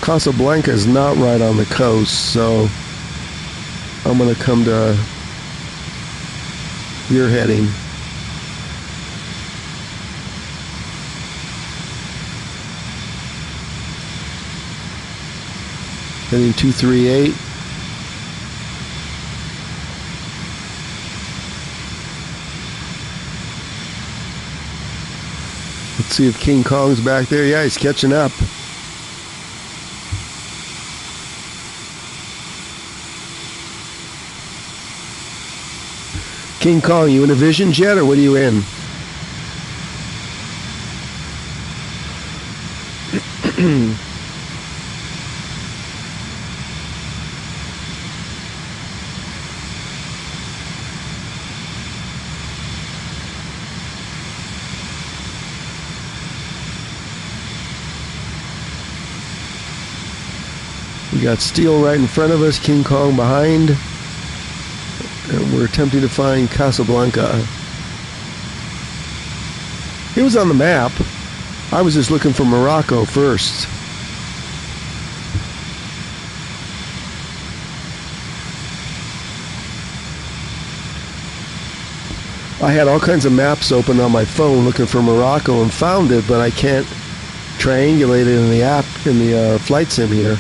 Casablanca is not right on the coast, so I'm going to come to your heading. Heading 238. Let's see if King Kong's back there. Yeah, he's catching up. King Kong, you in a Vision jet or what are you in? We got Steel right in front of us, King Kong behind. And we're attempting to find Casablanca. It was on the map. I was just looking for Morocco first. I had all kinds of maps open on my phone looking for Morocco and found it, but I can't triangulate it in the app, in the flight sim here.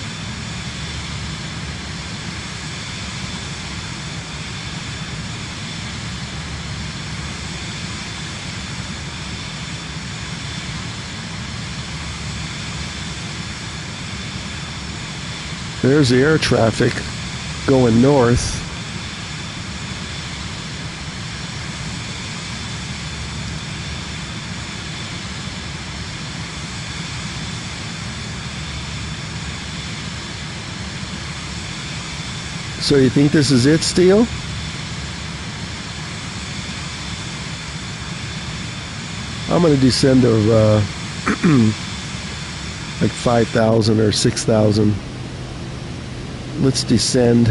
There's the air traffic going north. So you think this is it, Steel? I'm going to descend of like 5,000 or 6,000. Let's descend.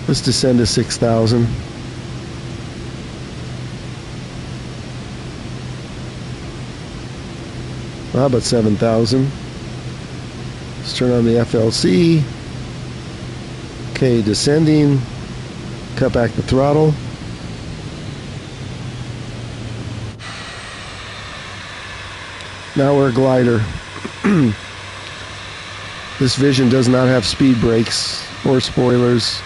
Let's descend to 6,000. How about 7,000? Let's turn on the FLC. Okay, descending. Cut back the throttle. Now we're a glider. This Vision does not have speed brakes or spoilers.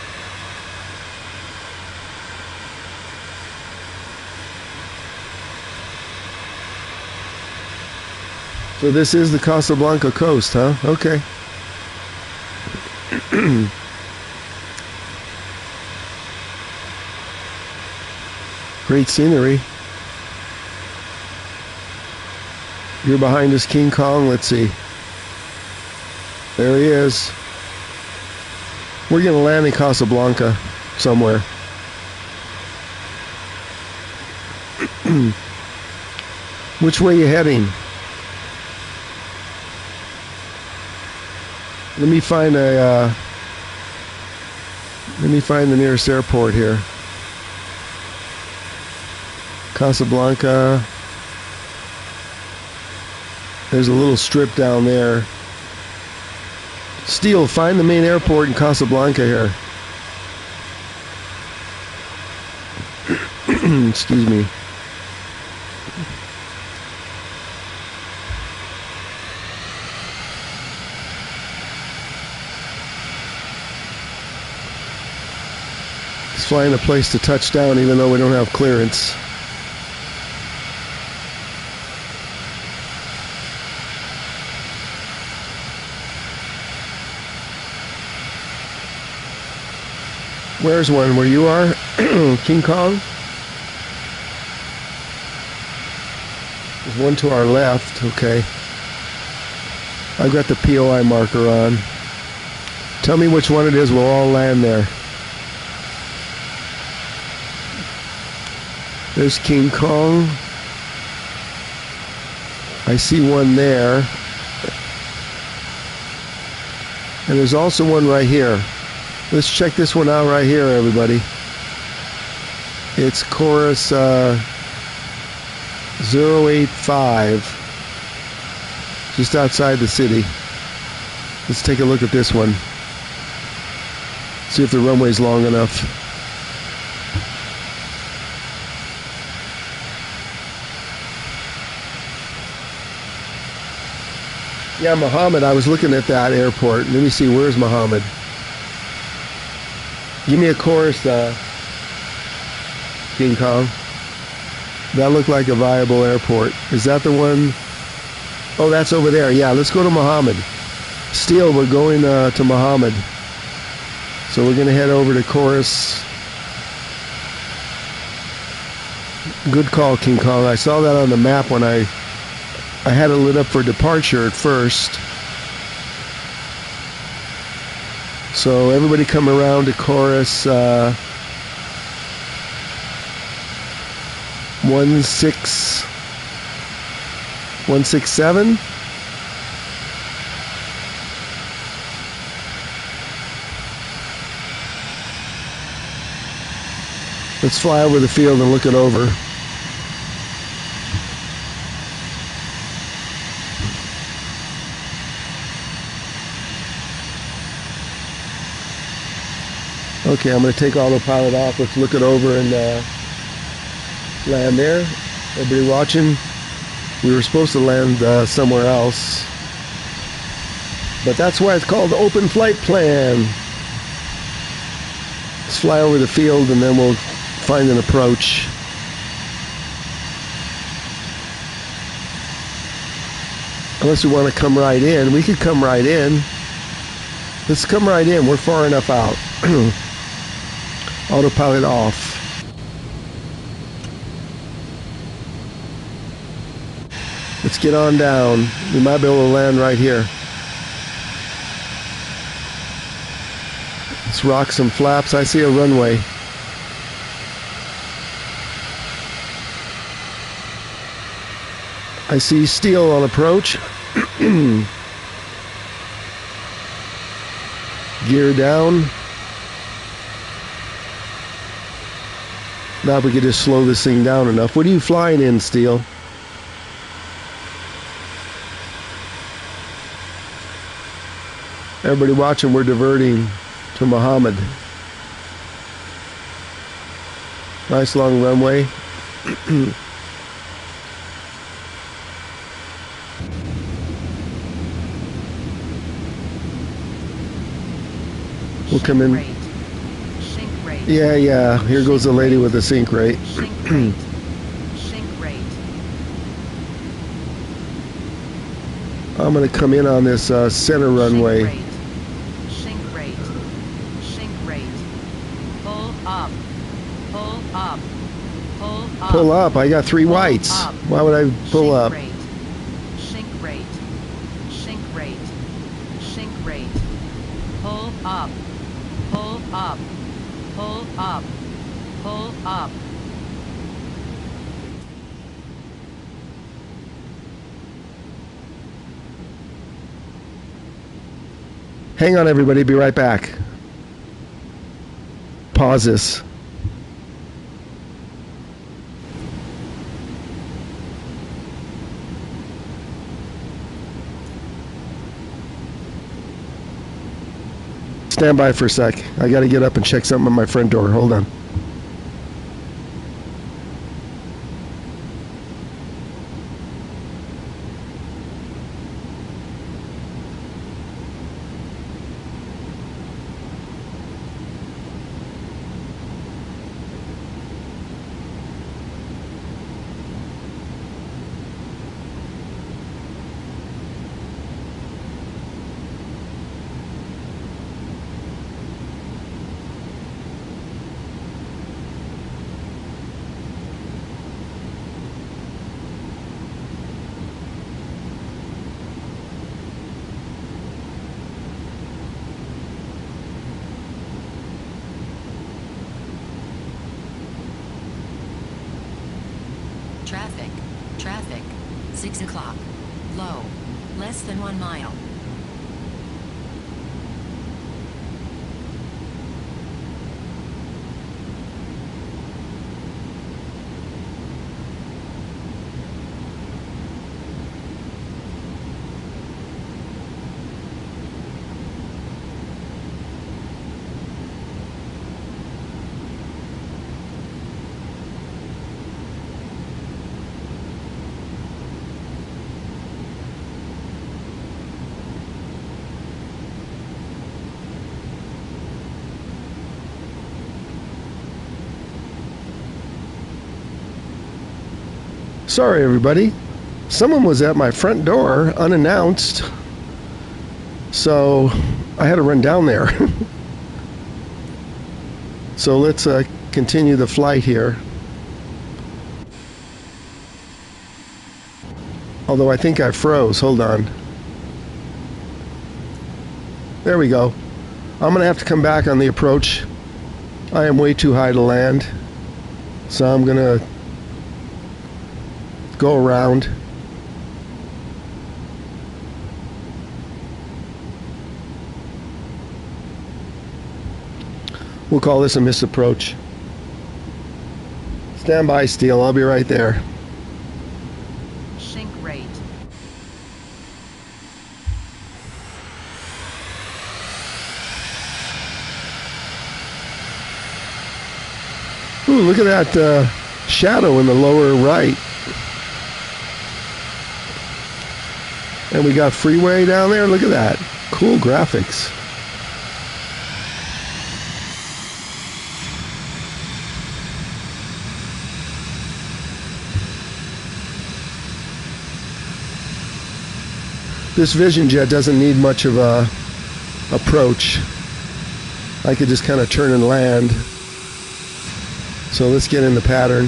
So this is the Casablanca coast, huh? Okay. Great scenery. You're behind us, King Kong. Let's see. There he is. We're going to land in Casablanca somewhere. Which way are you heading? Let me find the nearest airport here. Casablanca. There's a little strip down there. Steele, find the main airport in Casablanca here. Excuse me. Let's find a place to touch down even though we don't have clearance. Where's one where you are? King Kong? There's one to our left, okay. I've got the POI marker on. Tell me which one it is, we'll all land there. There's King Kong. I see one there. And there's also one right here. Let's check this one out right here, everybody. It's Chorus 085, just outside the city. Let's take a look at this one. See if the runway's long enough. Yeah, Muhammad, I was looking at that airport. Let me see, where's Muhammad? Give me a chorus, King Kong. That looked like a viable airport. Is that the one? Oh, that's over there. Yeah, let's go to Muhammad. Steele, we're going to Muhammad. So we're going to head over to chorus. Good call, King Kong. I saw that on the map when I had it lit up for departure at first. So everybody come around to chorus 167. Let's fly over the field and look it over. Okay, I'm going to take autopilot off. Let's look it over and land there. Everybody watching? We were supposed to land somewhere else. But that's why it's called the open flight plan. Let's fly over the field and then we'll find an approach. Unless we want to come right in. We could come right in. Let's come right in. We're far enough out. Autopilot off. Let's get on down. We might be able to land right here. Let's rock some flaps. I see a runway. I see Steele on approach. Gear down. Now if we could just slow this thing down enough. What are you flying in, Steel? Everybody watching, we're diverting to Muhammad. Nice long runway. We'll come in. Sink rate. Yeah. Here goes the lady with the sink rate. Sink rate. Sink rate. I'm going to come in on this center runway. Sink rate. Sink rate. Pull up. Pull up. Pull up. Pull up. I got 3 whites. Up. Why would I pull up? Sink rate. Sink rate. Sink rate. Pull up. Pull up. Pull up. Pull up. Hang on, everybody. Be right back. Pause this. Stand by for a sec. I got to get up and check something on my front door. Hold on. Traffic. Traffic. 6 o'clock. Low. Less than 1 mile. Sorry, everybody. Someone was at my front door unannounced, so I had to run down there. So let's continue the flight here. Although I think I froze. Hold on. There we go. I'm going to have to come back on the approach. I am way too high to land, so I'm going to go around. We'll call this a misapproach. Stand by, Steel. I'll be right there. Sink rate. Ooh, look at that shadow in the lower right. And we got freeway down there. Look at that. Cool graphics. This Vision Jet doesn't need much of a approach. I could just kind of turn and land. So let's get in the pattern.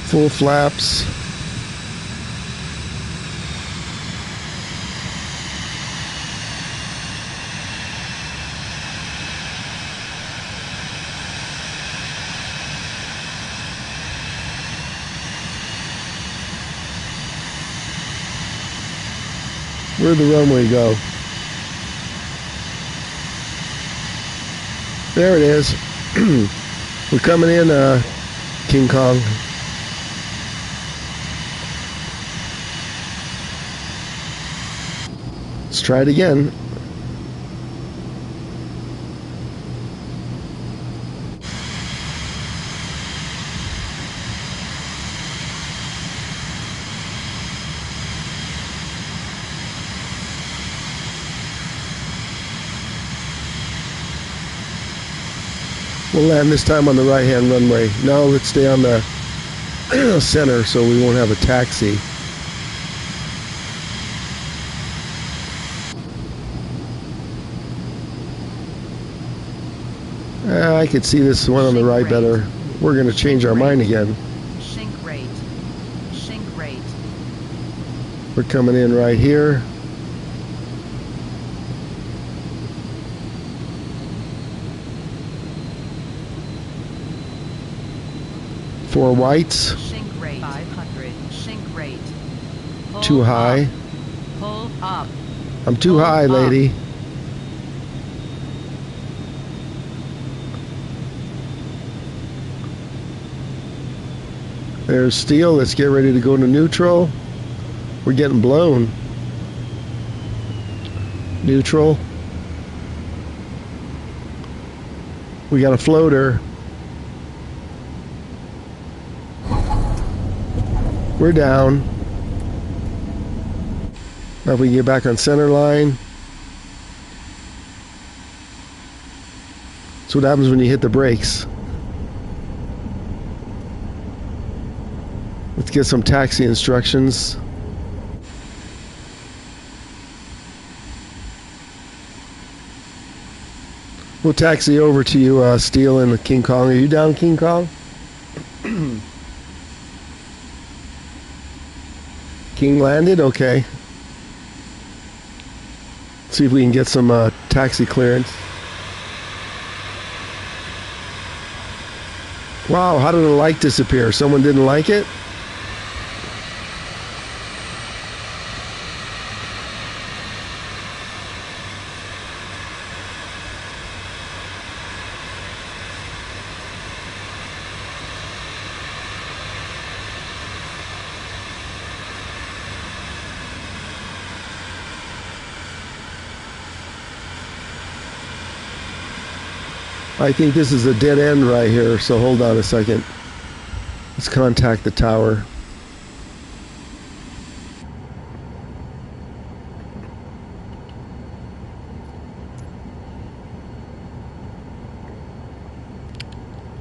Full flaps. Where'd the runway go? There it is. We're coming in, King Kong. Let's try it again. We'll land this time on the right-hand runway. Now let's stay on the center so we won't have a taxi. I could see this one on the right better. We're going to change our mind again. Sink rate. Sink rate. We're coming in right here. Four whites. Sink rate. 500. Sink rate. Pull Too high. Up. Pull up. I'm too Pull high, up. lady. There's steel. Let's get ready to go to neutral. We're getting blown. Neutral. We got a floater. We're down. Now if we can get back on center line. That's what happens when you hit the brakes. Let's get some taxi instructions. We'll taxi over to you, Steel and King Kong. Are you down, King Kong? King landed? Okay. See if we can get some taxi clearance. Wow, how did the light disappear? Someone didn't like it? I think this is a dead end right here, so hold on a second. Let's contact the tower.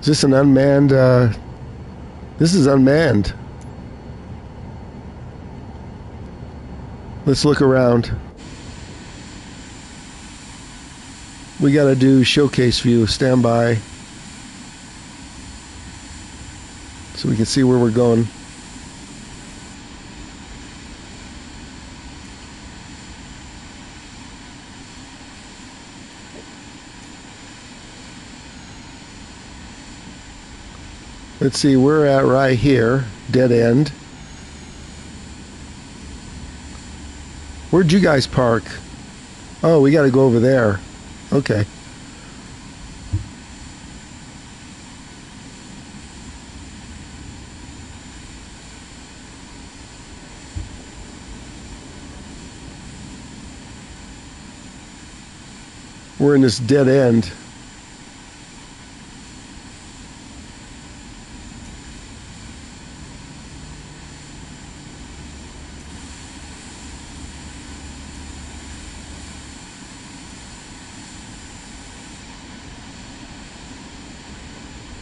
Is this an unmanned, this is unmanned. Let's look around. We got to do showcase view, stand by, so we can see where we're going. Let's see, we're at right here, dead end. Where'd you guys park? Oh, we got to go over there. Okay. We're in this dead end.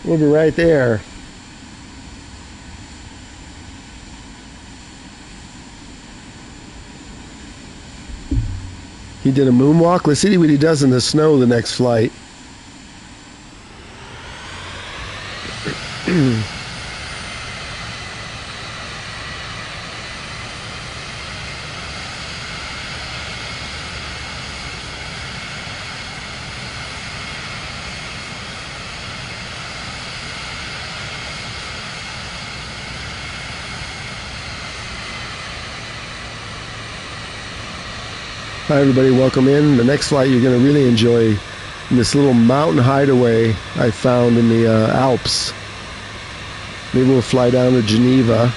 We'll be right there. He did a moonwalk. Let's see what he does in the snow the next flight. Hi everybody, welcome in. The next flight you're going to really enjoy in this little mountain hideaway I found in the Alps. Maybe we'll fly down to Geneva.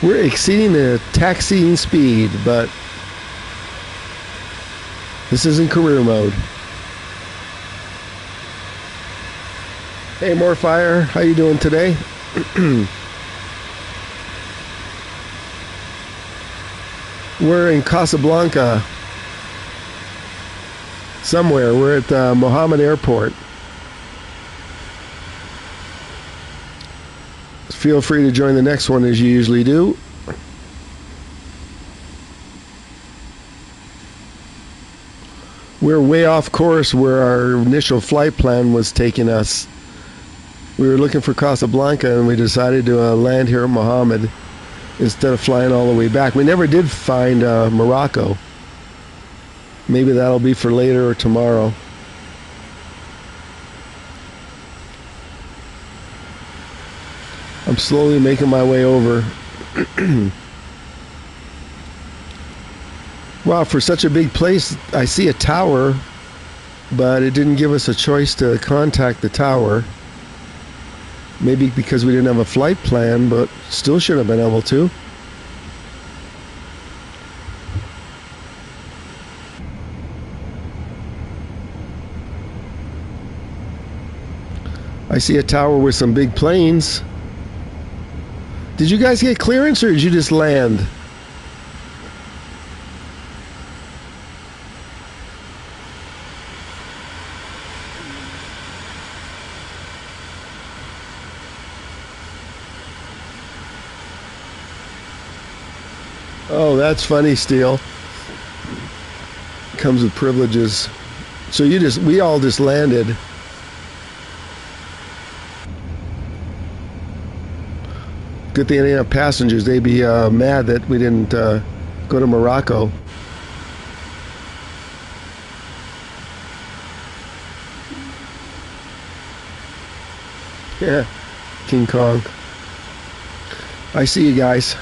We're exceeding the taxiing speed, but this isn't career mode. Hey Morfire, how you doing today? We're in Casablanca. Somewhere. We're at Mohammed Airport. Feel free to join the next one as you usually do. We're way off course where our initial flight plan was taking us. We were looking for Casablanca and we decided to land here at Mohammed instead of flying all the way back. We never did find Morocco. Maybe that'll be for later or tomorrow. I'm slowly making my way over. Wow, for such a big place, I see a tower, but it didn't give us a choice to contact the tower. Maybe because we didn't have a flight plan, but still should have been able to. I see a tower with some big planes. Did you guys get clearance or did you just land? Oh, that's funny, Steele. Comes with privileges. So we all just landed. Good thing they didn't have passengers. They'd be mad that we didn't go to Morocco. Yeah, King Kong. I see you guys.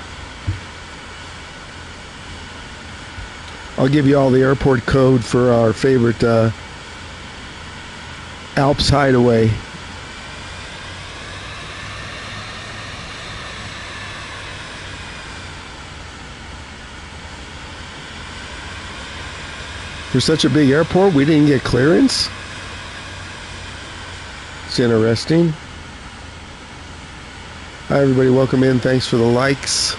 I'll give you all the airport code for our favorite Alps hideaway. For such a big airport, we didn't get clearance? It's interesting. Hi everybody, welcome in. Thanks for the likes.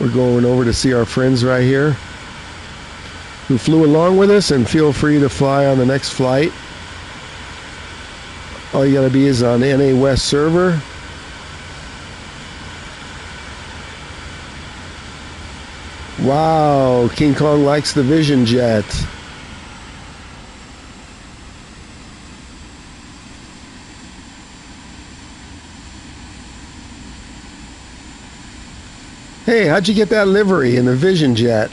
We're going over to see our friends right here who flew along with us, and feel free to fly on the next flight. All you gotta be is on NA West server. Wow, King Kong likes the Vision Jet. Hey, how'd you get that livery in the Vision Jet?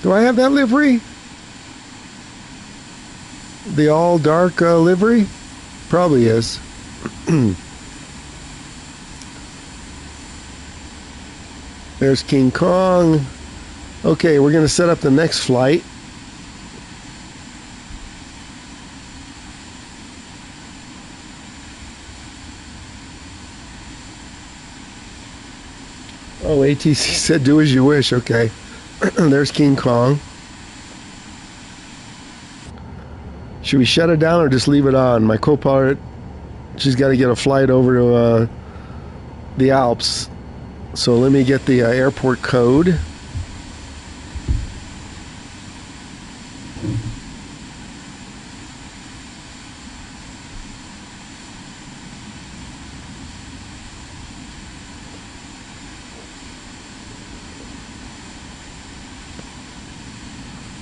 Do I have that livery? The all dark livery? Probably is. There's King Kong. Okay, we're going to set up the next flight. Oh, ATC said do as you wish. Okay. There's King Kong. Should we shut it down or just leave it on? My co-pilot, she's got to get a flight over to the Alps. So let me get the airport code.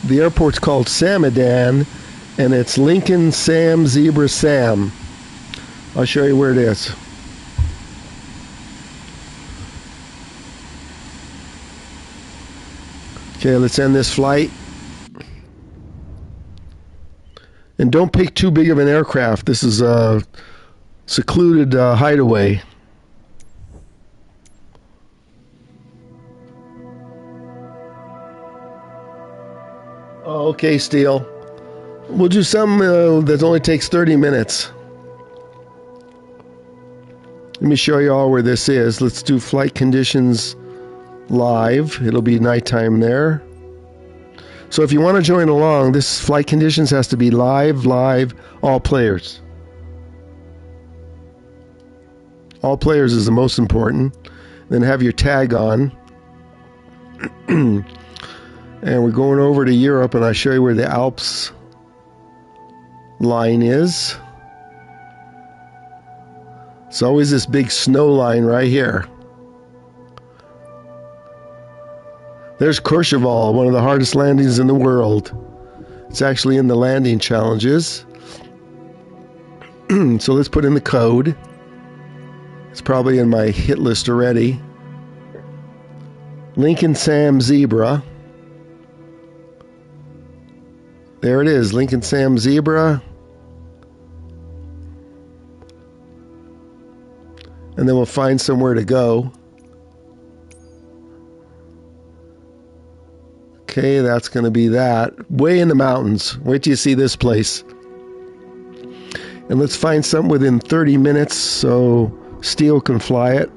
The airport's called Samadan, and it's Lincoln Sam Zebra Sam. I'll show you where it is. Okay, let's end this flight. And don't pick too big of an aircraft. This is a secluded hideaway. Oh, okay, Steele. We'll do some that only takes 30 minutes. Let me show you all where this is. Let's do flight conditions live. It'll be nighttime there. So if you want to join along, this flight conditions has to be live, all players. All players is the most important. Then have your tag on. And we're going over to Europe, and I'll show you where the Alps line is. It's always this big snow line right here. There's Courchevel, one of the hardest landings in the world. It's actually in the landing challenges. So let's put in the code. It's probably in my hit list already. Lincoln Sam Zebra. There it is, Lincoln Sam Zebra. And then we'll find somewhere to go. Okay, that's going to be that. Way in the mountains. Wait till you see this place. And let's find something within 30 minutes so Steele can fly it.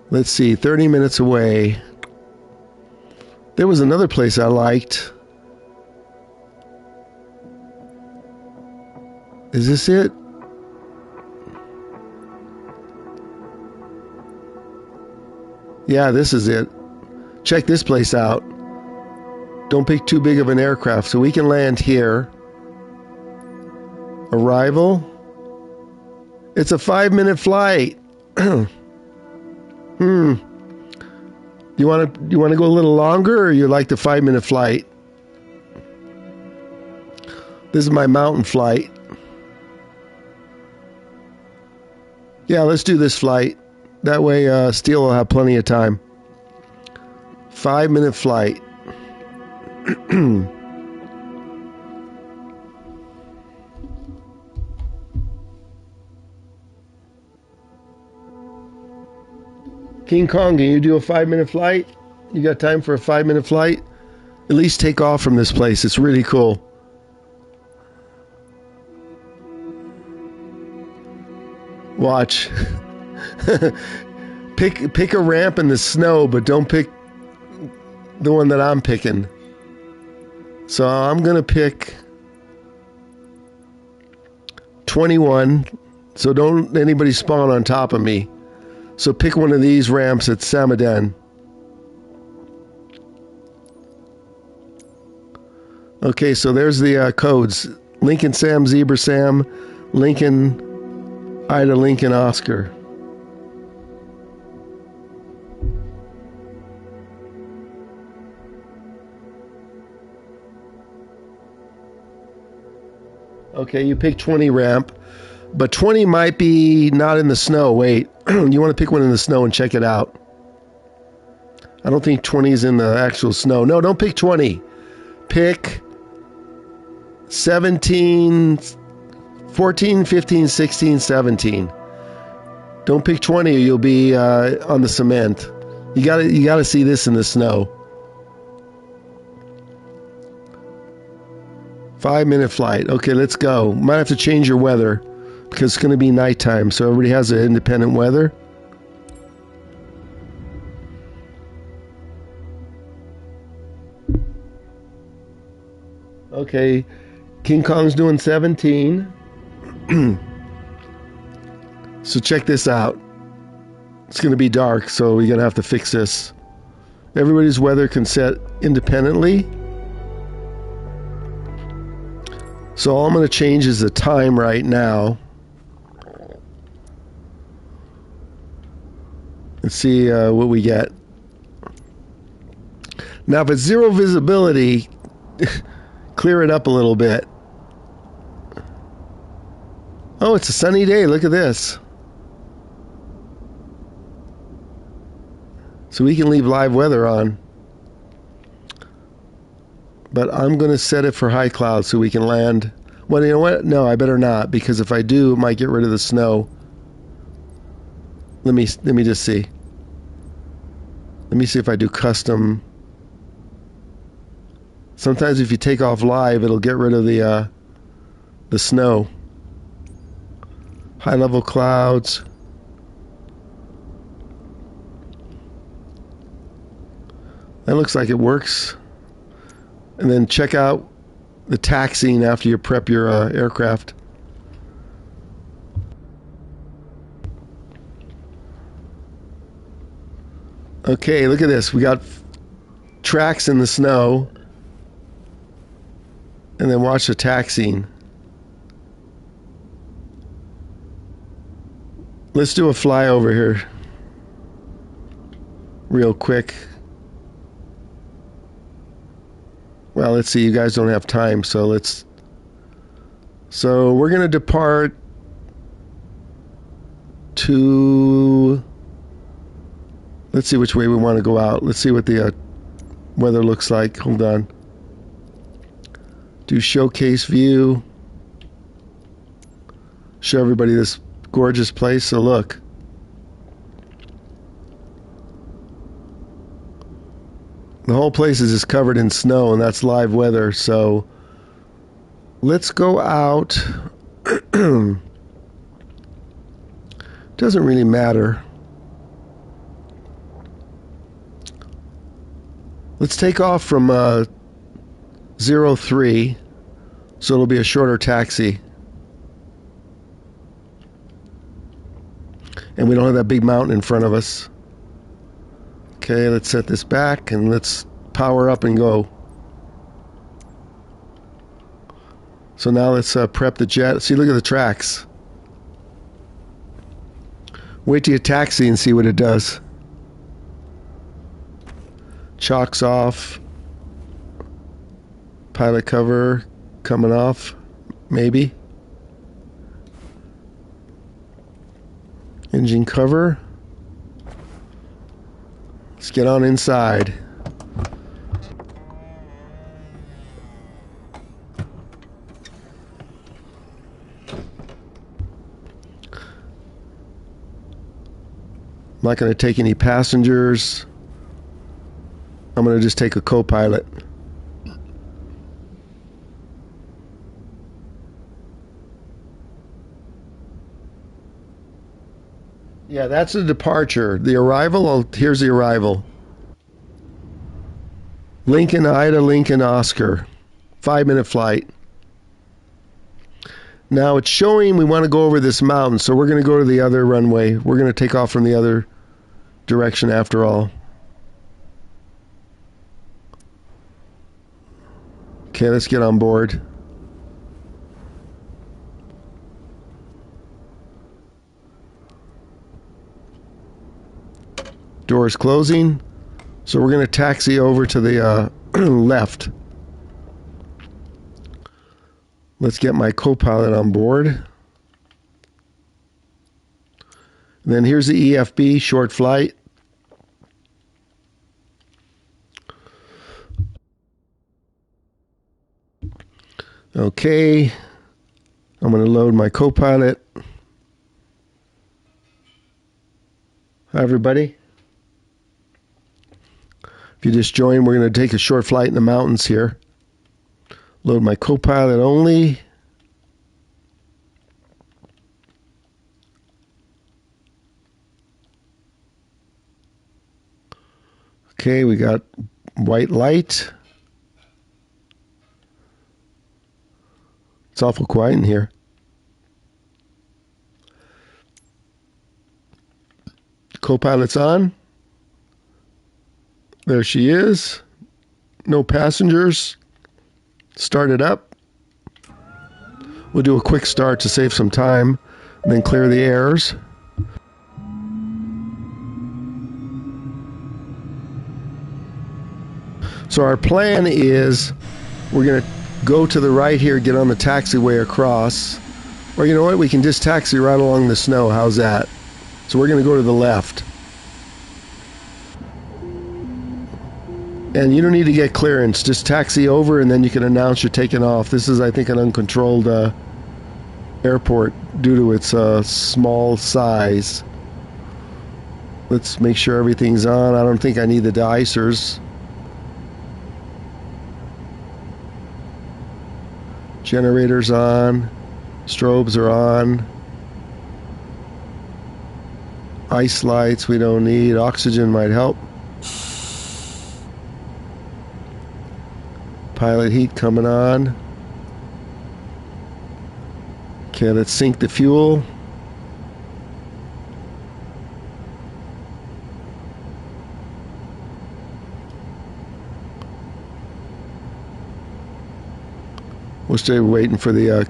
Let's see, 30 minutes away. There was another place I liked. Is this it? Yeah, this is it. Check this place out. Don't pick too big of an aircraft, so we can land here. Arrival. It's a 5-minute flight. Do you want to go a little longer, or you like the 5-minute flight? This is my mountain flight. Yeah, let's do this flight. That way, Steele will have plenty of time. 5-minute flight. King Kong, can you do a 5-minute flight? You got time for a 5-minute flight? At least take off from this place. It's really cool. Watch. Pick a ramp in the snow, but don't pick the one that I'm picking. So I'm going to pick 21. So don't anybody spawn on top of me. So pick one of these ramps at Samaden. Okay, so there's the codes. Lincoln Sam, Zebra Sam, Lincoln, Ida Lincoln Oscar. Okay, you pick 20 ramp, but 20 might be not in the snow. Wait, you want to pick one in the snow and check it out. I don't think 20 is in the actual snow. No, don't pick 20. Pick 17, 14, 15, 16, 17. Don't pick 20 or you'll be on the cement. You gotta see this in the snow. 5-minute flight. Okay, let's go. Might have to change your weather because it's going to be nighttime, so everybody has an independent weather. Okay, King Kong's doing 17. So check this out. It's going to be dark, so we're going to have to fix this. Everybody's weather can set independently. So all I'm going to change is the time right now. Let's see what we get. Now, if it's zero visibility, clear it up a little bit. Oh, it's a sunny day. Look at this. So we can leave live weather on. But I'm going to set it for high cloud so we can land. Well, you know what? No, I better not, because if I do, it might get rid of the snow. Let me just see. Let me see if I do custom. Sometimes if you take off live, it'll get rid of the snow. High level clouds. That looks like it works. And then check out the taxiing after you prep your aircraft. Okay, look at this. We got tracks in the snow. And then watch the taxiing. Let's do a flyover here. Real quick. Well, let's see. You guys don't have time, so let's... So we're going to depart to... Let's see which way we want to go out. Let's see what the weather looks like. Hold on. Do showcase view. Show everybody this gorgeous place. So look. The whole place is just covered in snow, and that's live weather. So let's go out. Doesn't really matter. Let's take off from 03, so it'll be a shorter taxi. And we don't have that big mountain in front of us. Okay, let's set this back and let's power up and go. So now let's prep the jet. See, look at the tracks. Wait till you taxi and see what it does. Chocks off. Pilot cover coming off, maybe. Engine cover. Let's get on inside. I'm not going to take any passengers. I'm going to just take a co-pilot. Yeah, that's the departure. The arrival, here's the arrival. Lincoln, Ida, Lincoln, Oscar. 5-minute flight. Now it's showing we want to go over this mountain, so we're going to go to the other runway. We're going to take off from the other direction after all. Okay, let's get on board. Doors closing. So we're going to taxi over to the left. Let's get my co-pilot on board. And then here's the EFB, short flight. Okay. I'm going to load my co-pilot. Hi, everybody. If you just joined, we're going to take a short flight in the mountains here. Load my co-pilot only. Okay, we got white light. It's awful quiet in here. Co-pilot's on. There she is. No passengers. Start it up. We'll do a quick start to save some time, and then clear the errors. So our plan is we're going to go to the right here, get on the taxiway across. Or you know what? We can just taxi right along the snow. How's that? So we're going to go to the left. And you don't need to get clearance. Just taxi over and then you can announce you're taking off. This is, I think, an uncontrolled airport due to its small size. Let's make sure everything's on. I don't think I need the de-icers. Generators on. Strobes are on. Ice lights we don't need. Oxygen might help. Pilot heat coming on. Okay, let's sink the fuel. We're still waiting for the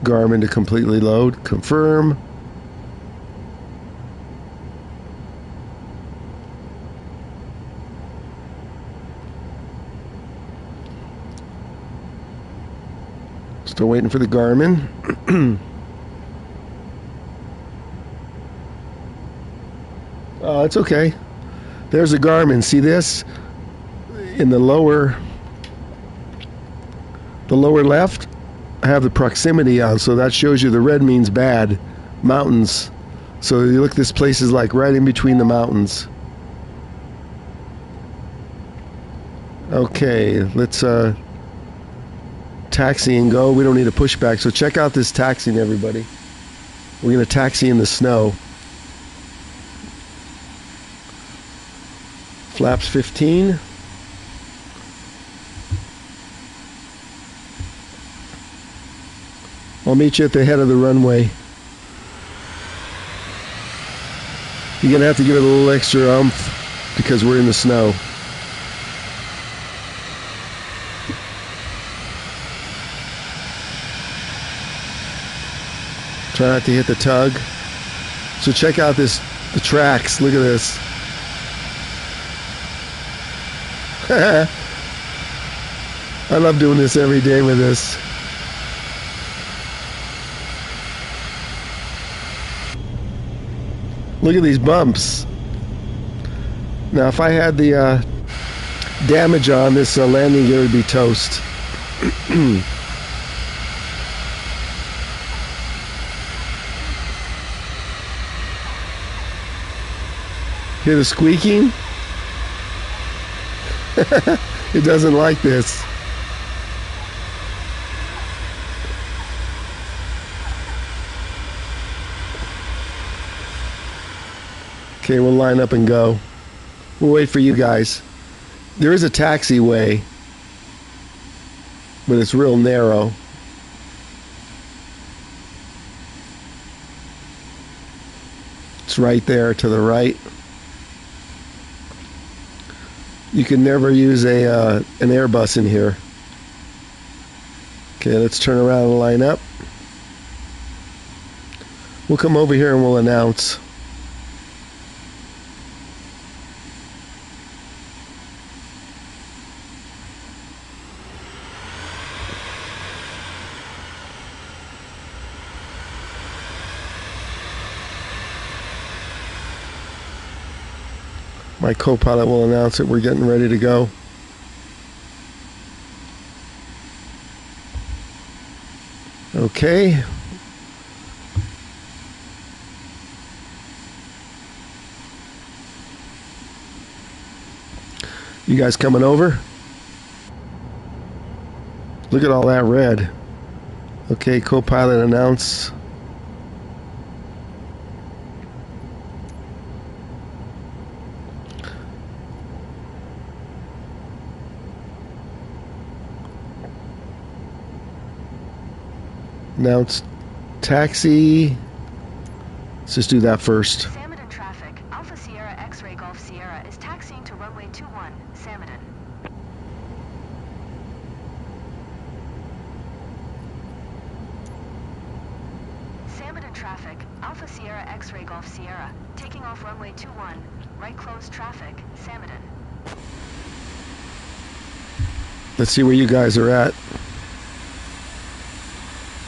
Garmin to completely load. Confirm. Still waiting for the Garmin. Oh, it's okay. There's a Garmin. See this? In the lower left, I have the proximity on, so that shows you the red means bad. Mountains. So you look, this place is like right in between the mountains. Okay, let's taxi and go. We don't need a pushback, so check out this taxiing, everybody. We're going to taxi in the snow. Flaps 15. I'll meet you at the head of the runway. You're going to have to give it a little extra oomph because we're in the snow. Try not to hit the tug. So check out the tracks. Look at this. I love doing this every day with this. Look at these bumps. Now, if I had the damage on this landing gear, would be toast. Hear the squeaking? It doesn't like this. Okay, we'll line up and go. We'll wait for you guys. There is a taxiway, but it's real narrow. It's right there to the right. You can never use an Airbus in here. Okay, let's turn around and line up. We'll come over here and we'll announce. My co-pilot will announce that we're getting ready to go. Okay. You guys coming over? Look at all that red. Okay, co-pilot announce. Announce taxi. Let's just do that first. Salmon traffic. Alpha Sierra X-Ray Golf Sierra is taxiing to runway 21, Salmon. Salmon traffic. Alpha Sierra X-Ray Golf Sierra taking off runway 21, right close traffic, Salmon. Let's see where you guys are at.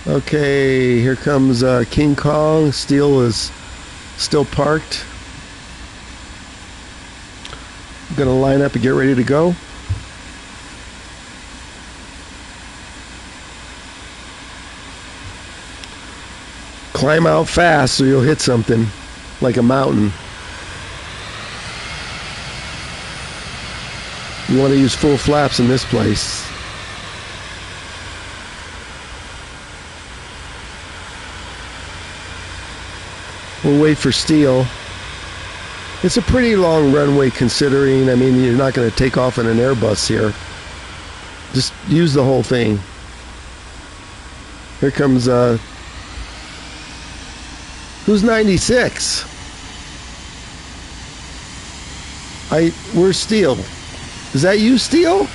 Okay, here comes King Kong. Steel is still parked. I'm gonna line up and get ready to go. Climb out fast so you'll hit something like a mountain. You want to use full flaps in this place. We'll wait for steel. It's a pretty long runway considering, I mean, you're not going to take off in an Airbus here. Just use the whole thing. Here comes, who's 96? Where's Steel? Is that you, Steel?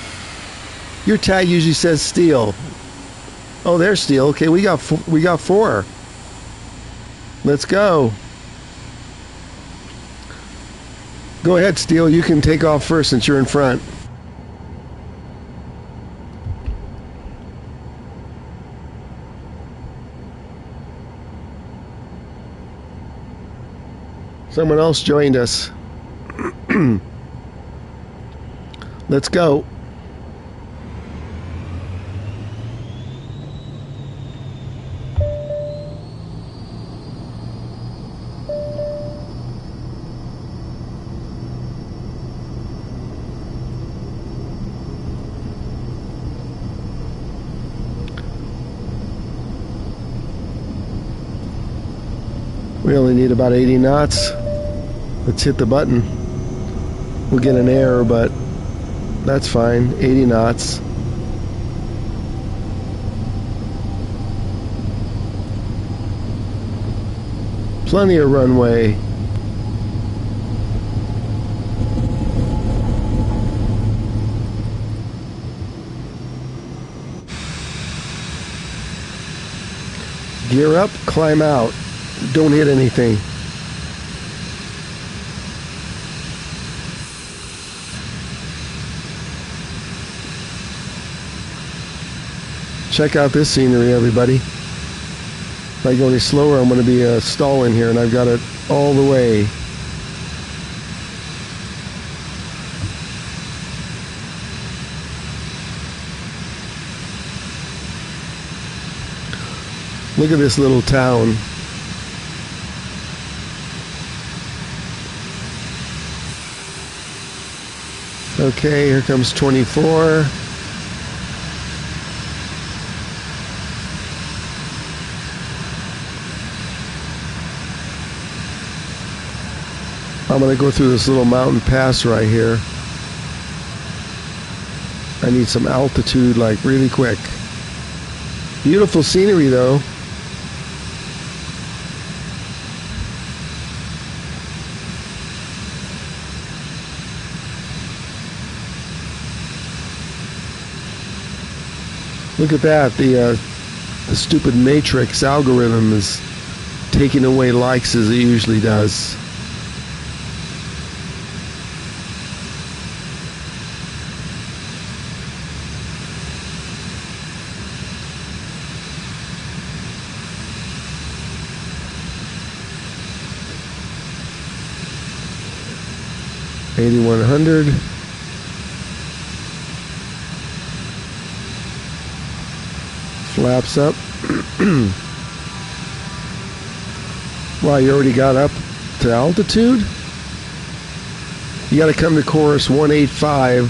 Your tag usually says Steel. Oh, there's Steel. Okay, we got four. Let's go. Go ahead, Steel. You can take off first since you're in front. Someone else joined us. Let's go. We only need about 80 knots. Let's hit the button. We'll get an error, but that's fine. 80 knots. Plenty of runway. Gear up, climb out. Don't hit anything. Check out this scenery, everybody. If I go any slower, I'm going to be stalling here, and I've got it all the way. Look at this little town. Okay, here comes 24. I'm going to go through this little mountain pass right here. I need some altitude, like really quick. Beautiful scenery though. Look at that, the stupid matrix algorithm is taking away likes as it usually does. $8,100. Flaps up. Wow, you already got up to altitude? You got to come to course 185.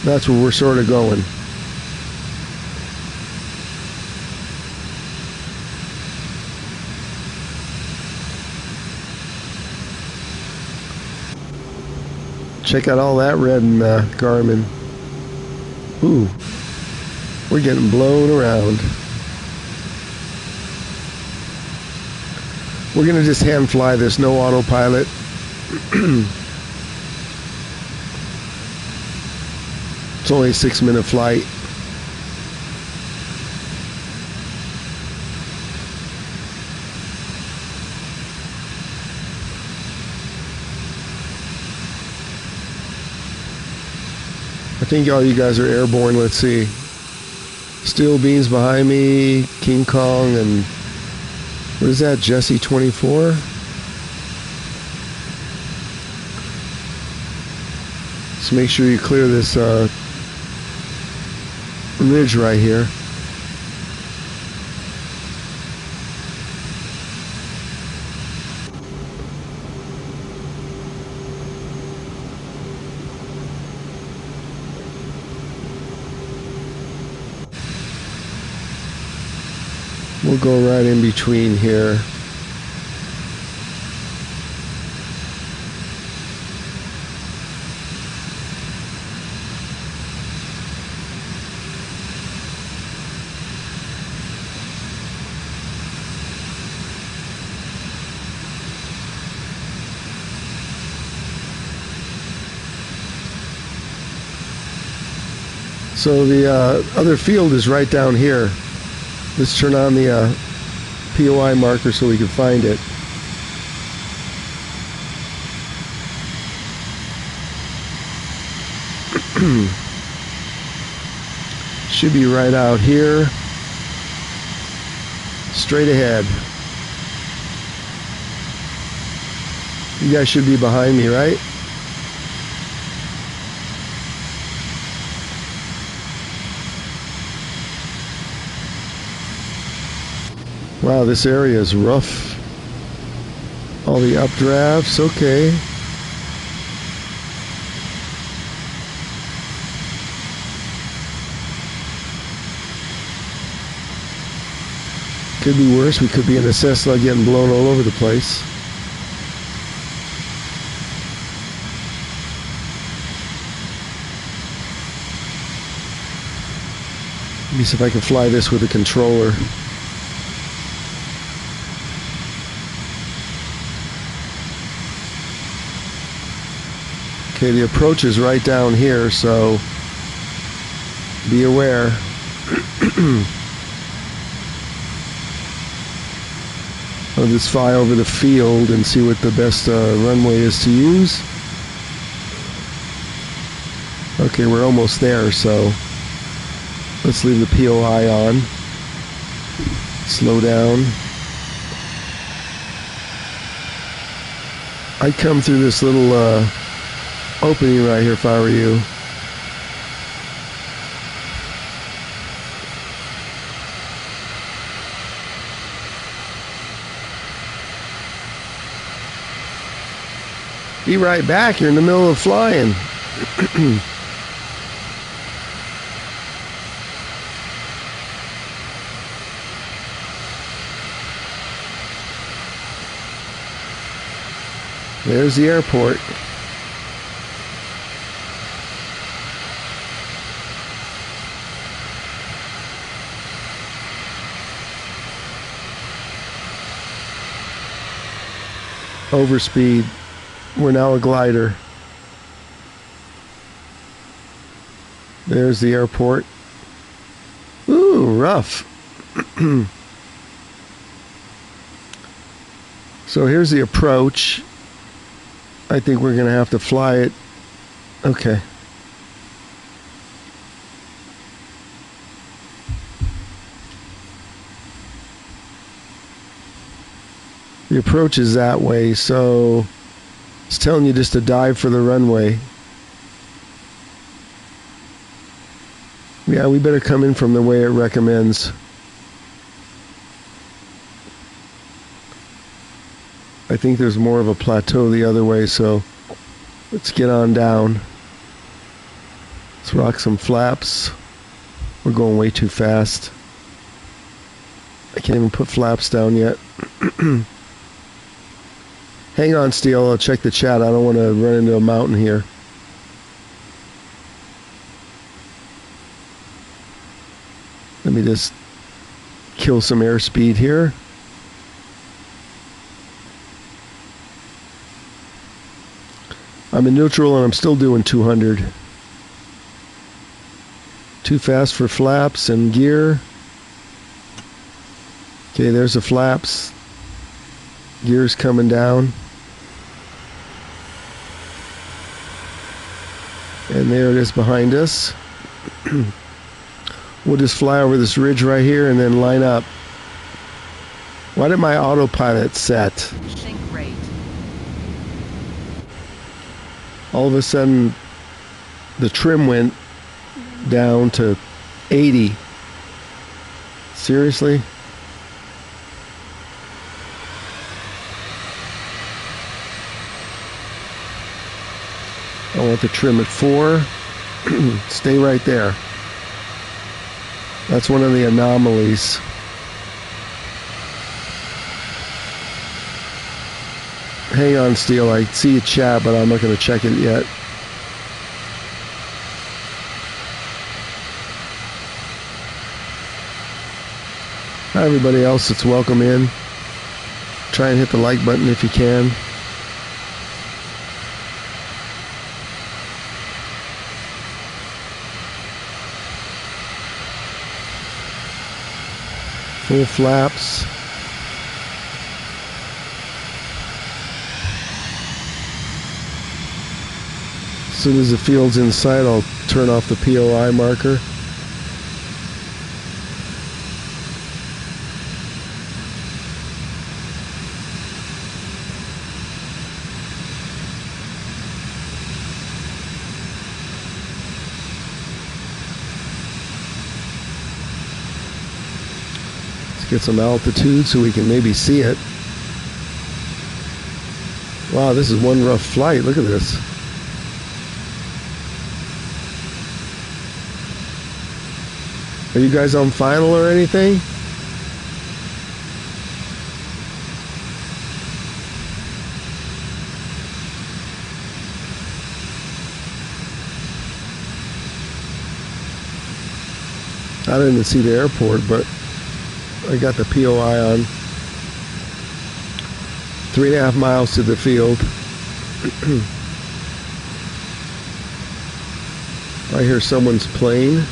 That's where we're sort of going. Check out all that red in Garmin. Ooh, we're getting blown around. We're gonna just hand fly this, no autopilot. It's only a 6-minute flight. I think all you guys are airborne. Let's see. Steel Beans behind me, King Kong, and what is that, Jesse 24? So make sure you clear this ridge right here. We'll go right in between here. So the other field is right down here. Let's turn on the POI marker so we can find it. Should be right out here. Straight ahead. You guys should be behind me, right? Wow, this area is rough. All the updrafts, okay. Could be worse. We could be in a Cessna getting blown all over the place. Let me see if I can fly this with a controller. Okay, the approach is right down here, so be aware. I'll just fly over the field and see what the best runway is to use. Okay, we're almost there, so let's leave the POI on. Slow down. I'd come through this little opening right here if I were you. Be right back. You're in the middle of flying. There's the airport. Overspeed. We're now a glider. There's the airport. Ooh, rough. So here's the approach. I think we're going to have to fly it. Okay. The approach is that way, so it's telling you just to dive for the runway. Yeah, we better come in from the way it recommends. I think there's more of a plateau the other way, so let's get on down. Let's rock some flaps. We're going way too fast. I can't even put flaps down yet. Hang on, Steel. I'll check the chat. I don't want to run into a mountain here. Let me just kill some airspeed here. I'm in neutral and I'm still doing 200. Too fast for flaps and gear. Okay, there's the flaps. Gear's coming down. And there it is behind us. We'll just fly over this ridge right here and then line up. Why did my autopilot set? Sync rate. All of a sudden, the trim went down to 80. Seriously? I want the trim at 4. Stay right there. That's one of the anomalies. Hang on, Steele. I see a chat, but I'm not going to check it yet. Hi, everybody else that's welcome in. Try and hit the like button if you can. Full flaps. As soon as the field's in sight, I'll turn off the POI marker. Get some altitude so we can maybe see it. Wow, this is one rough flight. Look at this. Are you guys on final or anything? I didn't see the airport, but I got the POI on. 3.5 miles to the field. I hear someone's plane.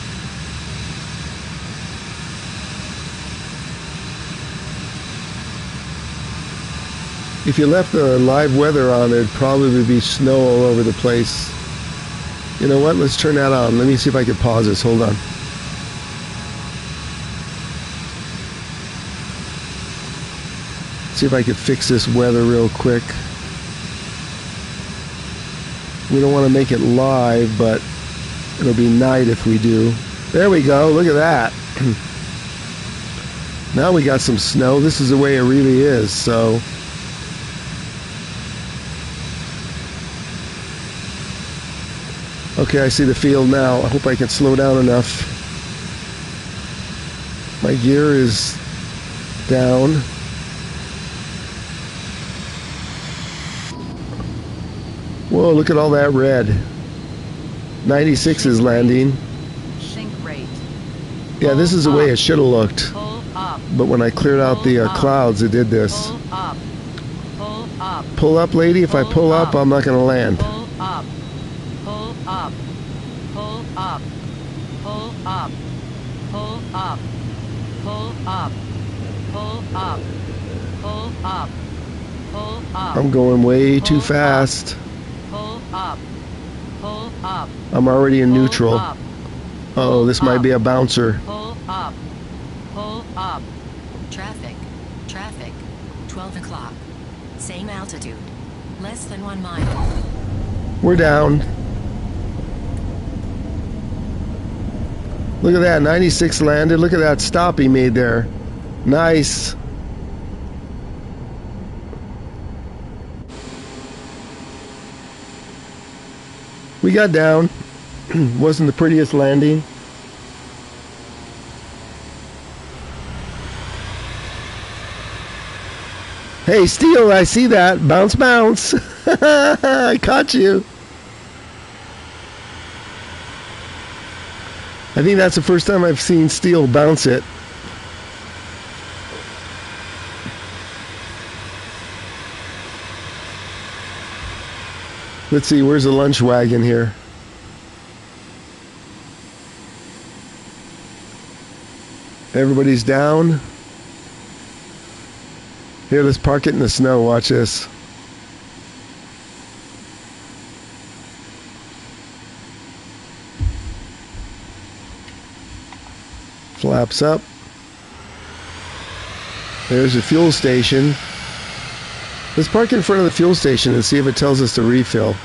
If you left the live weather on, there'd probably be snow all over the place. You know what? Let's turn that on. Let me see if I can pause this. Hold on. See if I could fix this weather real quick. We don't want to make it live, but it'll be night if we do. There we go. Look at that. Now we got some snow. This is the way it really is. So okay, I see the field now. I hope I can slow down enough. My gear is down. Whoa, look at all that red. 96 is landing. Sink rate. Yeah, this is the way it should have looked. Pull up. But when I cleared out the clouds, it did this. Pull up. Pull up. Pull up, lady. If I pull up, I'm not going to land. Pull up. Pull up. Pull up. Pull up. Pull up. Pull up. Pull up. Pull up. Pull up. I'm going way too fast. Pull up. Pull up. I'm already in neutral. Pull up. Oh, this might be a bouncer. Pull up. Pull up. Traffic. Traffic. 12 o'clock. Same altitude. Less than 1 mile. We're down. Look at that. 96 landed. Look at that stop he made there. Nice. We got down. Wasn't the prettiest landing. Hey, Steele, I see that. Bounce, bounce. I caught you. I think that's the first time I've seen Steele bounce it. Let's see, where's the lunch wagon here? Everybody's down. Here, let's park it in the snow. Watch this. Flaps up. There's a fuel station. Let's park in front of the fuel station and see if it tells us to refill.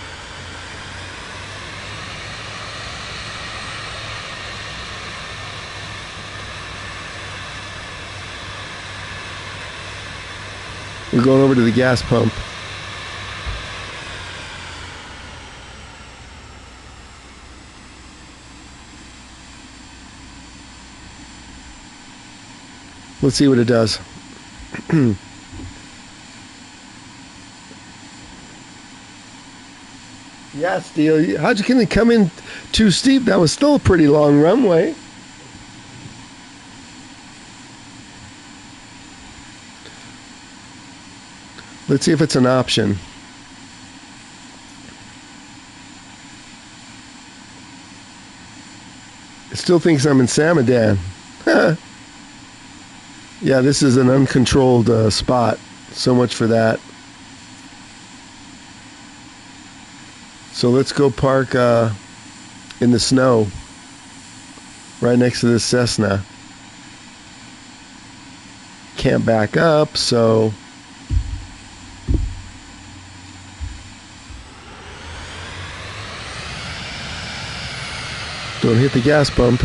We're going over to the gas pump. Let's see what it does. Yeah, Steele. How'd you can it come in too steep? That was still a pretty long runway. Let's see if it's an option. It still thinks I'm in Samadan. Yeah, this is an uncontrolled spot. So much for that. So let's go park in the snow right next to this Cessna. Can't back up, so don't hit the gas pump.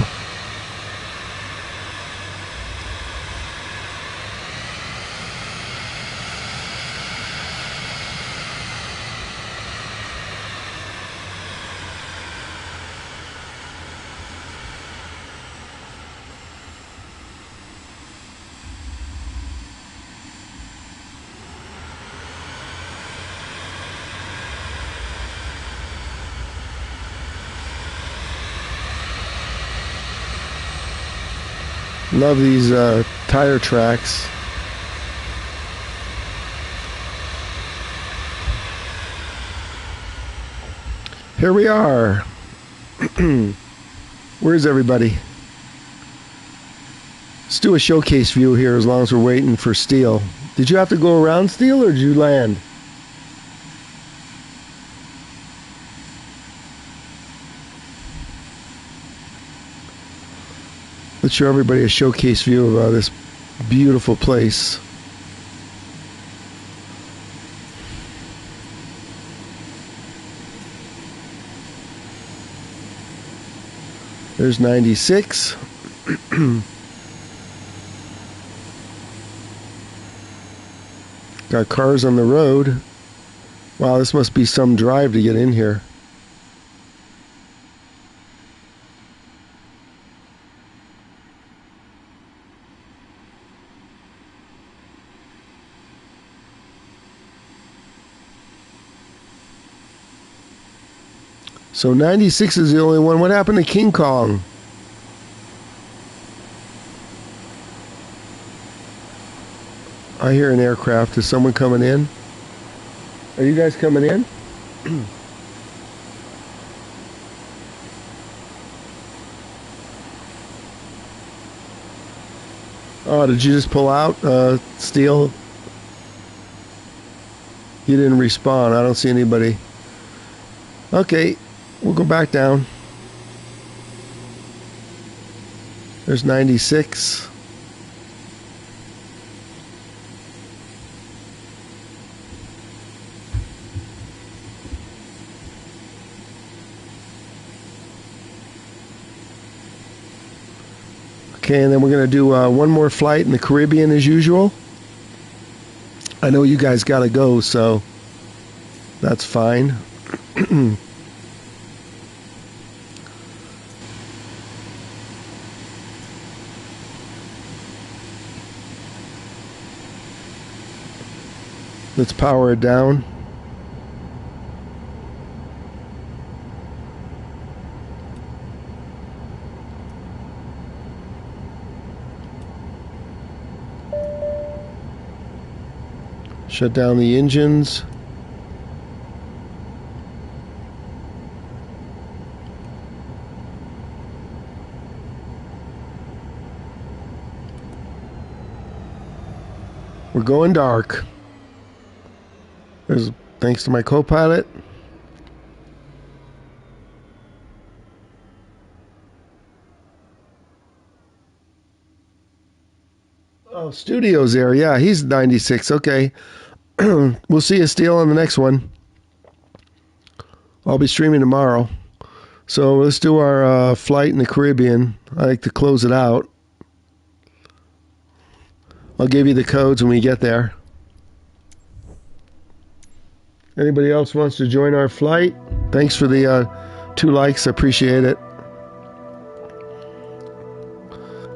Love these tire tracks. Here we are. Where's everybody? Let's do a showcase view here as long as we're waiting for Steele. Did you have to go around, Steele, or did you land? Let's show everybody a showcase view of this beautiful place. There's 96. Got cars on the road. Wow, this must be some drive to get in here. So 96 is the only one. What happened to King Kong? I hear an aircraft. Is someone coming in? Are you guys coming in? Oh, did you just pull out, Steele? You didn't respawn. I don't see anybody. Okay, we'll go back down. There's 96. Okay, and then we're going to do one more flight in the Caribbean as usual. I know you guys got to go, so that's fine. Let's power it down. Shut down the engines. We're going dark. There's thanks to my co-pilot. Oh, Studio's there. Yeah, he's 96. Okay. We'll see you, Steele, on the next one. I'll be streaming tomorrow. So let's do our flight in the Caribbean. I like to close it out. I'll give you the codes when we get there. Anybody else wants to join our flight? Thanks for the 2 likes. I appreciate it.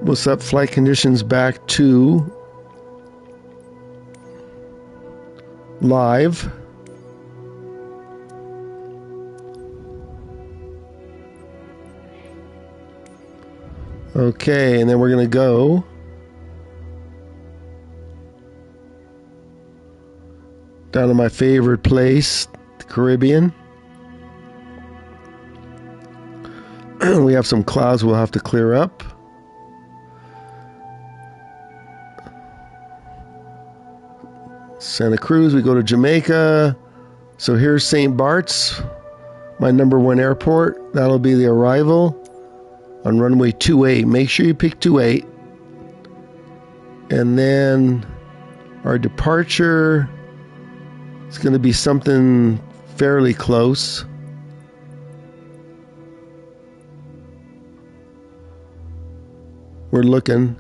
We'll set flight conditions back to live. Okay, and then we're going to go down to my favorite place, the Caribbean. We have some clouds we'll have to clear up. Santa Cruz, we go to Jamaica. So here's St. Bart's, my number one airport. That'll be the arrival on runway 28. Make sure you pick 28. And then our departure is going to be something fairly close. We're looking.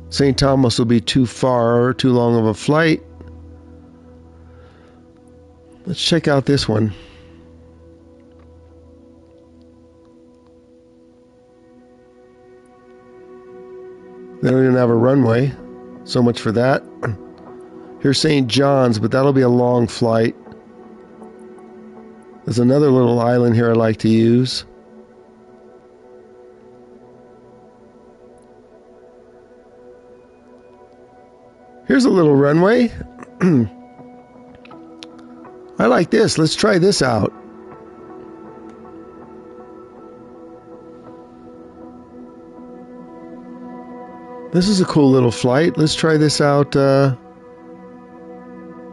St. Thomas will be too far, too long of a flight. Let's check out this one. They don't even have a runway. So much for that. Here's St. John's, but that'll be a long flight. There's another little island here I like to use. Here's a little runway. I like this. Let's try this out. This is a cool little flight. Let's try this out.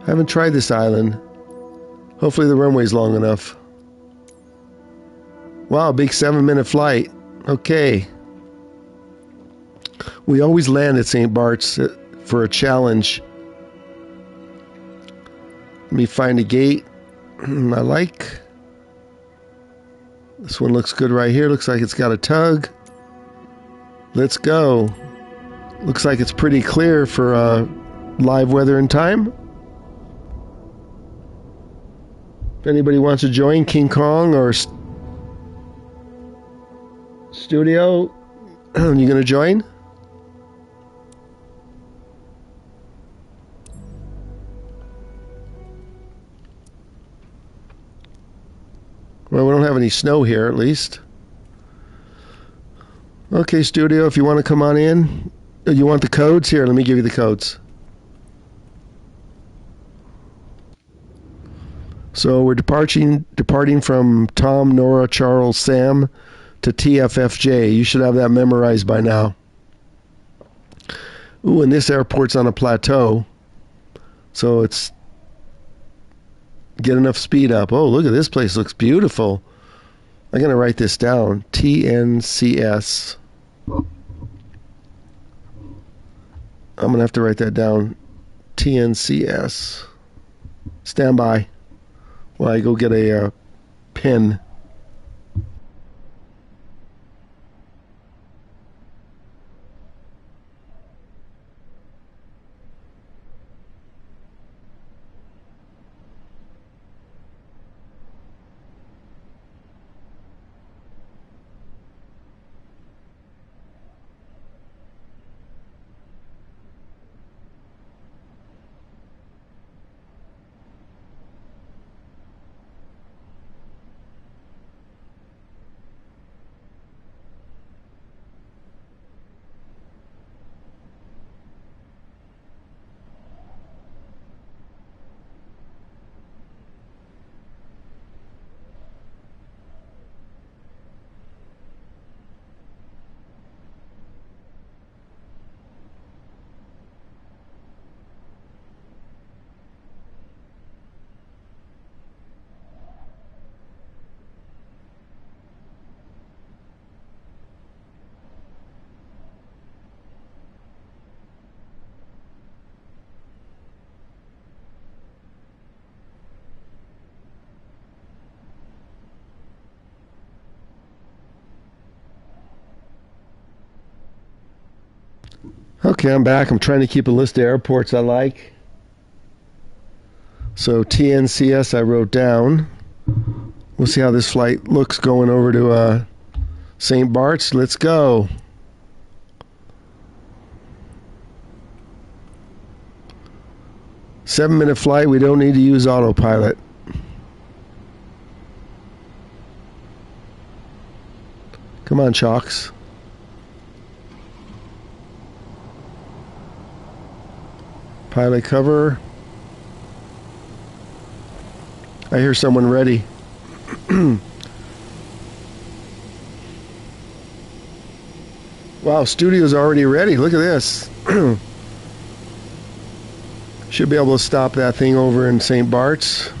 Haven't tried this island. Hopefully the runway's long enough. Wow, big 7-minute flight. Okay. We always land at St. Bart's for a challenge. Let me find a gate I like. This one looks good right here. Looks like it's got a tug. Let's go. Looks like it's pretty clear for live weather and time. If anybody wants to join, King Kong or Studio, you gonna join? Well, we don't have any snow here, at least. Okay, Studio, if you want to come on in. You want the codes? Here, let me give you the codes. So we're departing from Tom, Nora, Charles, Sam to TFFJ. You should have that memorized by now. Ooh, and this airport's on a plateau. So it's... Get enough speed up. Oh, look at this place. Looks beautiful. I'm going to write this down. TNCS. I'm going to have to write that down. TNCS. Stand by while I go get a pen. Okay, I'm back. I'm trying to keep a list of airports I like. So TNCS I wrote down. We'll see how this flight looks going over to St. Bart's. Let's go. Seven-minute flight. We don't need to use autopilot. Come on, Chalks. Pilot cover. I hear someone ready. Wow, studio's already ready. Look at this. Should be able to stop that thing over in St. Bart's.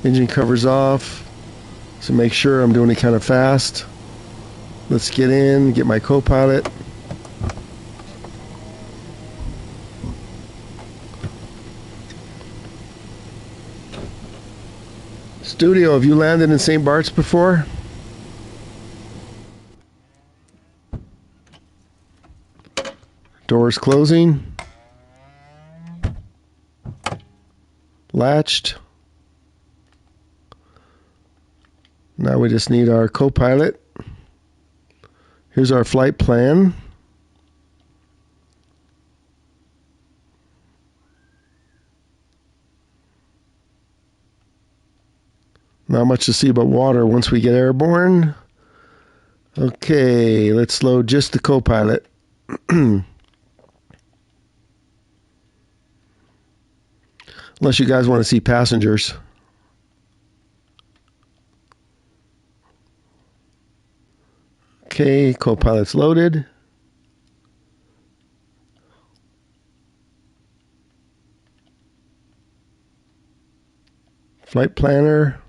Engine covers off. So make sure I'm doing it kind of fast. Let's get in, get my co-pilot. Studio, have you landed in St. Bart's before? Doors closing. Latched. Now we just need our co-pilot. Here's our flight plan. Not much to see but water once we get airborne. Okay, let's load just the co-pilot. Unless you guys want to see passengers. Okay, co-pilot's loaded. Flight planner.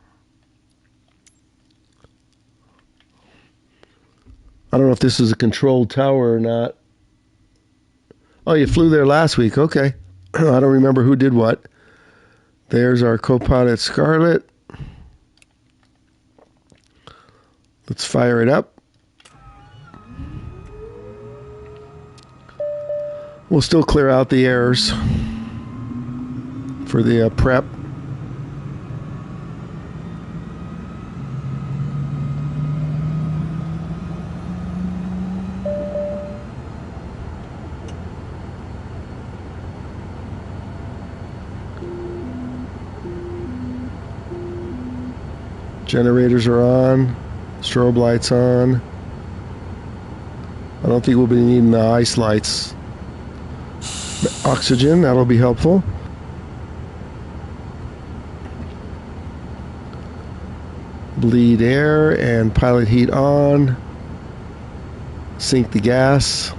I don't know if this is a controlled tower or not. Oh, you flew there last week. Okay. I don't remember who did what. There's our co-pilot Scarlet. Let's fire it up. We'll still clear out the errors for the prep. Generators are on. Strobe lights on. I don't think we'll be needing the ice lights. Oxygen, that'll be helpful. Bleed air and pilot heat on. Sink the gas.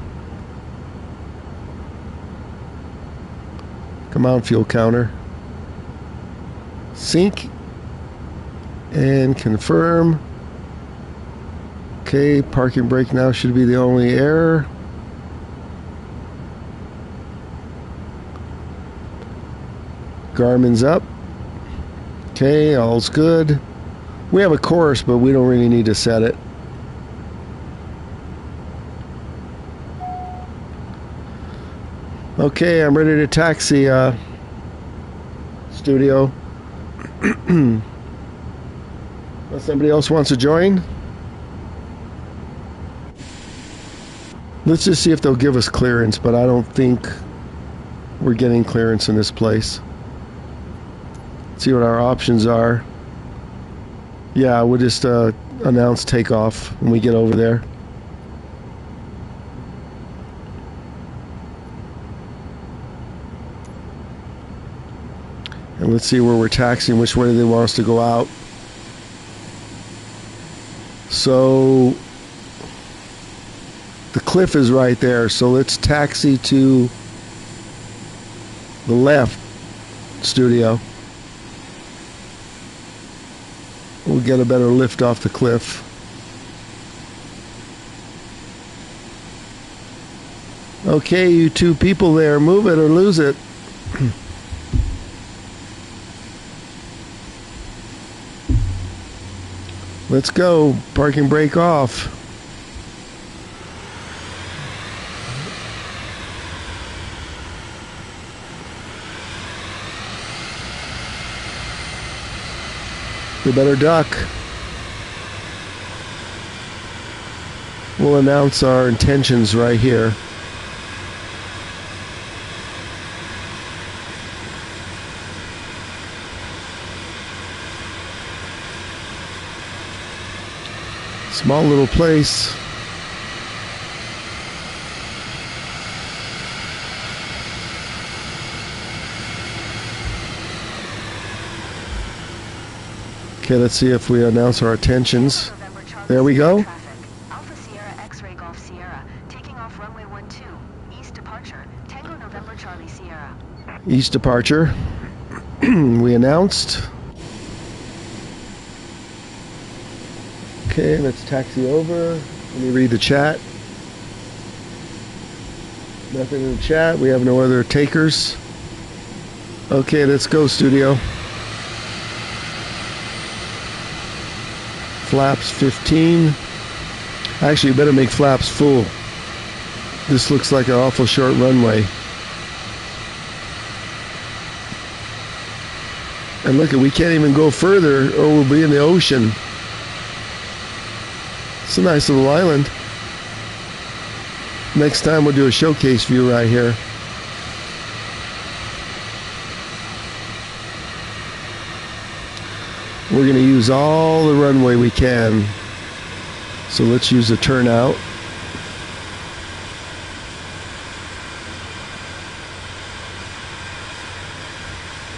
Come on, fuel counter. Sink. And confirm. Okay, parking brake now should be the only error. Garmin's up. Okay, all's good. We have a course, but we don't really need to set it. Okay, I'm ready to taxi, studio. Unless somebody else wants to join. Let's just see if they'll give us clearance, but I don't think we're getting clearance in this place. See what our options are. Yeah, we'll just announce takeoff when we get over there. And let's see where we're taxiing, which way they want us to go out. So the cliff is right there, so let's taxi to the left, studio. We'll get a better lift off the cliff. Okay, you two people there, move it or lose it. Let's go. Parking brake off. We better duck. We'll announce our intentions right here. Small little place. Okay, let's see if we announce our attentions. There we go. Alpha Sierra X-ray Golf Sierra, taking off runway 12, east departure, Tango November Charlie Sierra. East departure. We announced. Okay, let's taxi over. Let me read the chat. Nothing in the chat. We have no other takers. Okay, let's go, studio. Flaps 15. Actually, you better make flaps full. This looks like an awful short runway. And look, we can't even go further or we'll be in the ocean. It's a nice little island. Next time we'll do a showcase view right here. We're going to use all the runway we can. So let's use a turnout.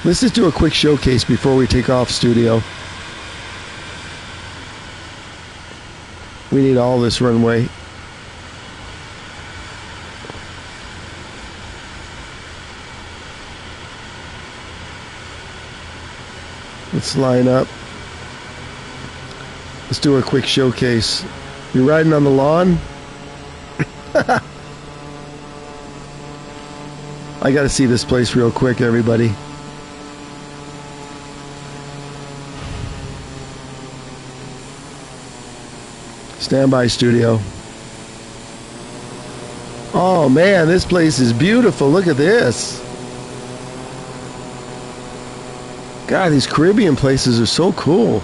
Let's just do a quick showcase before we take off, studio. We need all this runway. Let's line up. Let's do a quick showcase. You're riding on the lawn? I got to see this place real quick, everybody. Stand by, studio. Oh man, this place is beautiful. Look at this. God, these Caribbean places are so cool.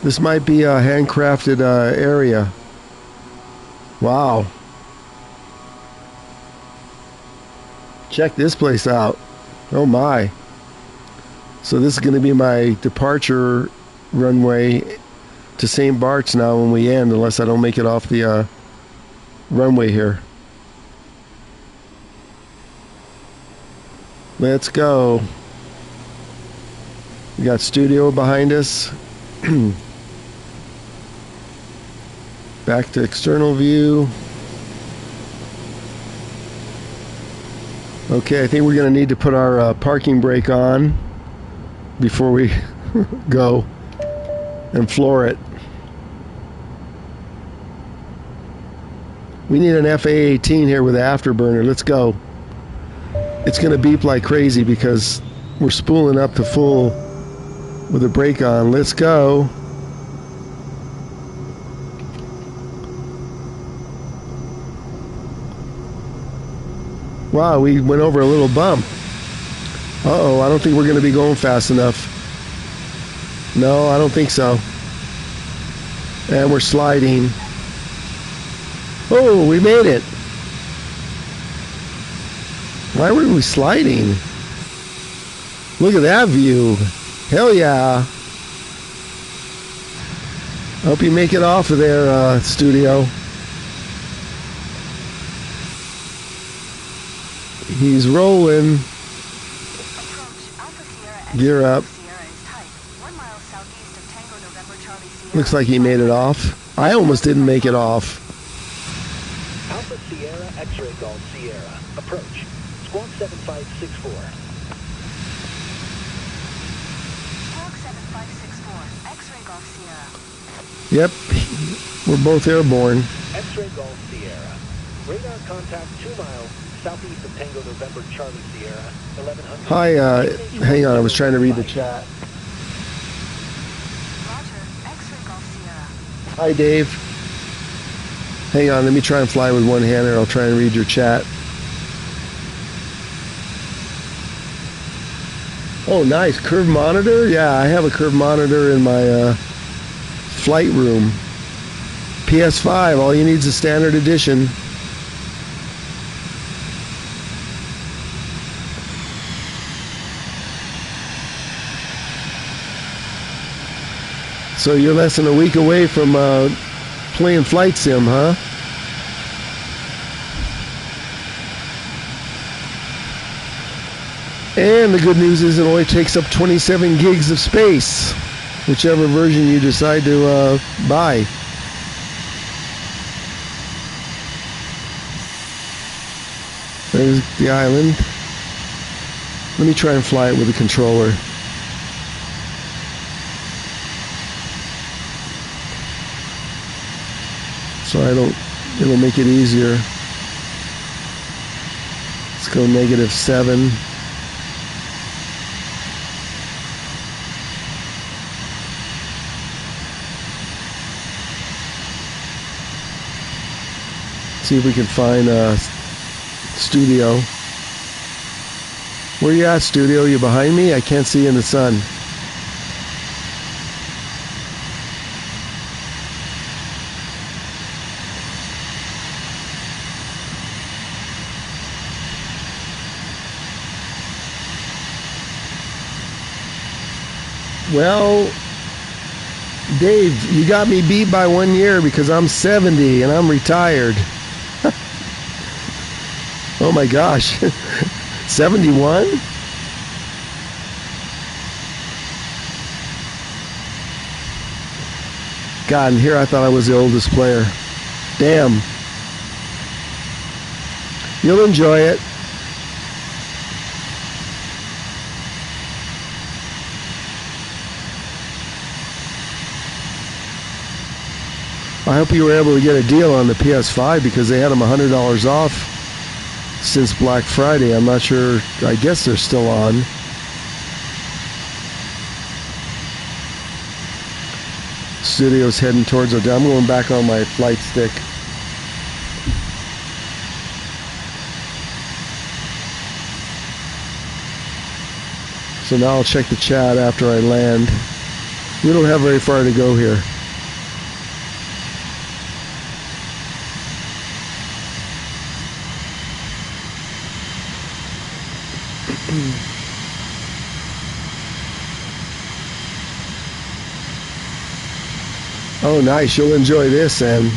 This might be a handcrafted area. Wow. Check this place out. Oh my. So this is going to be my departure runway to St. Bart's now when we end, unless I don't make it off the runway here. Let's go. We got studio behind us. Back to external view. Okay, I think we're going to need to put our parking brake on before we go and floor it. We need an FA-18 here with an afterburner. Let's go. It's going to beep like crazy because we're spooling up to full with the brake on. Let's go. Wow, we went over a little bump. Uh-oh, I don't think we're going to be going fast enough. No, I don't think so. And we're sliding. Oh, we made it. Why were we sliding? Look at that view. Hell yeah. I hope you make it off of there, studio. He's rolling. Gear up. Looks like he made it off. I almost didn't make it off. Alpha Sierra X-ray Golf Sierra. Approach. Squawk 7564. Squawk 7564, X-ray Golf Sierra. Yep, we're both airborne. X-ray Golf Sierra. Radar contact 2 miles southeast of Tango November Charlie Sierra, 1100. Hi, hang on, I was trying to read the chat. Roger, X-ray Golf Sierra. Hi, Dave. Hang on, let me try and fly with one hand and I'll try and read your chat. Oh, nice. Curve monitor? Yeah, I have a curve monitor in my flight room. PS5, all you need is a standard edition. So you're less than a week away from playing flight sim, huh? And the good news is it only takes up 27 gigs of space. whichever version you decide to buy. There's the island. Let me try and fly it with a controller. So it'll make it easier. Let's go -7. See if we can find a studio. Where you at, studio? You behind me? I can't see in the sun. Well, Dave, you got me beat by 1 year because I'm 70 and I'm retired. Oh my gosh. 71? God, and here I thought I was the oldest player. Damn. You'll enjoy it. I hope you were able to get a deal on the PS5 because they had them $100 off since Black Friday. I'm not sure. I guess they're still on. Studio's heading towards Odessa. I'm going back on my flight stick. So now I'll check the chat after I land. We don't have very far to go here. Oh, nice. You'll enjoy this, Sam.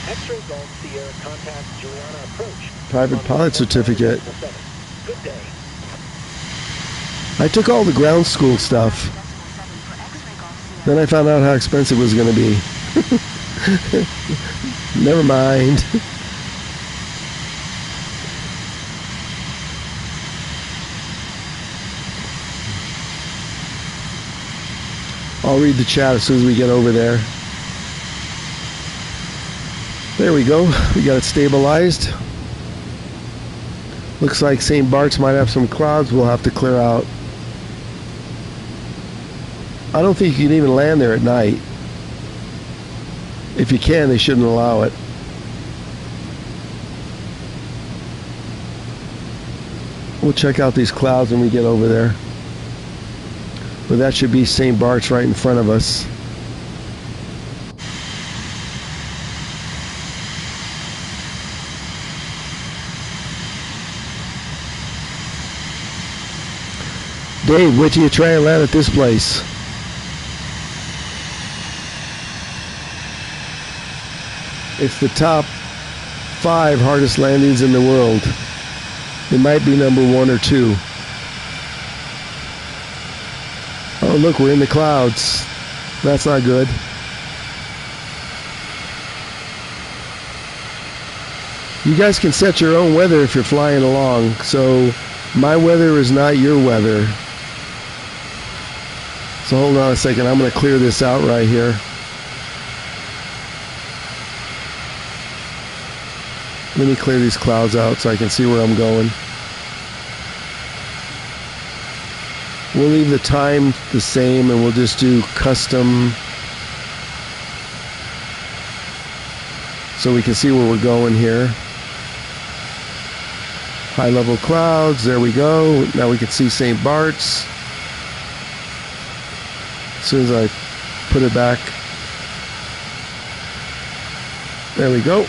X-ray Golf Sierra, contact Juliana approach. Private pilot certificate. Good day. I took all the ground school stuff. Then I found out how expensive it was going to be. Never mind. I'll read the chat as soon as we get over there. There we go. We got it stabilized. Looks like St. Bart's might have some clouds we'll have to clear out. I don't think you can even land there at night. If you can, they shouldn't allow it. We'll check out these clouds when we get over there. But that should be St. Bart's right in front of us. Dave, wait till you try and land at this place. It's the top 5 hardest landings in the world. It might be number 1 or 2. Oh, look, we're in the clouds. That's not good. You guys can set your own weather if you're flying along. So my weather is not your weather. So hold on a second. I'm going to clear this out right here. Let me clear these clouds out so I can see where I'm going. We'll leave the time the same and we'll just do custom so we can see where we're going here. High level clouds, there we go. Now we can see St. Bart's. As soon as I put it back. There we go.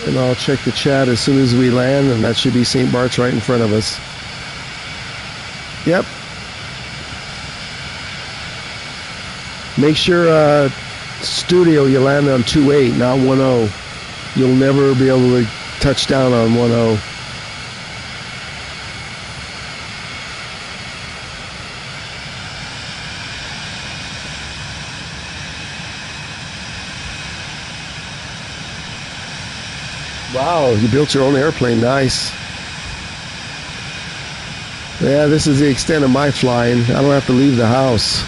And I'll check the chat as soon as we land, and that should be St. Bart's right in front of us. Yep. Make sure studio you land on 2.8, not 1.0. You'll never be able to touch down on 1.0. Wow, you built your own airplane. Nice. Yeah, this is the extent of my flying. I don't have to leave the house.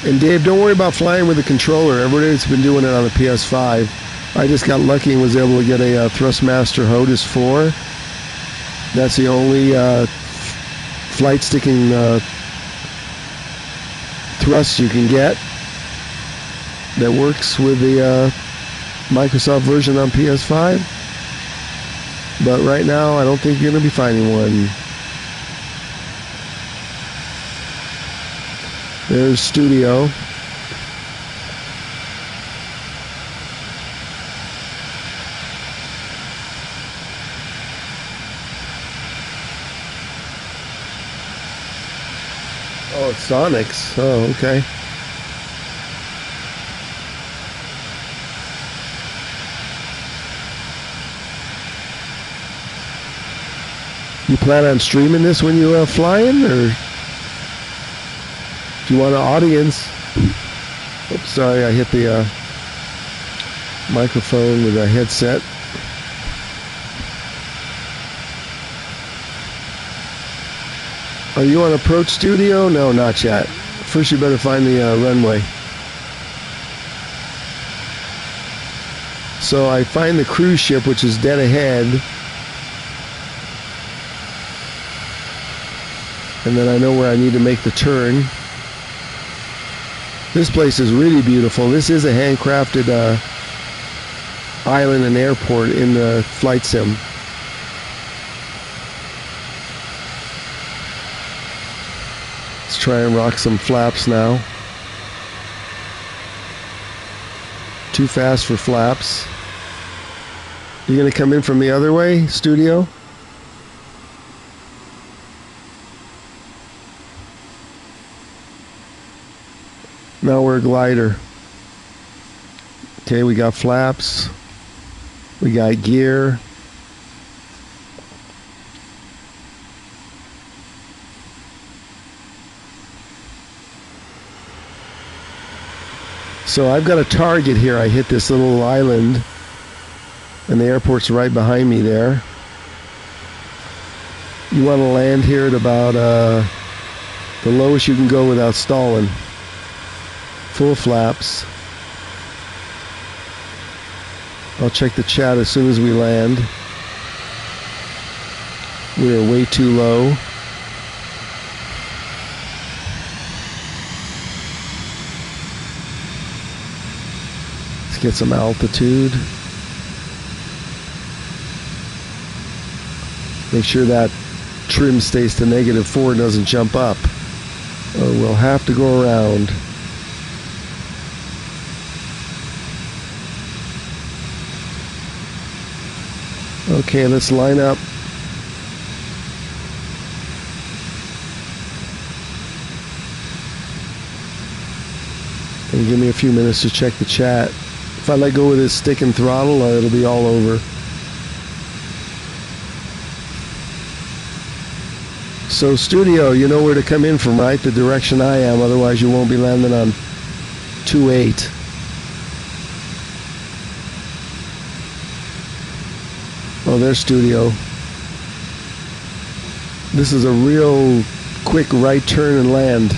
And Dave, don't worry about flying with a controller. Everybody's been doing it on the PS5. I just got lucky and was able to get a Thrustmaster HOTAS 4. That's the only flight sticking thrust you can get that works with the Microsoft version on PS5. But right now, I don't think you're going to be finding one. There's Studio. Oh, it's Sonic's. Oh, okay. You plan on streaming this when you flying, or do you want an audience? Oops, sorry, I hit the microphone with a headset. Are you on Approach Studio? No, not yet. First, you better find the runway. So I find the cruise ship, which is dead ahead. And then I know where I need to make the turn. This place is really beautiful. This is a handcrafted island and airport in the flight sim. Let's try and rock some flaps now. Too fast for flaps. You gonna come in from the other way, Studio? Now we're a glider. Okay, we got flaps. We got gear. So I've got a target here. I hit this little island, and the airport's right behind me there. You want to land here at about the lowest you can go without stalling. Full flaps. I'll check the chat as soon as we land. We are way too low. Let's get some altitude. Make sure that trim stays to -4 and doesn't jump up, or we'll have to go around. Okay, let's line up. And give me a few minutes to check the chat. If I let go with this stick and throttle, it'll be all over. So Studio, you know where to come in from, right? The direction I am, otherwise you won't be landing on 2-8. Oh, there's Studio. This is a real quick right turn and land.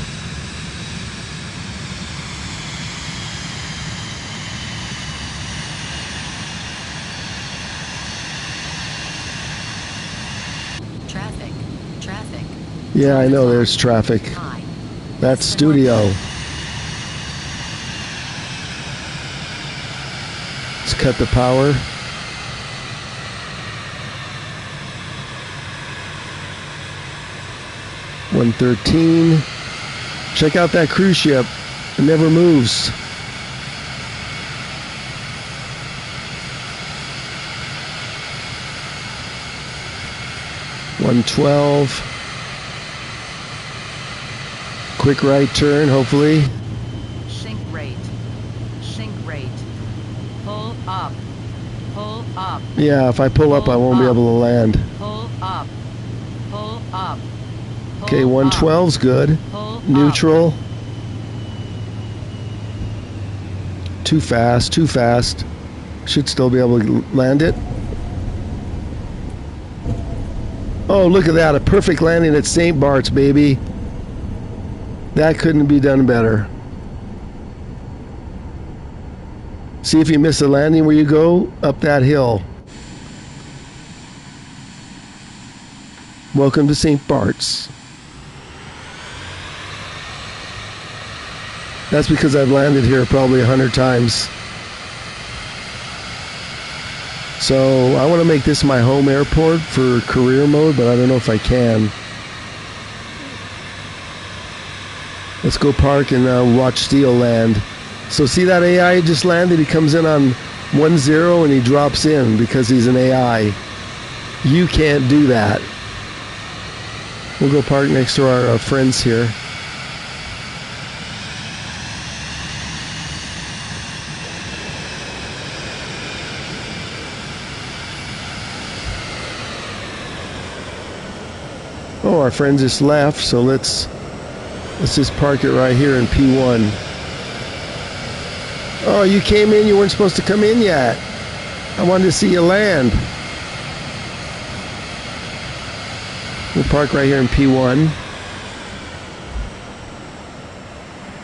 Traffic. Yeah, I know there's traffic. High. That's Studio. Let's cut the power. $113. Check out that cruise ship. It never moves. $112. Quick right turn, hopefully. Sink rate. Pull up. Pull up. Yeah, if I pull up, I won't be able to land. Pull up. Pull up. Pull Okay, up. 112's good. Pull up. Neutral. Too fast, too fast. Should still be able to land it. Oh, look at that. A perfect landing at St. Bart's, baby. That couldn't be done better. See if you miss a landing where you go up that hill. Welcome to St. Bart's. That's because I've landed here probably 100 times. So I want to make this my home airport for career mode, but I don't know if I can. Let's go park and watch Steel land. So see that AI just landed? He comes in on 1-0 and he drops in because he's an AI. You can't do that. We'll go park next to our friends here. Oh, our friend just left, so let's just park it right here in P1. Oh, you came in, you weren't supposed to come in yet. I wanted to see you land. We'll park right here in P1.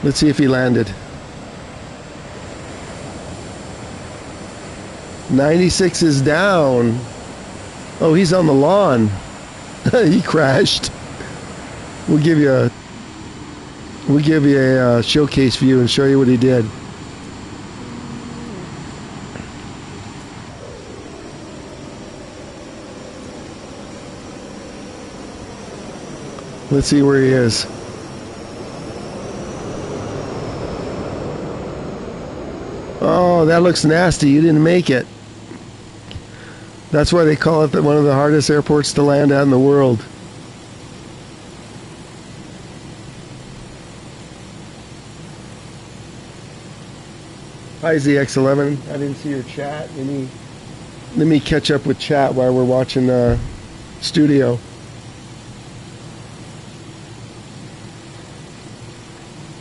Let's see if he landed. 96 is down. Oh, he's on the lawn. He crashed. We'll give you a showcase view and show you what he did. Let's see where he is. Oh, that looks nasty. You didn't make it. That's why they call it one of the hardest airports to land at in the world. Hi, ZX11. I didn't see your chat. Let me catch up with chat while we're watching Studio.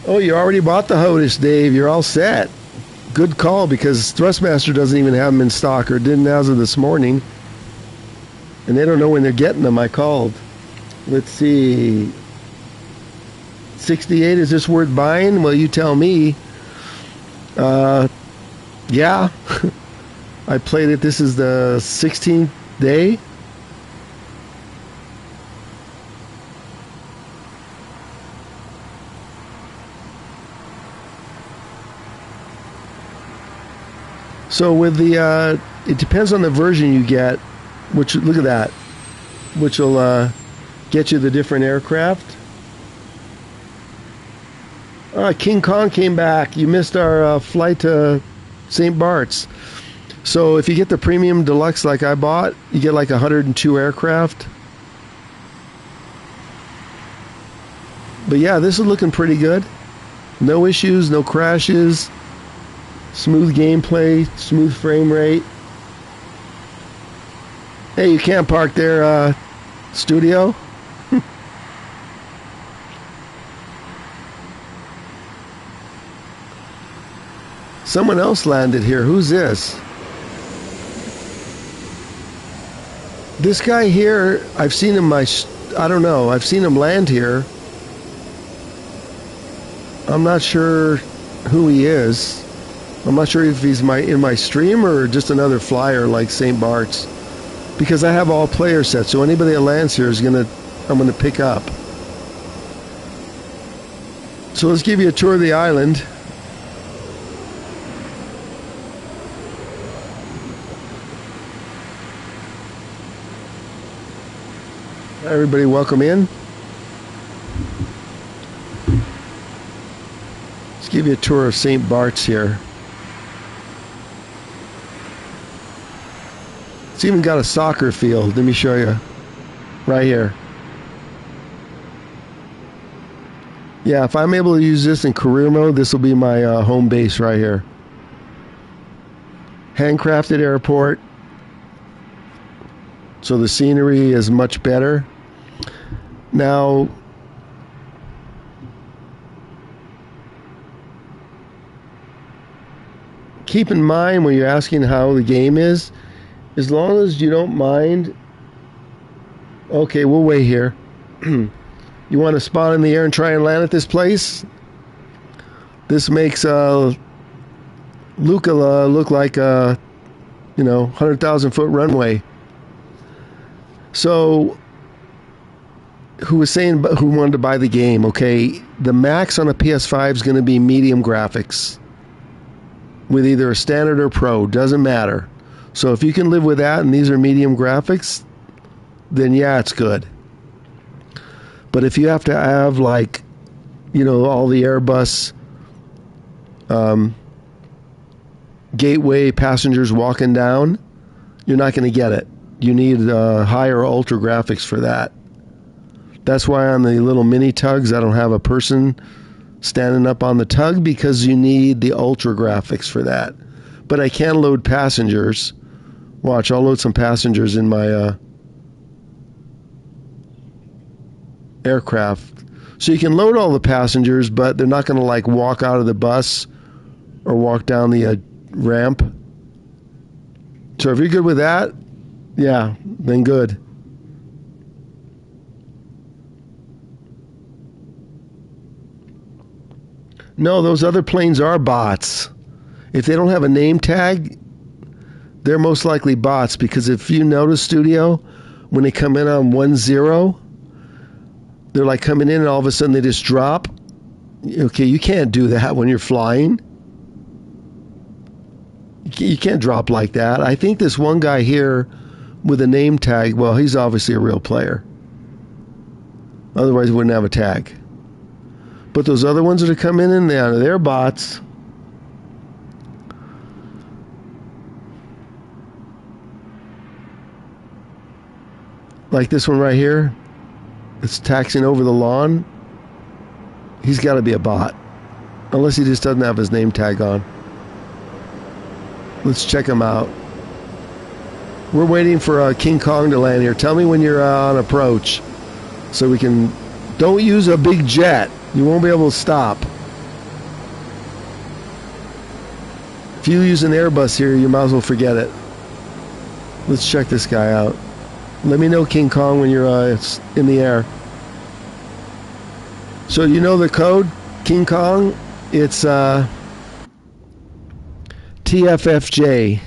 Oh, you already bought the HOTUS, Dave. You're all set. Good call, because Thrustmaster doesn't even have them in stock, or didn't as of this morning. And they don't know when they're getting them. I called. Let's see. 68, is this worth buying? Well, you tell me. Yeah. I played it. This is the 16th day. So with the, it depends on the version you get, which, look at that, which will get you the different aircraft. King Kong came back. You missed our flight to St. Bart's. So if you get the premium deluxe like I bought, you get like 102 aircraft. But yeah, this is looking pretty good. No issues, no crashes. Smooth gameplay, smooth frame rate. Hey, you can't park there, Studio. Someone else landed here. Who's this? This guy here, I've seen him, I don't know, I've seen him land here. I'm not sure who he is. I'm not sure if he's in my stream or just another flyer like St. Bart's, because I have all player sets, so anybody that lands here is I'm gonna pick up. So let's give you a tour of the island. Everybody, welcome in. Let's give you a tour of St. Bart's here. It's even got a soccer field. Let me show you. Right here. Yeah, if I'm able to use this in career mode, this will be my home base right here. Handcrafted airport. So the scenery is much better. Now, keep in mind when you're asking how the game is, as long as you don't mind. Okay, we'll wait here. You want to spawn in the air and try and land at this place? This makes Luca look like a 100,000 foot runway. So, who wanted to buy the game? Okay, the max on a PS5 is going to be medium graphics with either a standard or pro, doesn't matter. So if you can live with that and these are medium graphics, then yeah, it's good. But if you have to have all the Airbus gateway passengers walking down, you're not going to get it. You need higher ultra graphics for that. That's why on the little mini tugs I don't have a person standing up on the tug, because you need the ultra graphics for that. But I can load passengers. Watch, I'll load some passengers in my aircraft. So you can load all the passengers, but they're not going to walk out of the bus or walk down the ramp. So if you're good with that, yeah, then good. No, those other planes are bots. If they don't have a name tag, they're most likely bots, because if you notice, Studio, when they come in on 1-0, they're like coming in and all of a sudden they just drop. Okay, you can't do that when you're flying. You can't drop like that. I think this one guy here with a name tag, well, he's obviously a real player. Otherwise, he wouldn't have a tag. But those other ones that are coming in, they're bots. Like this one right here. It's taxiing over the lawn. He's got to be a bot. Unless he just doesn't have his name tag on. Let's check him out. We're waiting for King Kong to land here. Tell me when you're on approach, so we can. Don't use a big jet. You won't be able to stop. If you use an Airbus here, you might as well forget it. Let's check this guy out. Let me know, King Kong, when you're in the air. So you know the code, King Kong? It's TFFJ.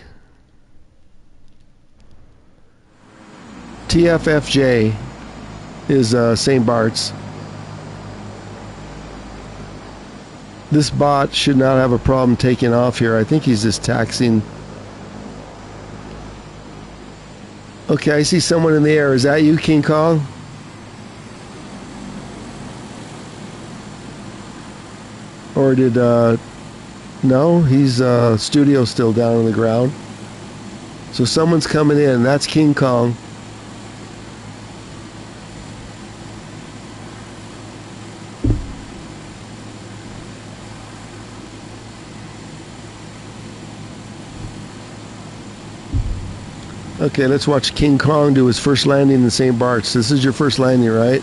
TFFJ is St. Bart's. This bot should not have a problem taking off here. I think he's just taxiing. Okay, I see someone in the air. Is that you, King Kong? Or did, no, he's, Studio still down on the ground. So someone's coming in. That's King Kong. Okay, let's watch King Kong do his first landing in St. Bart's. This is your first landing, right?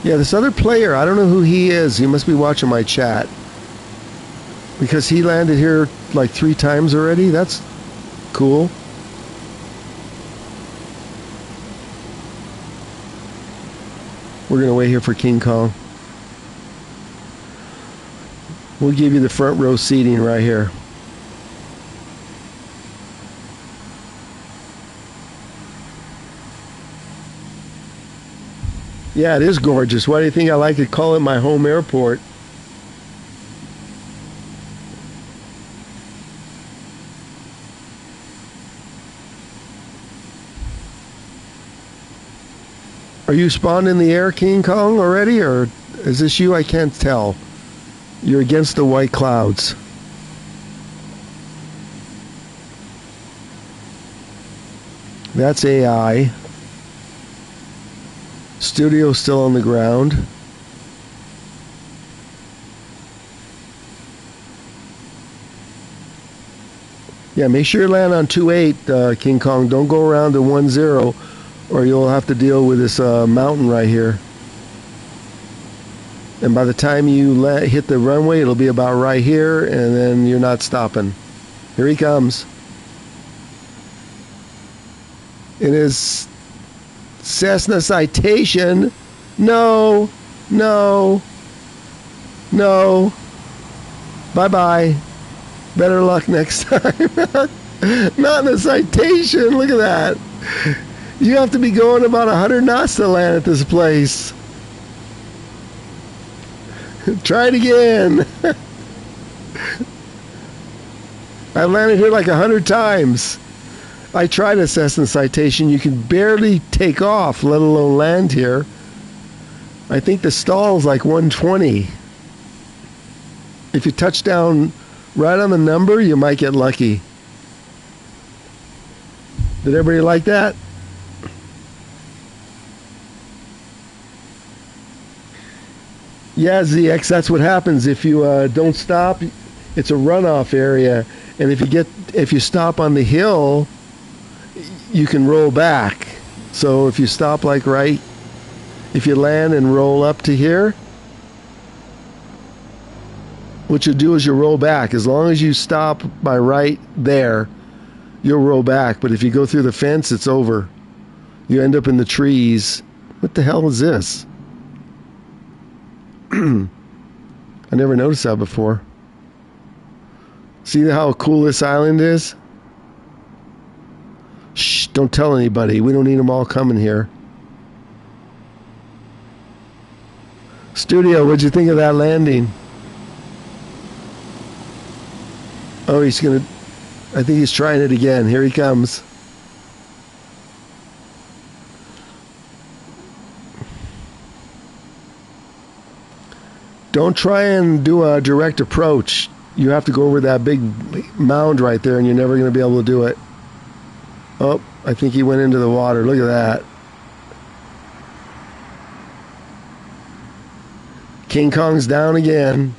Yeah, this other player, I don't know who he is. He must be watching my chat. Because he landed here like 3 times already. That's cool. We're going to wait here for King Kong. We'll give you the front row seating right here. Yeah, it is gorgeous. Why do you think I like to call it my home airport? Are you spawned in the air, King Kong, already? Or is this you? I can't tell. You're against the white clouds. That's AI. Studio's still on the ground. Yeah, make sure you land on 2-8, King Kong. Don't go around to 1-0, or you'll have to deal with this mountain right here. And by the time you hit the runway, it'll be about right here, and then you're not stopping. Here he comes. It is Cessna Citation. No, no, no. Bye-bye. Better luck next time. Not in a Citation. Look at that. You have to be going about 100 knots to land at this place. Try it again. I've landed here like 100 times. I tried a Cessna Citation. You can barely take off, let alone land here. I think the stall is like 120. If you touch down right on the number, you might get lucky. Did everybody like that? Yeah, ZX, that's what happens if you don't stop. It's a runoff area, and if you stop on the hill, you can roll back. So if you stop like right, if you land and roll up to here, what you do is you roll back. As long as you stop by right there, you'll roll back. But if you go through the fence, it's over. You end up in the trees. What the hell is this? I never noticed that before. See how cool this island is? Shh, don't tell anybody. We don't need them all coming here. Studio, what'd you think of that landing? Oh, I think he's trying it again. Here he comes. Don't try and do a direct approach. You have to go over that big mound right there, and you're never going to be able to do it. Oh, I think he went into the water. Look at that. King Kong's down again.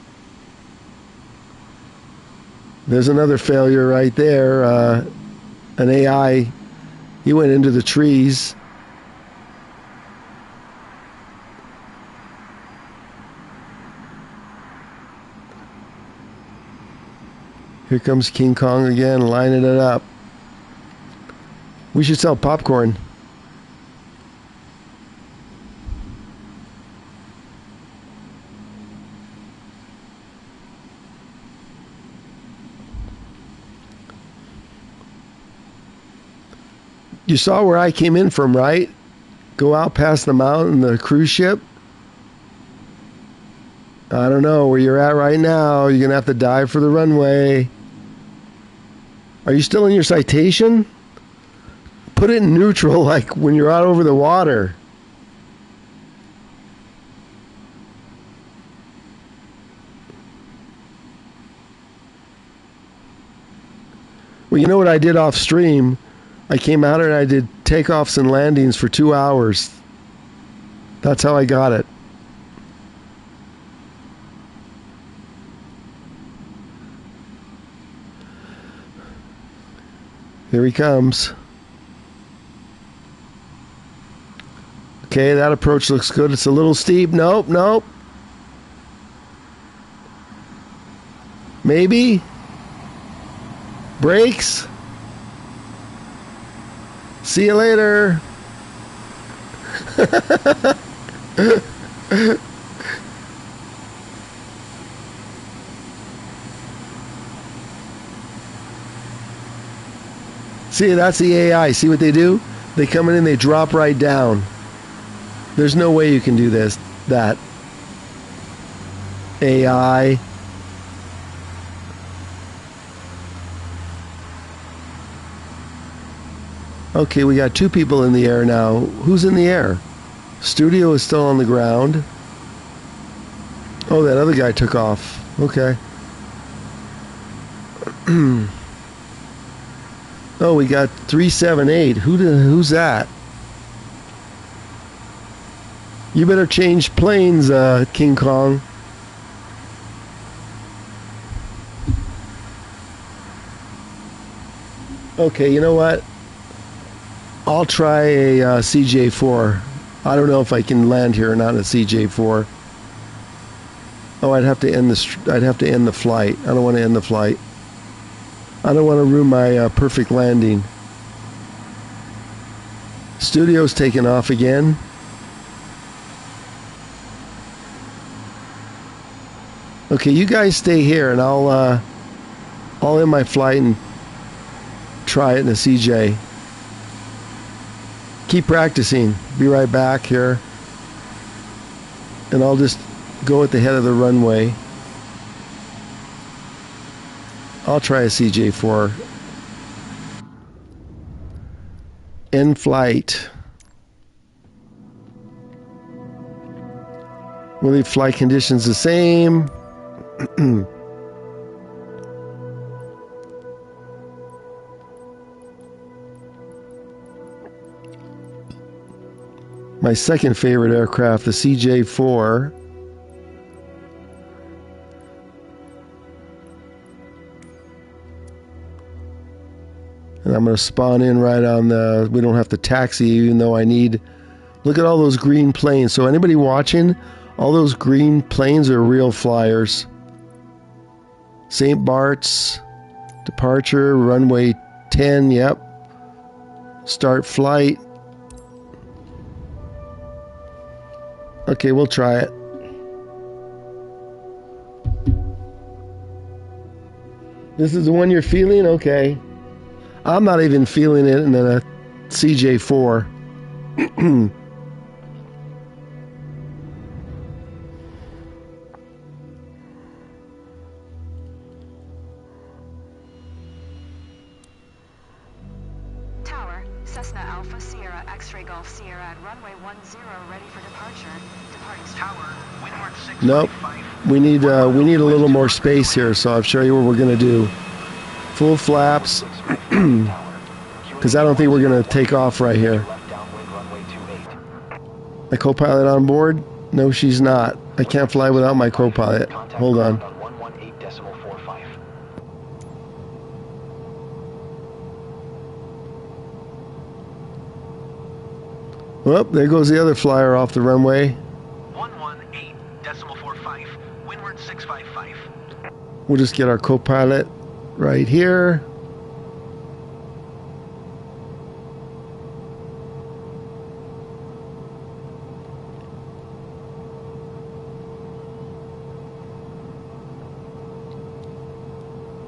There's another failure right there. An AI. He went into the trees. Here comes King Kong again, lining it up. We should sell popcorn. You saw where I came in from, right? Go out past the mountain, the cruise ship. I don't know where you're at right now. You're going to have to dive for the runway. Are you still in your Citation? Put it in neutral, like when you're out over the water. Well, you know what I did off stream? I came out and I did takeoffs and landings for 2 hours. That's how I got it. Here he comes. Okay, that approach looks good. It's a little steep. Nope, nope. Maybe. Brakes. See you later. See, that's the AI. See what they do? They come in and they drop right down. There's no way you can do this. That. AI. Okay, we got 2 people in the air now. Who's in the air? Studio is still on the ground. Oh, that other guy took off. Okay. Oh, we got 378. Who's that? You better change planes, King Kong. Okay, you know what? I'll try a CJ4. I don't know if I can land here or not in a CJ4. Oh, I'd have to end the flight. I don't want to end the flight. I don't want to ruin my perfect landing. Studio's taking off again. Okay, you guys stay here, and I'll end my flight and try it in a CJ. Keep practicing. Be right back here, and I'll just go at the head of the runway. I'll try a CJ4. In flight. We'll leave flight conditions the same. My second favorite aircraft, the CJ4. And I'm going to spawn in right on the... We don't have to taxi, even though I need... Look at all those green planes. So anybody watching, all those green planes are real flyers. St. Bart's, departure, runway 10, yep. Start flight. Okay, we'll try it. This is the one you're feeling? Okay. I'm not even feeling it in a CJ4. Tower, Cessna Alpha Sierra X-Ray Golf Sierra at runway 10 ready for departure. Departing Tower, windward 655. Nope. We need a little more space here, so I'll show you what we're going to do. Full flaps. Because I don't think we're going to take off right here. My co-pilot on board? No, she's not. I can't fly without my co-pilot. Hold on. Well, there goes the other flyer off the runway. 118.45, windward 655. We'll just get our co-pilot right here.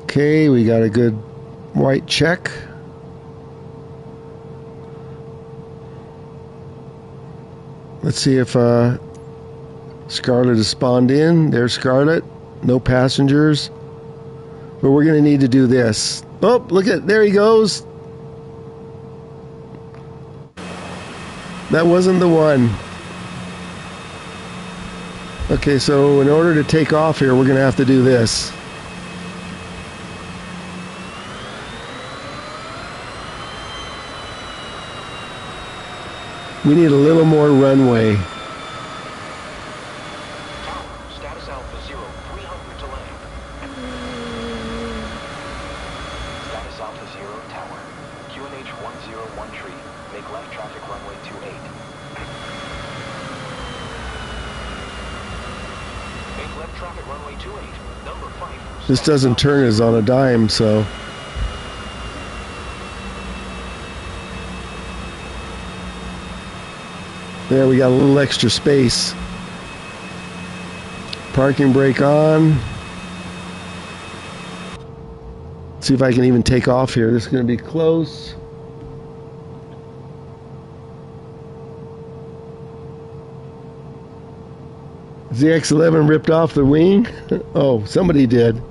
Okay, we got a good white check. Let's see if Scarlet has spawned in. There's Scarlet. No passengers. But we're going to need to do this. Oh, look at, there he goes. That wasn't the one. Okay, so in order to take off here, we're going to have to do this. We need a little more runway. Tower, status Alpha 0, 300 to land. Status Alpha 0, tower. QNH 101 tree. Make left traffic runway 28. Make left traffic runway 28. Number 5. This doesn't turn as on a dime, so... There, we got a little extra space. Parking brake on. See if I can even take off here. This is going to be close. ZX-11 ripped off the wing? Oh, somebody did.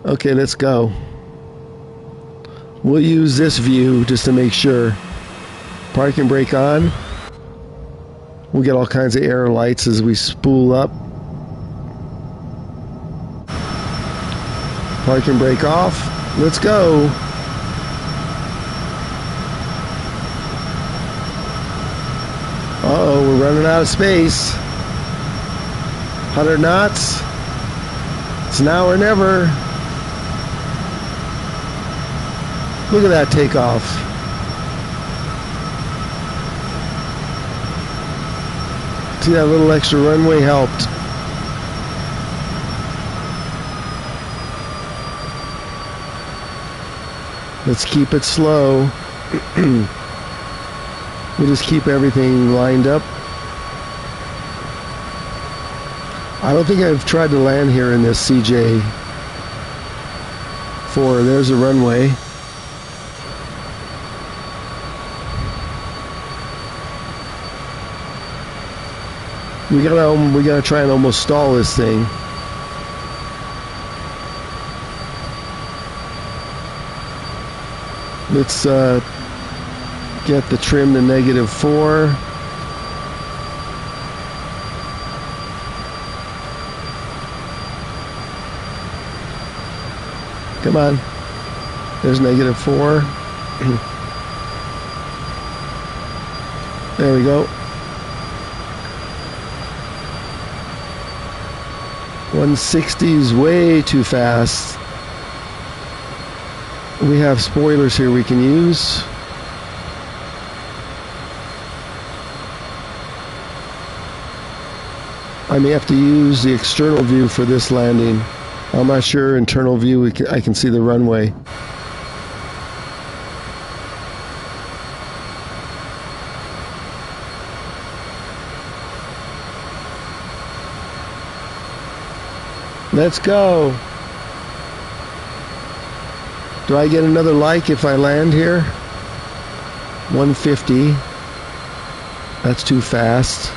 Okay, let's go. We'll use this view just to make sure. Parking brake on. We'll get all kinds of air lights as we spool up. Parking brake off. Let's go. Uh-oh, we're running out of space. 100 knots. It's now or never. Look at that takeoff. See, that little extra runway helped. Let's keep it slow. We'll just keep everything lined up. I don't think I've tried to land here in this CJ4. There's a runway. We gotta try and almost stall this thing. Let's get the trim to -4. Come on. There's -4. There we go. 160 is way too fast. We have spoilers here we can use. I may have to use the external view for this landing. I'm not sure internal view I can see the runway. Let's go. Do I get another like if I land here? 150. That's too fast.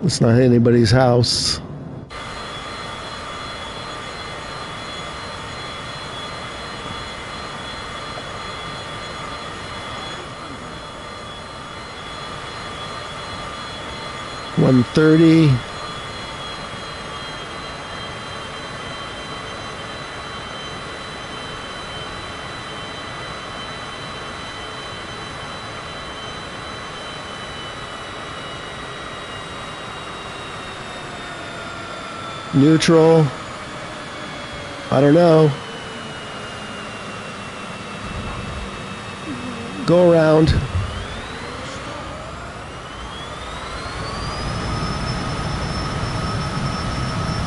Let's not hit anybody's house. $130. Neutral. I don't know. Go around.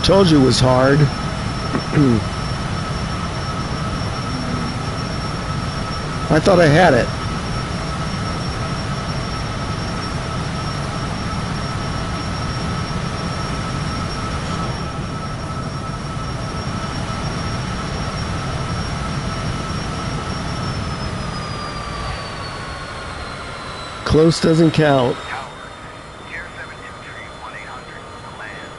Told you it was hard. I thought I had it. Close doesn't count. Tower, Tier 723 1800, land.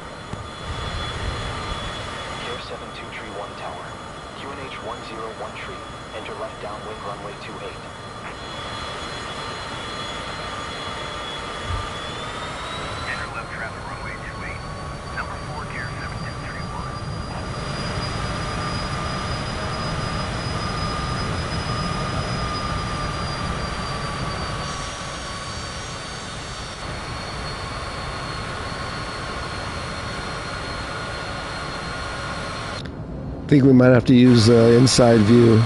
Tier 7231 Tower. QNH 101 enter left downwind runway 28. Enter left traffic runway 28. Number 4, Tier 7231. I think we might have to use inside view.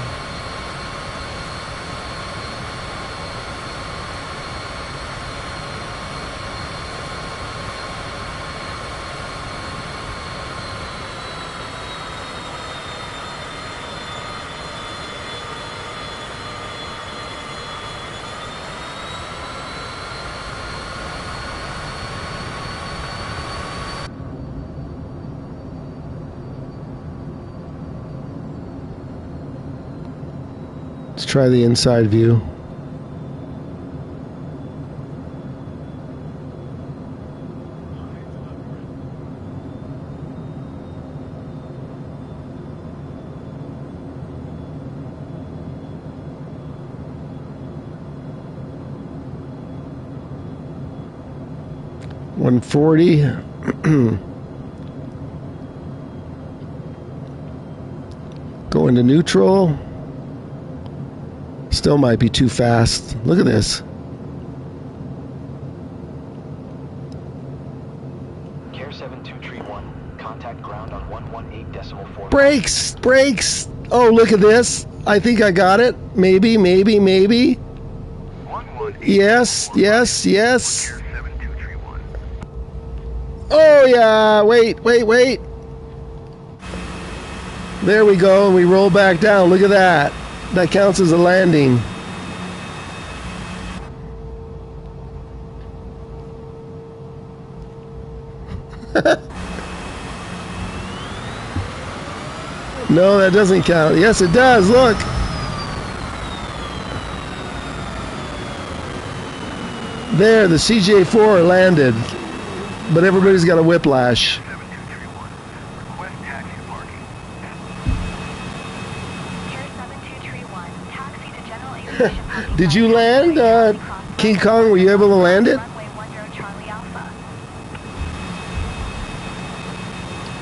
Let's try the inside view. $140. Go into neutral. Still might be too fast. Look at this. Care 7231, contact ground on 118.4. Brakes! Brakes! Oh, look at this. I think I got it. Maybe, maybe, maybe. 118. Yes, yes, yes. Care 7231. Oh, yeah. Wait, wait, wait. There we go. And we roll back down. Look at that. That counts as a landing. No, that doesn't count. Yes, it does. Look. There, the CJ4 landed. But everybody's got a whiplash. 7231. Request taxi parking. Care 7231, taxi to general aviation parking. Did you land, King Kong? Were you able to land it? Runway 10 Charlie Alpha.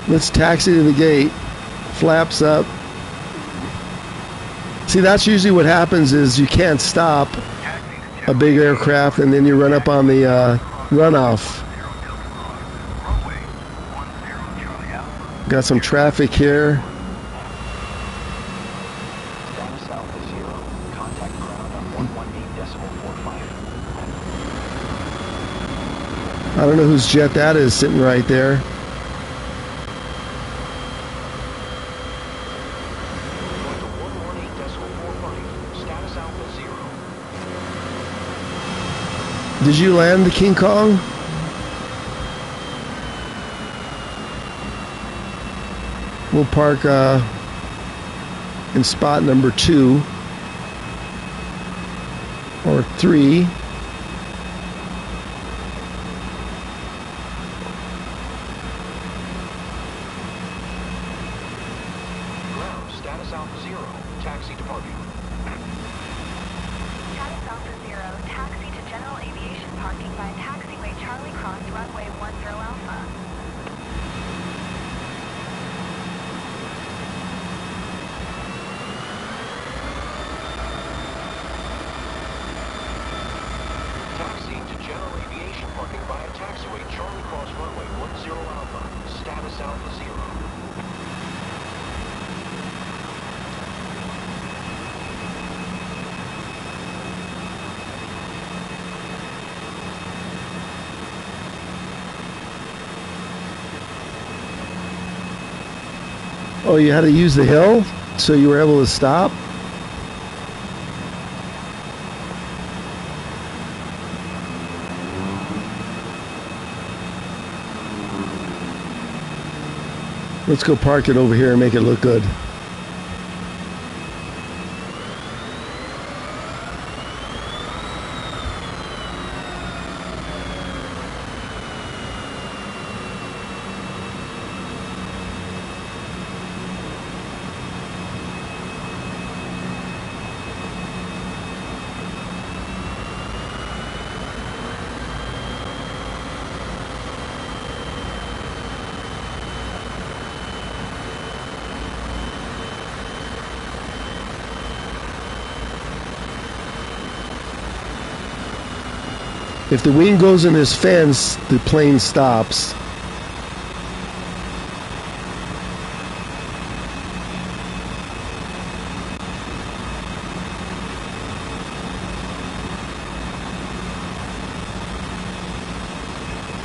Let's taxi to the gate. Flaps up. See, that's usually what happens is you can't stop a big aircraft and then you run up on the runoff. Runway 10 Charlie Alpha. Got some traffic here. Status Alpha 0, contact ground on 118.45. I don't know whose jet that is sitting right there. Going to 118.45, status Alpha 0. Did you land the King Kong? We'll park in spot number 2 or 3. Ground, status Alpha 0, taxi to parking. Status Alpha 0, taxi to general aviation parking by taxiway Charlie Cross runway 10 Alpha. Taxiing to general aviation parking via taxiway Charlie Cross runway 10 Alpha, status Alpha 0. Oh, you had to use the hill so you were able to stop? Let's go park it over here and make it look good. If the wing goes in his fence, the plane stops.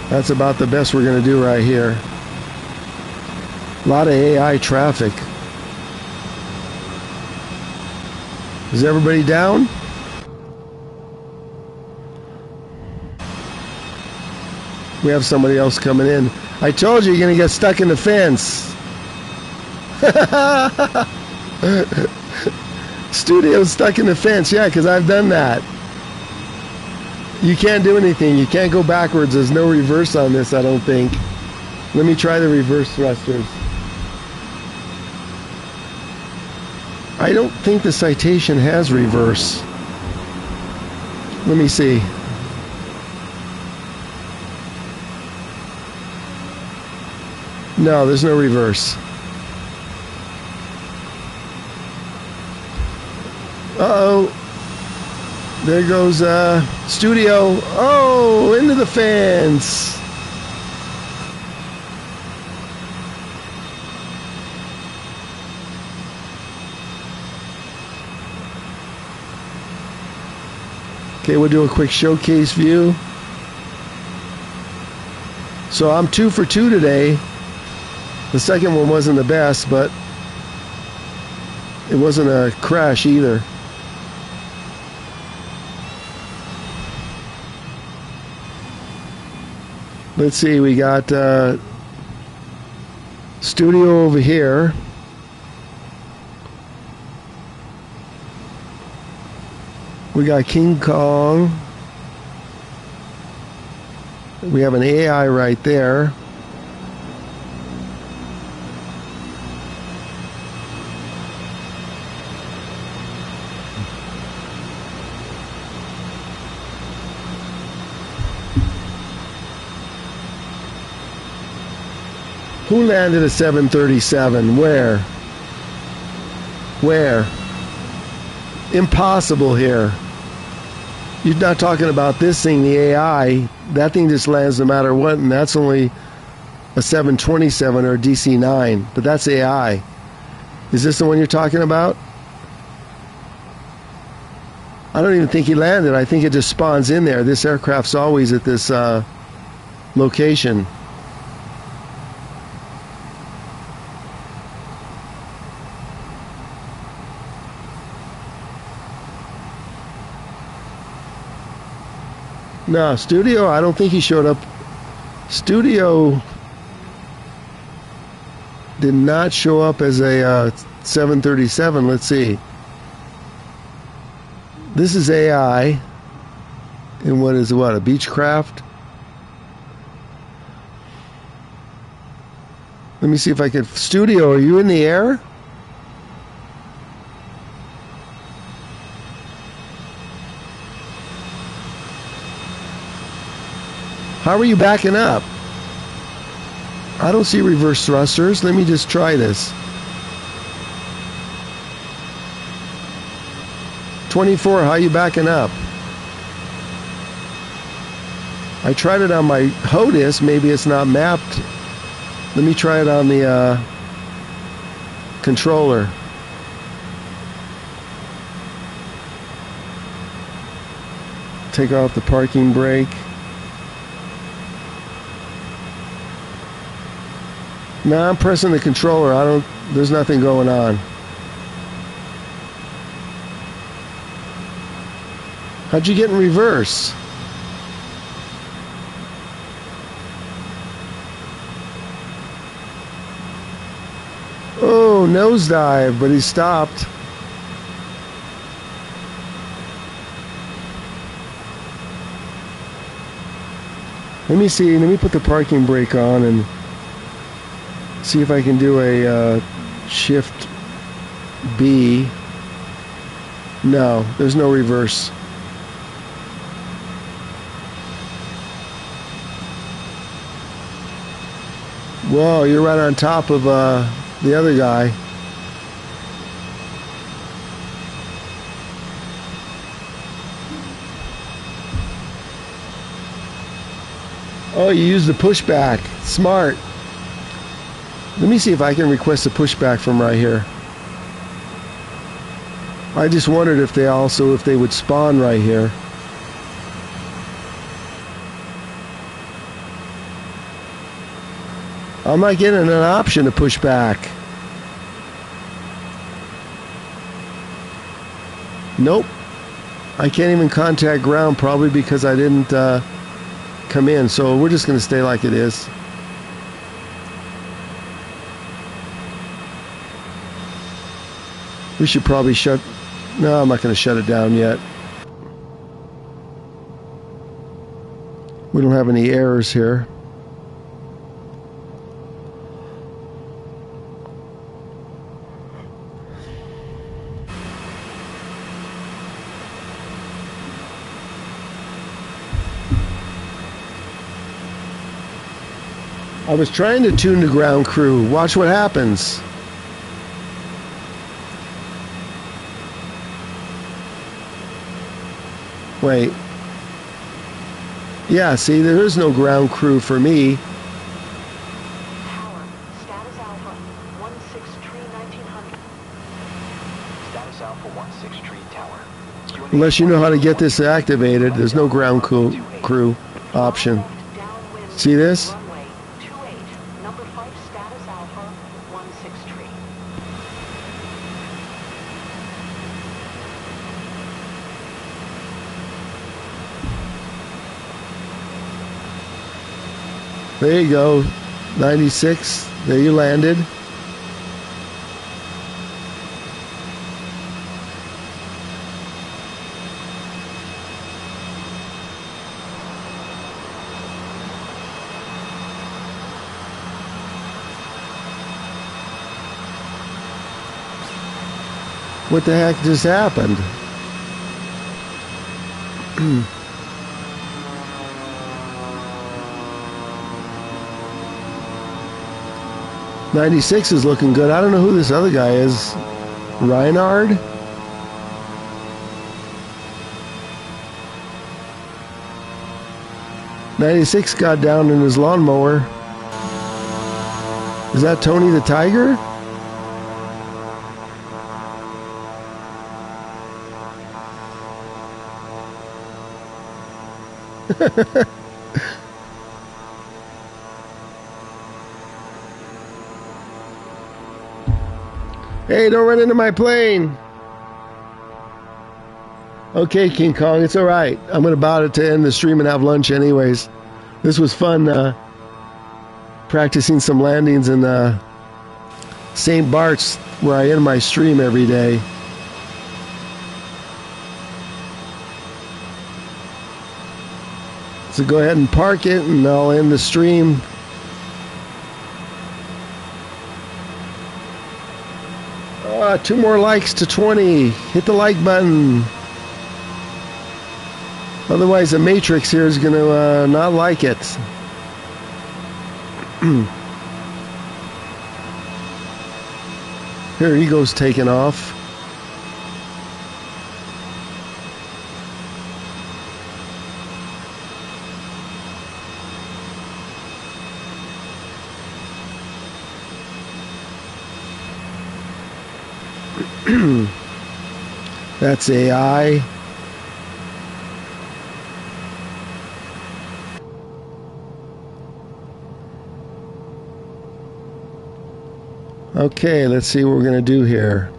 That's about the best we're going to do right here. A lot of AI traffic. Is everybody down? We have somebody else coming in. I told you you're going to get stuck in the fence. Studio's stuck in the fence. Yeah, because I've done that. You can't do anything. You can't go backwards. There's no reverse on this, I don't think. Let me try the reverse thrusters. I don't think the Citation has reverse. Let me see. No, there's no reverse. Uh-oh. There goes studio. Oh, into the fans. Okay, we'll do a quick showcase view. So I'm 2 for 2 today. The second one wasn't the best, but it wasn't a crash either. Let's see, we got studio over here. We got King Kong. We have an AI right there. Who landed a 737? Where? Where? Impossible here. You're not talking about this thing, the AI. That thing just lands no matter what, and that's only a 727 or a DC-9. But that's AI. Is this the one you're talking about? I don't even think he landed. I think it just spawns in there. This aircraft's always at this location. No, Studio, I don't think he showed up. Studio did not show up as a 737. Let's see. This is AI. And what is what? A Beechcraft? Let me see if I can. Studio, are you in the air? How are you backing up? I don't see reverse thrusters. Let me just try this. 24, how are you backing up? I tried it on my HOTIS. Maybe it's not mapped. Let me try it on the controller. Take off the parking brake. No, I'm pressing the controller. There's nothing going on. How'd you get in reverse? Oh, nosedive, but he stopped. Let me see. Let me put the parking brake on and see if I can do a shift B. No, there's no reverse. Whoa, you're right on top of the other guy. Oh, you used the pushback. Smart. Let me see if I can request a pushback from right here. I just wondered if they would spawn right here. I'm not getting an option to push back. Nope. I can't even contact ground, probably because I didn't come in. So we're just going to stay like it is. We should probably shut... No, I'm not going to shut it down yet. We don't have any errors here. I was trying to tune the ground crew. Watch what happens. Wait. Yeah, see, there is no ground crew for me. Tower, status Alpha, 16 tree 1900. Status Alpha 16 tree tower. Unless you know how to get this activated, there's no ground crew option. See this? Runway 28, number 5 status Alpha 16 tree. There you go. 96. There you landed. What the heck just happened? 96 is looking good. I don't know who this other guy is. Reinhard? '96 got down in his lawnmower. Is that Tony the Tiger? Hey, don't run into my plane. Okay, King Kong, it's all right. I'm about to end the stream and have lunch anyways. This was fun practicing some landings in St. Bart's, where I end my stream every day. So go ahead and park it, and I'll end the stream. Two more likes to 20. Hit the like button. Otherwise, the Matrix here is going to not like it. Here, Ego's taking off. That's AI. Okay, let's see what we're going to do here.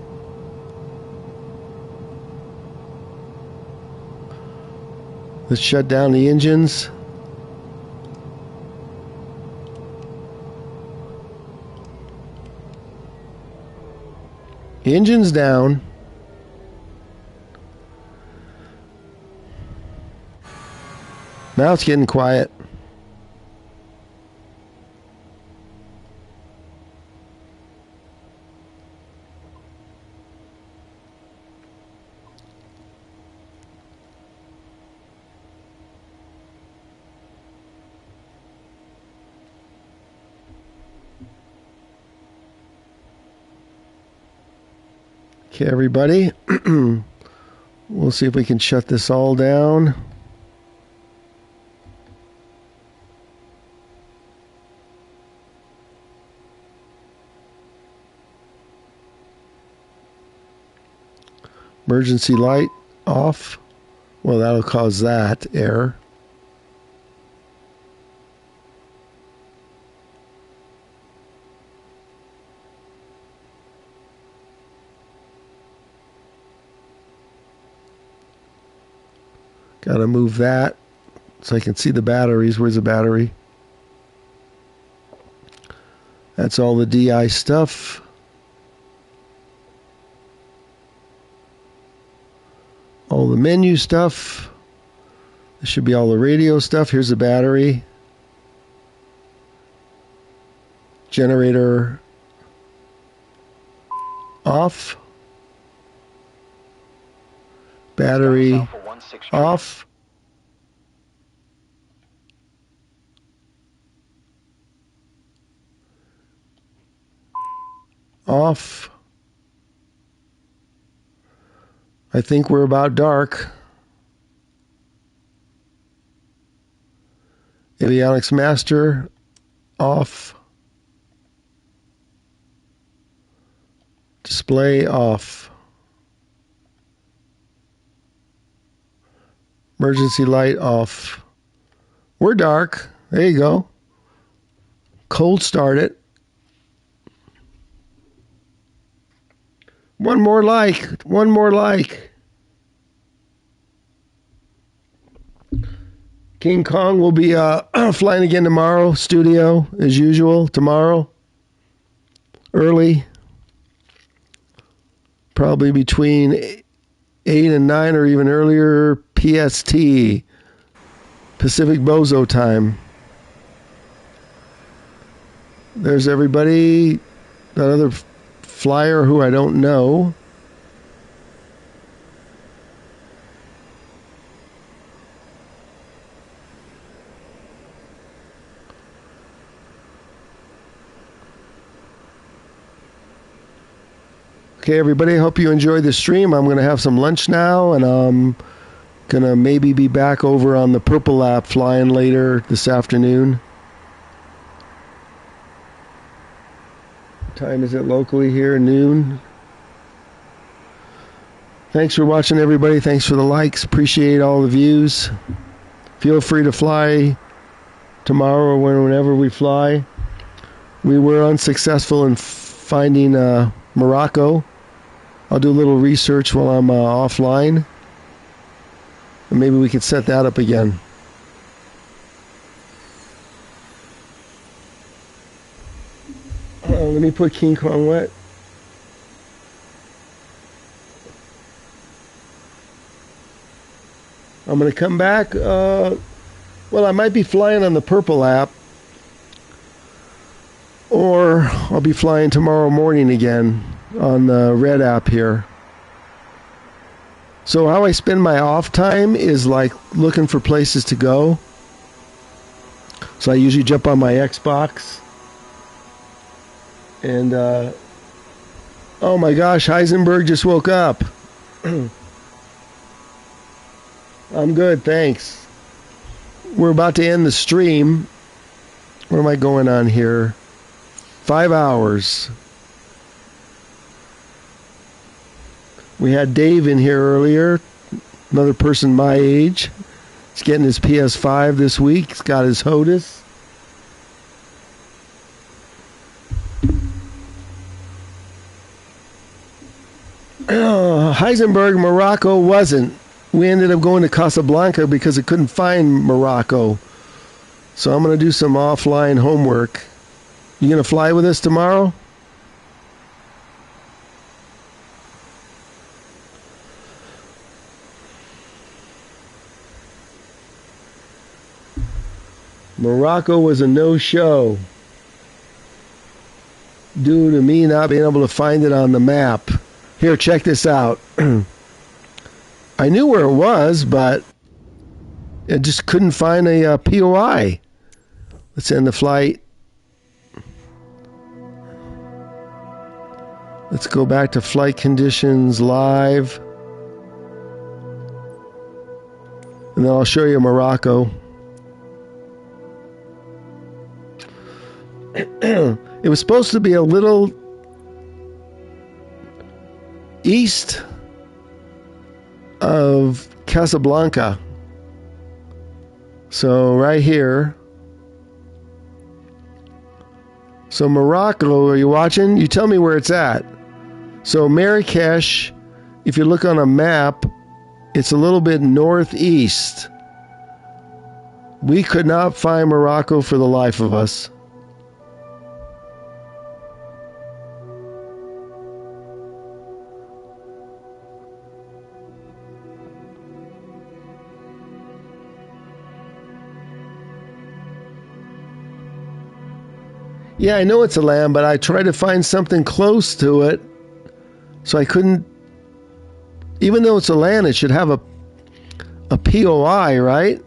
Let's shut down the engines. Engines down. Now it's getting quiet. Okay, everybody. We'll see if we can shut this all down. Emergency light off. Well, that'll cause that error. Got to move that so I can see the batteries. Where's the battery? That's all the DI stuff. All the menu stuff. This should be all the radio stuff. Here's the battery. Generator off. Battery off. Off. I think we're about dark. Avionics master off. Display off. Emergency light off. We're dark. There you go. Cold start it. One more like. One more like. King Kong will be flying again tomorrow. Studio as usual tomorrow. Early. Probably between 8 and 9 or even earlier PST. Pacific Bozo time. There's everybody. That other flyer who I don't know. Okay, everybody, I hope you enjoyed the stream. I'm going to have some lunch now, and I'm going to maybe be back over on the Purple Lap flying later this afternoon. What time is it locally here? Noon. Thanks for watching, everybody. Thanks for the likes. Appreciate all the views. Feel free to fly tomorrow or whenever we fly. We were unsuccessful in finding Morocco. I'll do a little research while I'm offline. And maybe we could set that up again. Let me put King Kong wet. I'm going to come back. Well, I might be flying on the Purple app. Or I'll be flying tomorrow morning again on the Red app here. So how I spend my off time is like looking for places to go. So I usually jump on my Xbox. And, oh my gosh, Heisenberg just woke up. I'm good, thanks. We're about to end the stream. What am I going on here? 5 hours. We had Dave in here earlier, another person my age. He's getting his PS5 this week. He's got his HOTUS. Heisenberg, Morocco wasn't. We ended up going to Casablanca because it couldn't find Morocco. So I'm going to do some offline homework. You going to fly with us tomorrow? Morocco was a no-show due to me not being able to find it on the map. Here, check this out. I knew where it was, but I just couldn't find a POI. Let's end the flight. Let's go back to flight conditions live. And then I'll show you Morocco. It was supposed to be a little east of Casablanca. So right here. So Morocco, are you watching? You tell me where it's at. So Marrakesh, if you look on a map, it's a little bit northeast. We could not find Morocco for the life of us. Yeah, I know it's a land, but I tried to find something close to it, so I couldn't. Even though it's a land, it should have a POI, right?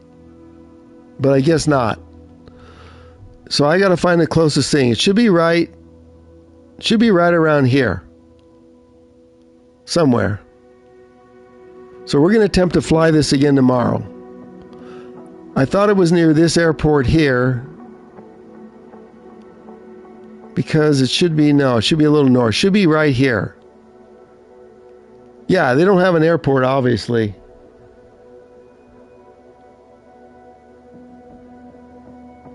But I guess not. So I got to find the closest thing. It should be right. Should be right around here, somewhere. So we're going to attempt to fly this again tomorrow. I thought it was near this airport here. Because it should be, no, it should be a little north. It should be right here. Yeah, they don't have an airport, obviously.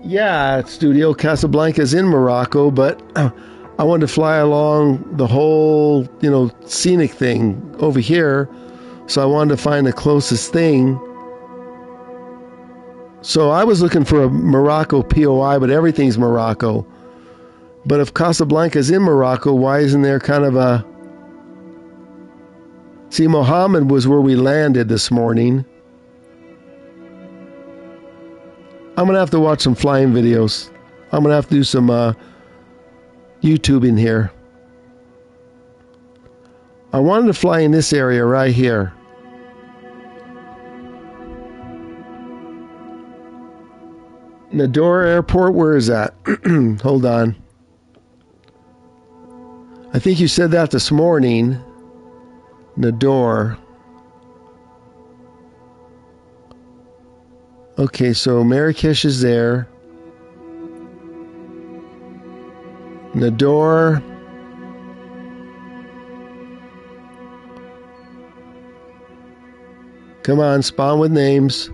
Yeah, Studio Casablanca's in Morocco, but I wanted to fly along the whole, scenic thing over here. So I wanted to find the closest thing. So I was looking for a Morocco POI, but everything's Morocco. But if Casablanca's in Morocco, why isn't there kind of a... See, Mohammed was where we landed this morning. I'm going to have to watch some flying videos. I'm going to have to do some YouTubing here. I wanted to fly in this area right here. Nador Airport, where is that? Hold on. I think you said that this morning. Nador. Okay, so Marrakesh is there. Nador. Come on, spawn with names.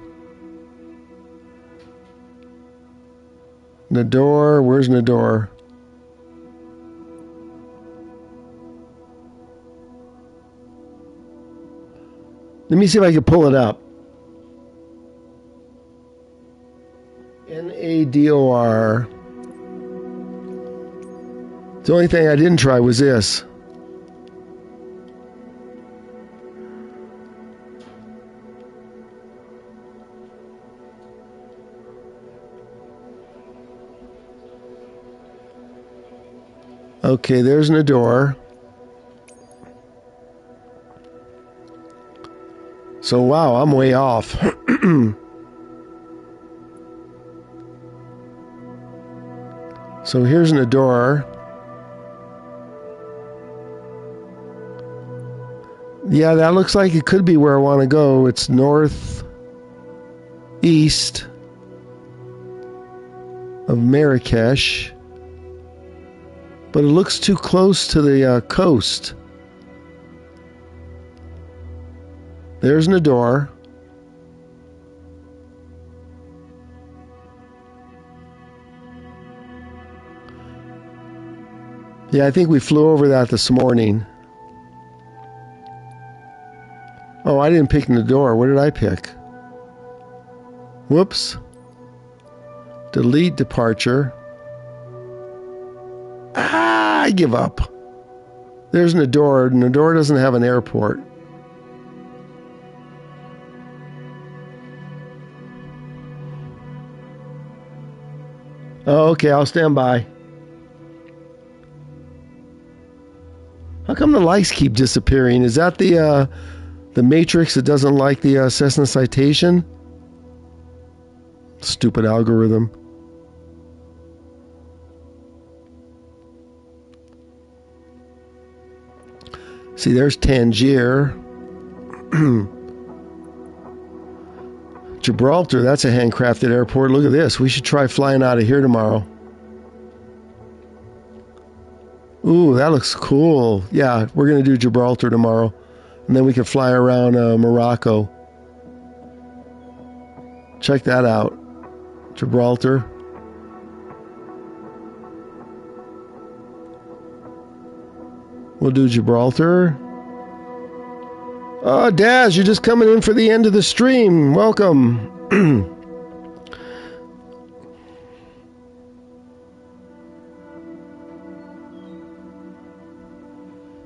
Nador, where's Nador? Let me see if I can pull it up. Nador. The only thing I didn't try was this. Okay, there's Nador. So, wow, I'm way off. So here's Nador. Yeah, that looks like it could be where I want to go. It's north east of Marrakesh. But it looks too close to the coast. There's Nador. Yeah, I think we flew over that this morning. Oh, I didn't pick Nador. What did I pick? Whoops. Delete departure. I give up. There's Nador. Nador doesn't have an airport. Oh, okay, I'll stand by. How come the lights keep disappearing? Is that the Matrix that doesn't like the Cessna Citation? Stupid algorithm. See, there's Tangier. Gibraltar, that's a handcrafted airport. Look at this. We should try flying out of here tomorrow. Ooh, that looks cool. Yeah, we're going to do Gibraltar tomorrow. And then we can fly around Morocco. Check that out. Gibraltar. We'll do Gibraltar. Oh, Daz, you're just coming in for the end of the stream. Welcome.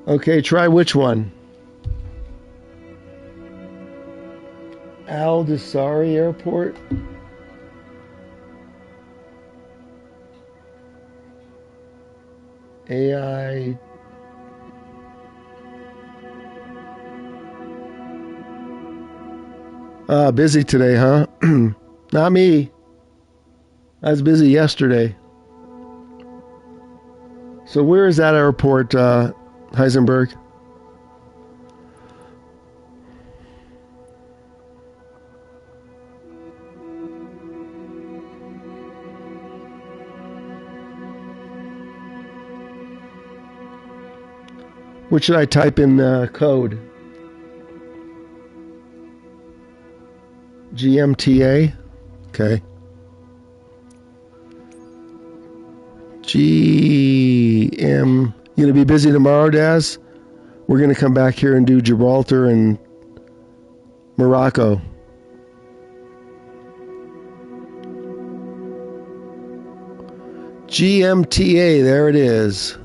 Okay, try which one? Al Dasari Airport. AI. Busy today, huh? Not me. I was busy yesterday. So where is that airport, Heisenberg? What should I type in code? GMTA? Okay. GM. You gonna be busy tomorrow, Daz? We're gonna come back here and do Gibraltar and Morocco. GMTA, there it is.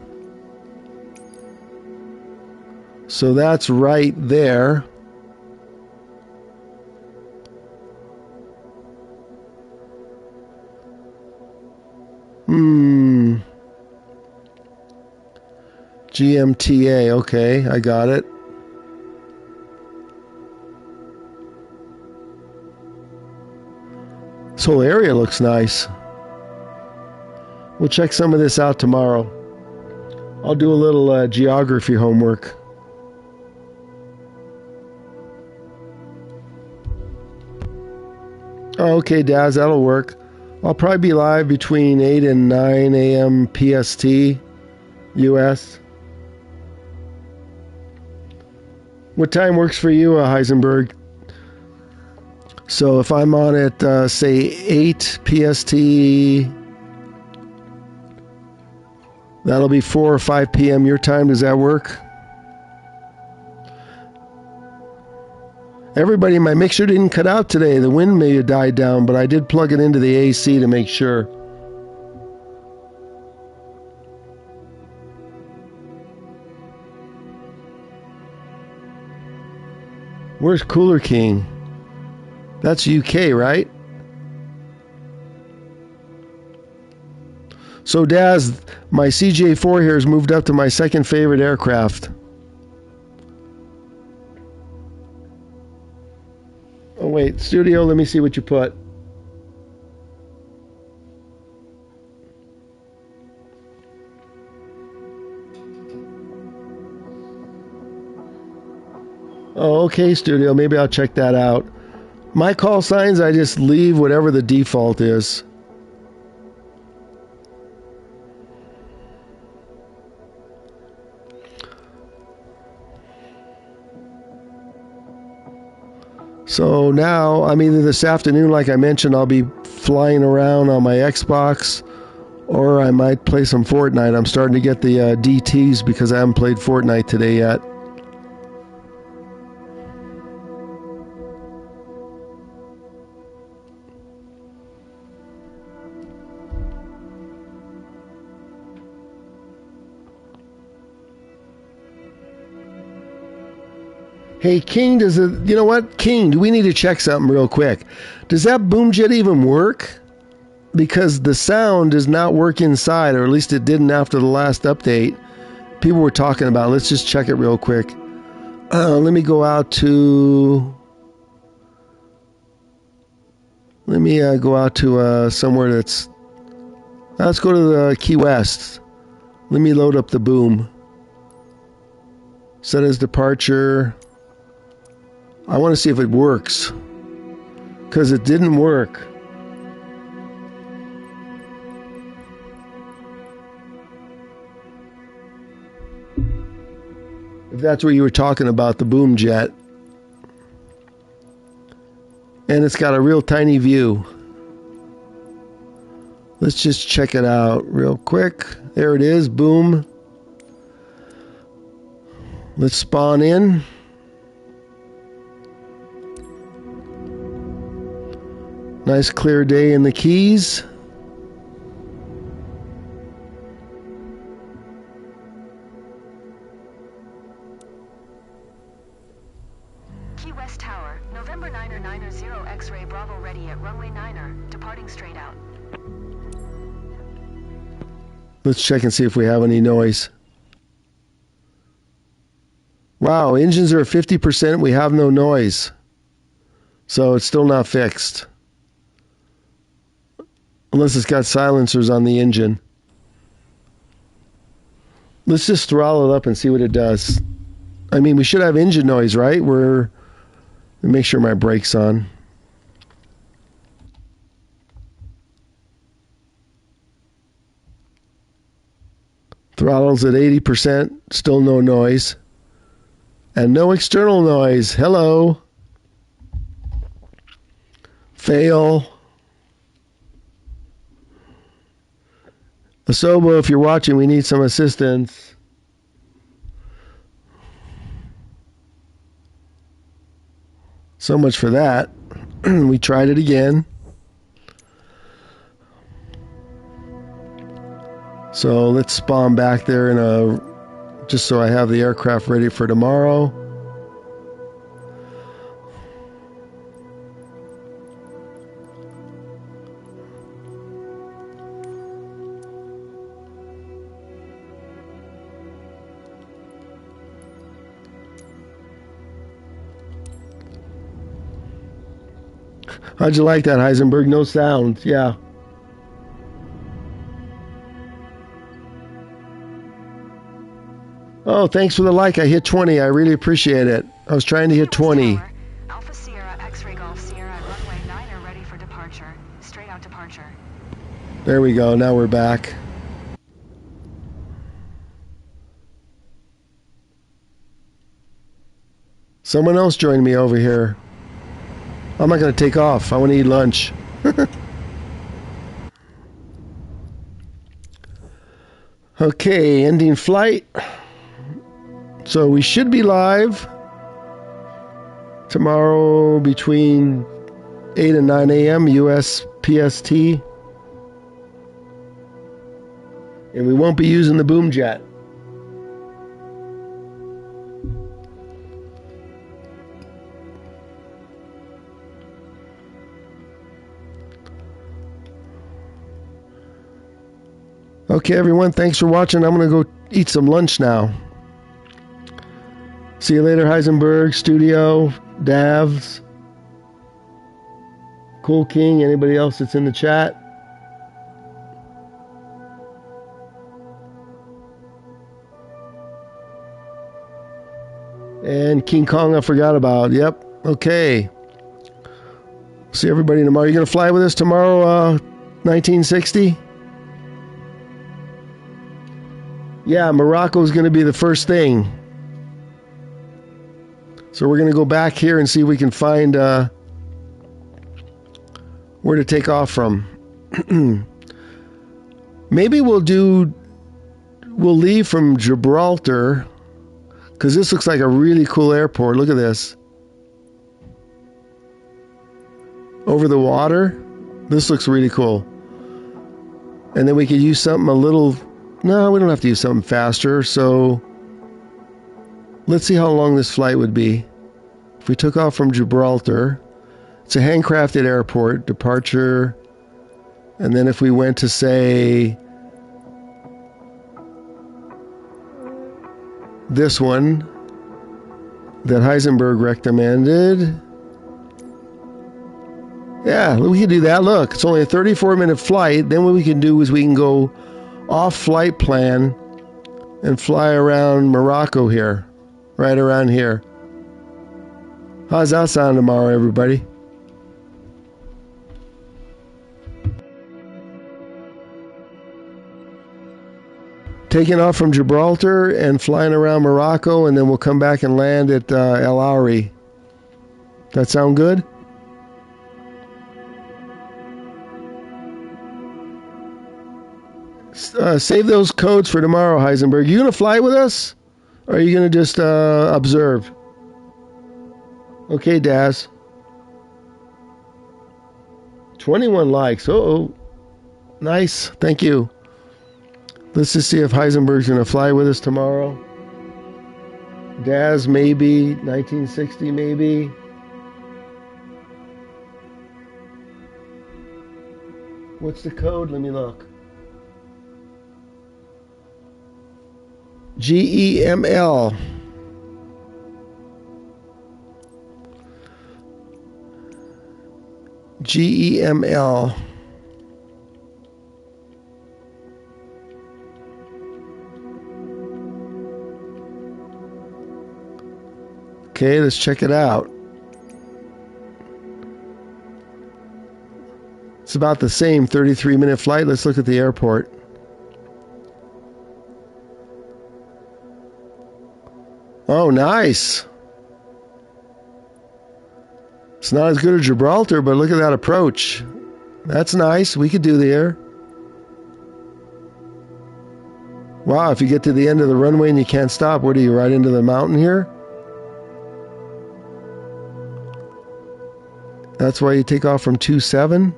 So that's right there. GMTA, okay, I got it. This whole area looks nice. We'll check some of this out tomorrow. I'll do a little geography homework. Oh, okay, Daz, that'll work. I'll probably be live between 8 and 9 a.m. PST, US. What time works for you, Heisenberg? So if I'm on at, say, 8 PST, that'll be 4 or 5 p.m. your time. Does that work? Everybody, my mixer didn't cut out today. The wind may have died down, but I did plug it into the AC to make sure. Where's Cooler King? That's UK, right? So Daz, my CJ4 here has moved up to my second favorite aircraft. Oh wait, studio, let me see what you put. Oh, okay, studio, maybe I'll check that out. My call signs, I just leave whatever the default is. So now, I'm either this afternoon, like I mentioned, I'll be flying around on my Xbox, or I might play some Fortnite. I'm starting to get the DTs because I haven't played Fortnite today yet. Hey, King, you know what? King, we need to check something real quick. Does that boom jet even work? Because the sound does not work inside, or at least it didn't after the last update. People were talking about it. Let's just check it real quick. Let me go out to... Let me go out to somewhere that's... Let's go to the Key West. Let me load up the boom. Set as departure... I want to see if it works, because it didn't work. If that's what you were talking about, the boom jet. And it's got a real tiny view. Let's just check it out real quick. There it is, boom. Let's spawn in. Nice clear day in the Keys. Key West Tower, November 990 X-ray Bravo ready at runway 9er, departing straight out. Let's check and see if we have any noise. Wow, engines are 50%. We have no noise. So it's still not fixed. Unless it's got silencers on the engine. Let's just throttle it up and see what it does. I mean, we should have engine noise, right? Let me make sure my brake's on. Throttle's at 80%, still no noise. And no external noise. Hello. Fail. Asobo, if you're watching, we need some assistance. So much for that. We tried it again. So let's spawn back there just so I have the aircraft ready for tomorrow. How'd you like that, Heisenberg? No sound. Yeah. Oh, thanks for the like. I hit 20. I really appreciate it. I was trying to hit 20. Alpha Sierra, X-ray Golf Sierra, at runway 9 are ready for departure. Straight out departure. There we go. Now we're back. Someone else joined me over here. I'm not going to take off. I want to eat lunch. Okay, ending flight. So we should be live tomorrow between 8 and 9 a.m. US PST. And we won't be using the boom jet. Okay, everyone, thanks for watching. I'm going to go eat some lunch now. See you later, Heisenberg, Studio, Davs, Cool King, anybody else that's in the chat. And King Kong I forgot about. Yep, okay. See everybody tomorrow. You going to fly with us tomorrow, 1960? Yeah, Morocco's going to be the first thing. So we're going to go back here and see if we can find where to take off from. Maybe we'll leave from Gibraltar, because this looks like a really cool airport. Look at this. Over the water. This looks really cool. And then we could use something a little... No, we don't have to use something faster, so let's see how long this flight would be. If we took off from Gibraltar, it's a handcrafted airport, departure, and then if we went to, say, this one that Heisenberg recommended. Yeah, we can do that. Look, it's only a 34-minute flight. Then what we can do is we can go off flight plan and fly around Morocco here, right around here. How's that sound tomorrow, everybody? Taking off from Gibraltar and flying around Morocco, and then we'll come back and land at El Auri. That sound good? Save those codes for tomorrow, Heisenberg. You gonna fly with us, or are you gonna just observe? Okay, Daz. 21 likes. Oh, nice. Thank you. Let's just see if Heisenberg's gonna fly with us tomorrow. Daz, maybe. 1960, maybe. What's the code? Let me look. GEML. GEML. Okay, let's check it out. It's about the same 33-minute flight. Let's look at the airport. Oh, nice. It's not as good as Gibraltar, but look at that approach. That's nice. We could do the air. Wow, if you get to the end of the runway and you can't stop, what are you, right into the mountain here? That's why you take off from 27.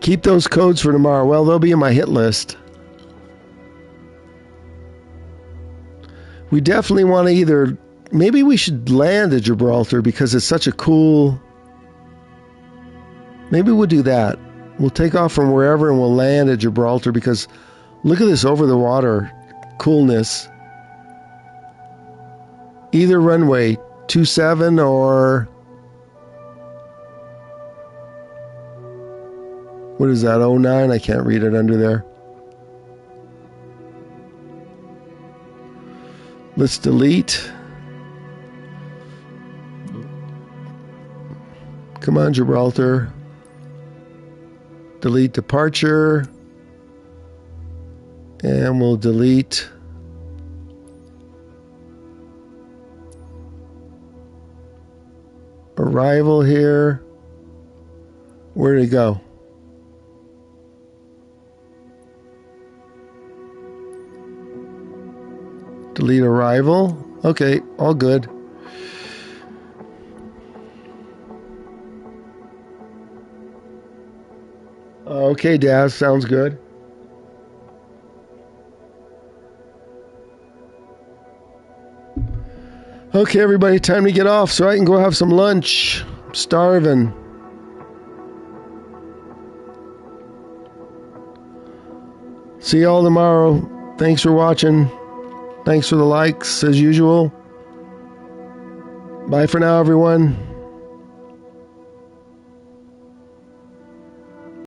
Keep those codes for tomorrow. Well, they'll be in my hit list. We definitely want to either... Maybe we should land at Gibraltar because it's such a cool... Maybe we'll do that. We'll take off from wherever and we'll land at Gibraltar because look at this over the water coolness. Either runway, 27 or... What is that, 09? I can't read it under there. Let's delete. Come on, Gibraltar. Delete departure. And we'll delete arrival here. Where did it go? Delete arrival. Okay, all good. Okay, Daz, sounds good. Okay, everybody, time to get off so I can go have some lunch. I'm starving. See y'all tomorrow. Thanks for watching. Thanks for the likes, as usual. Bye for now, everyone.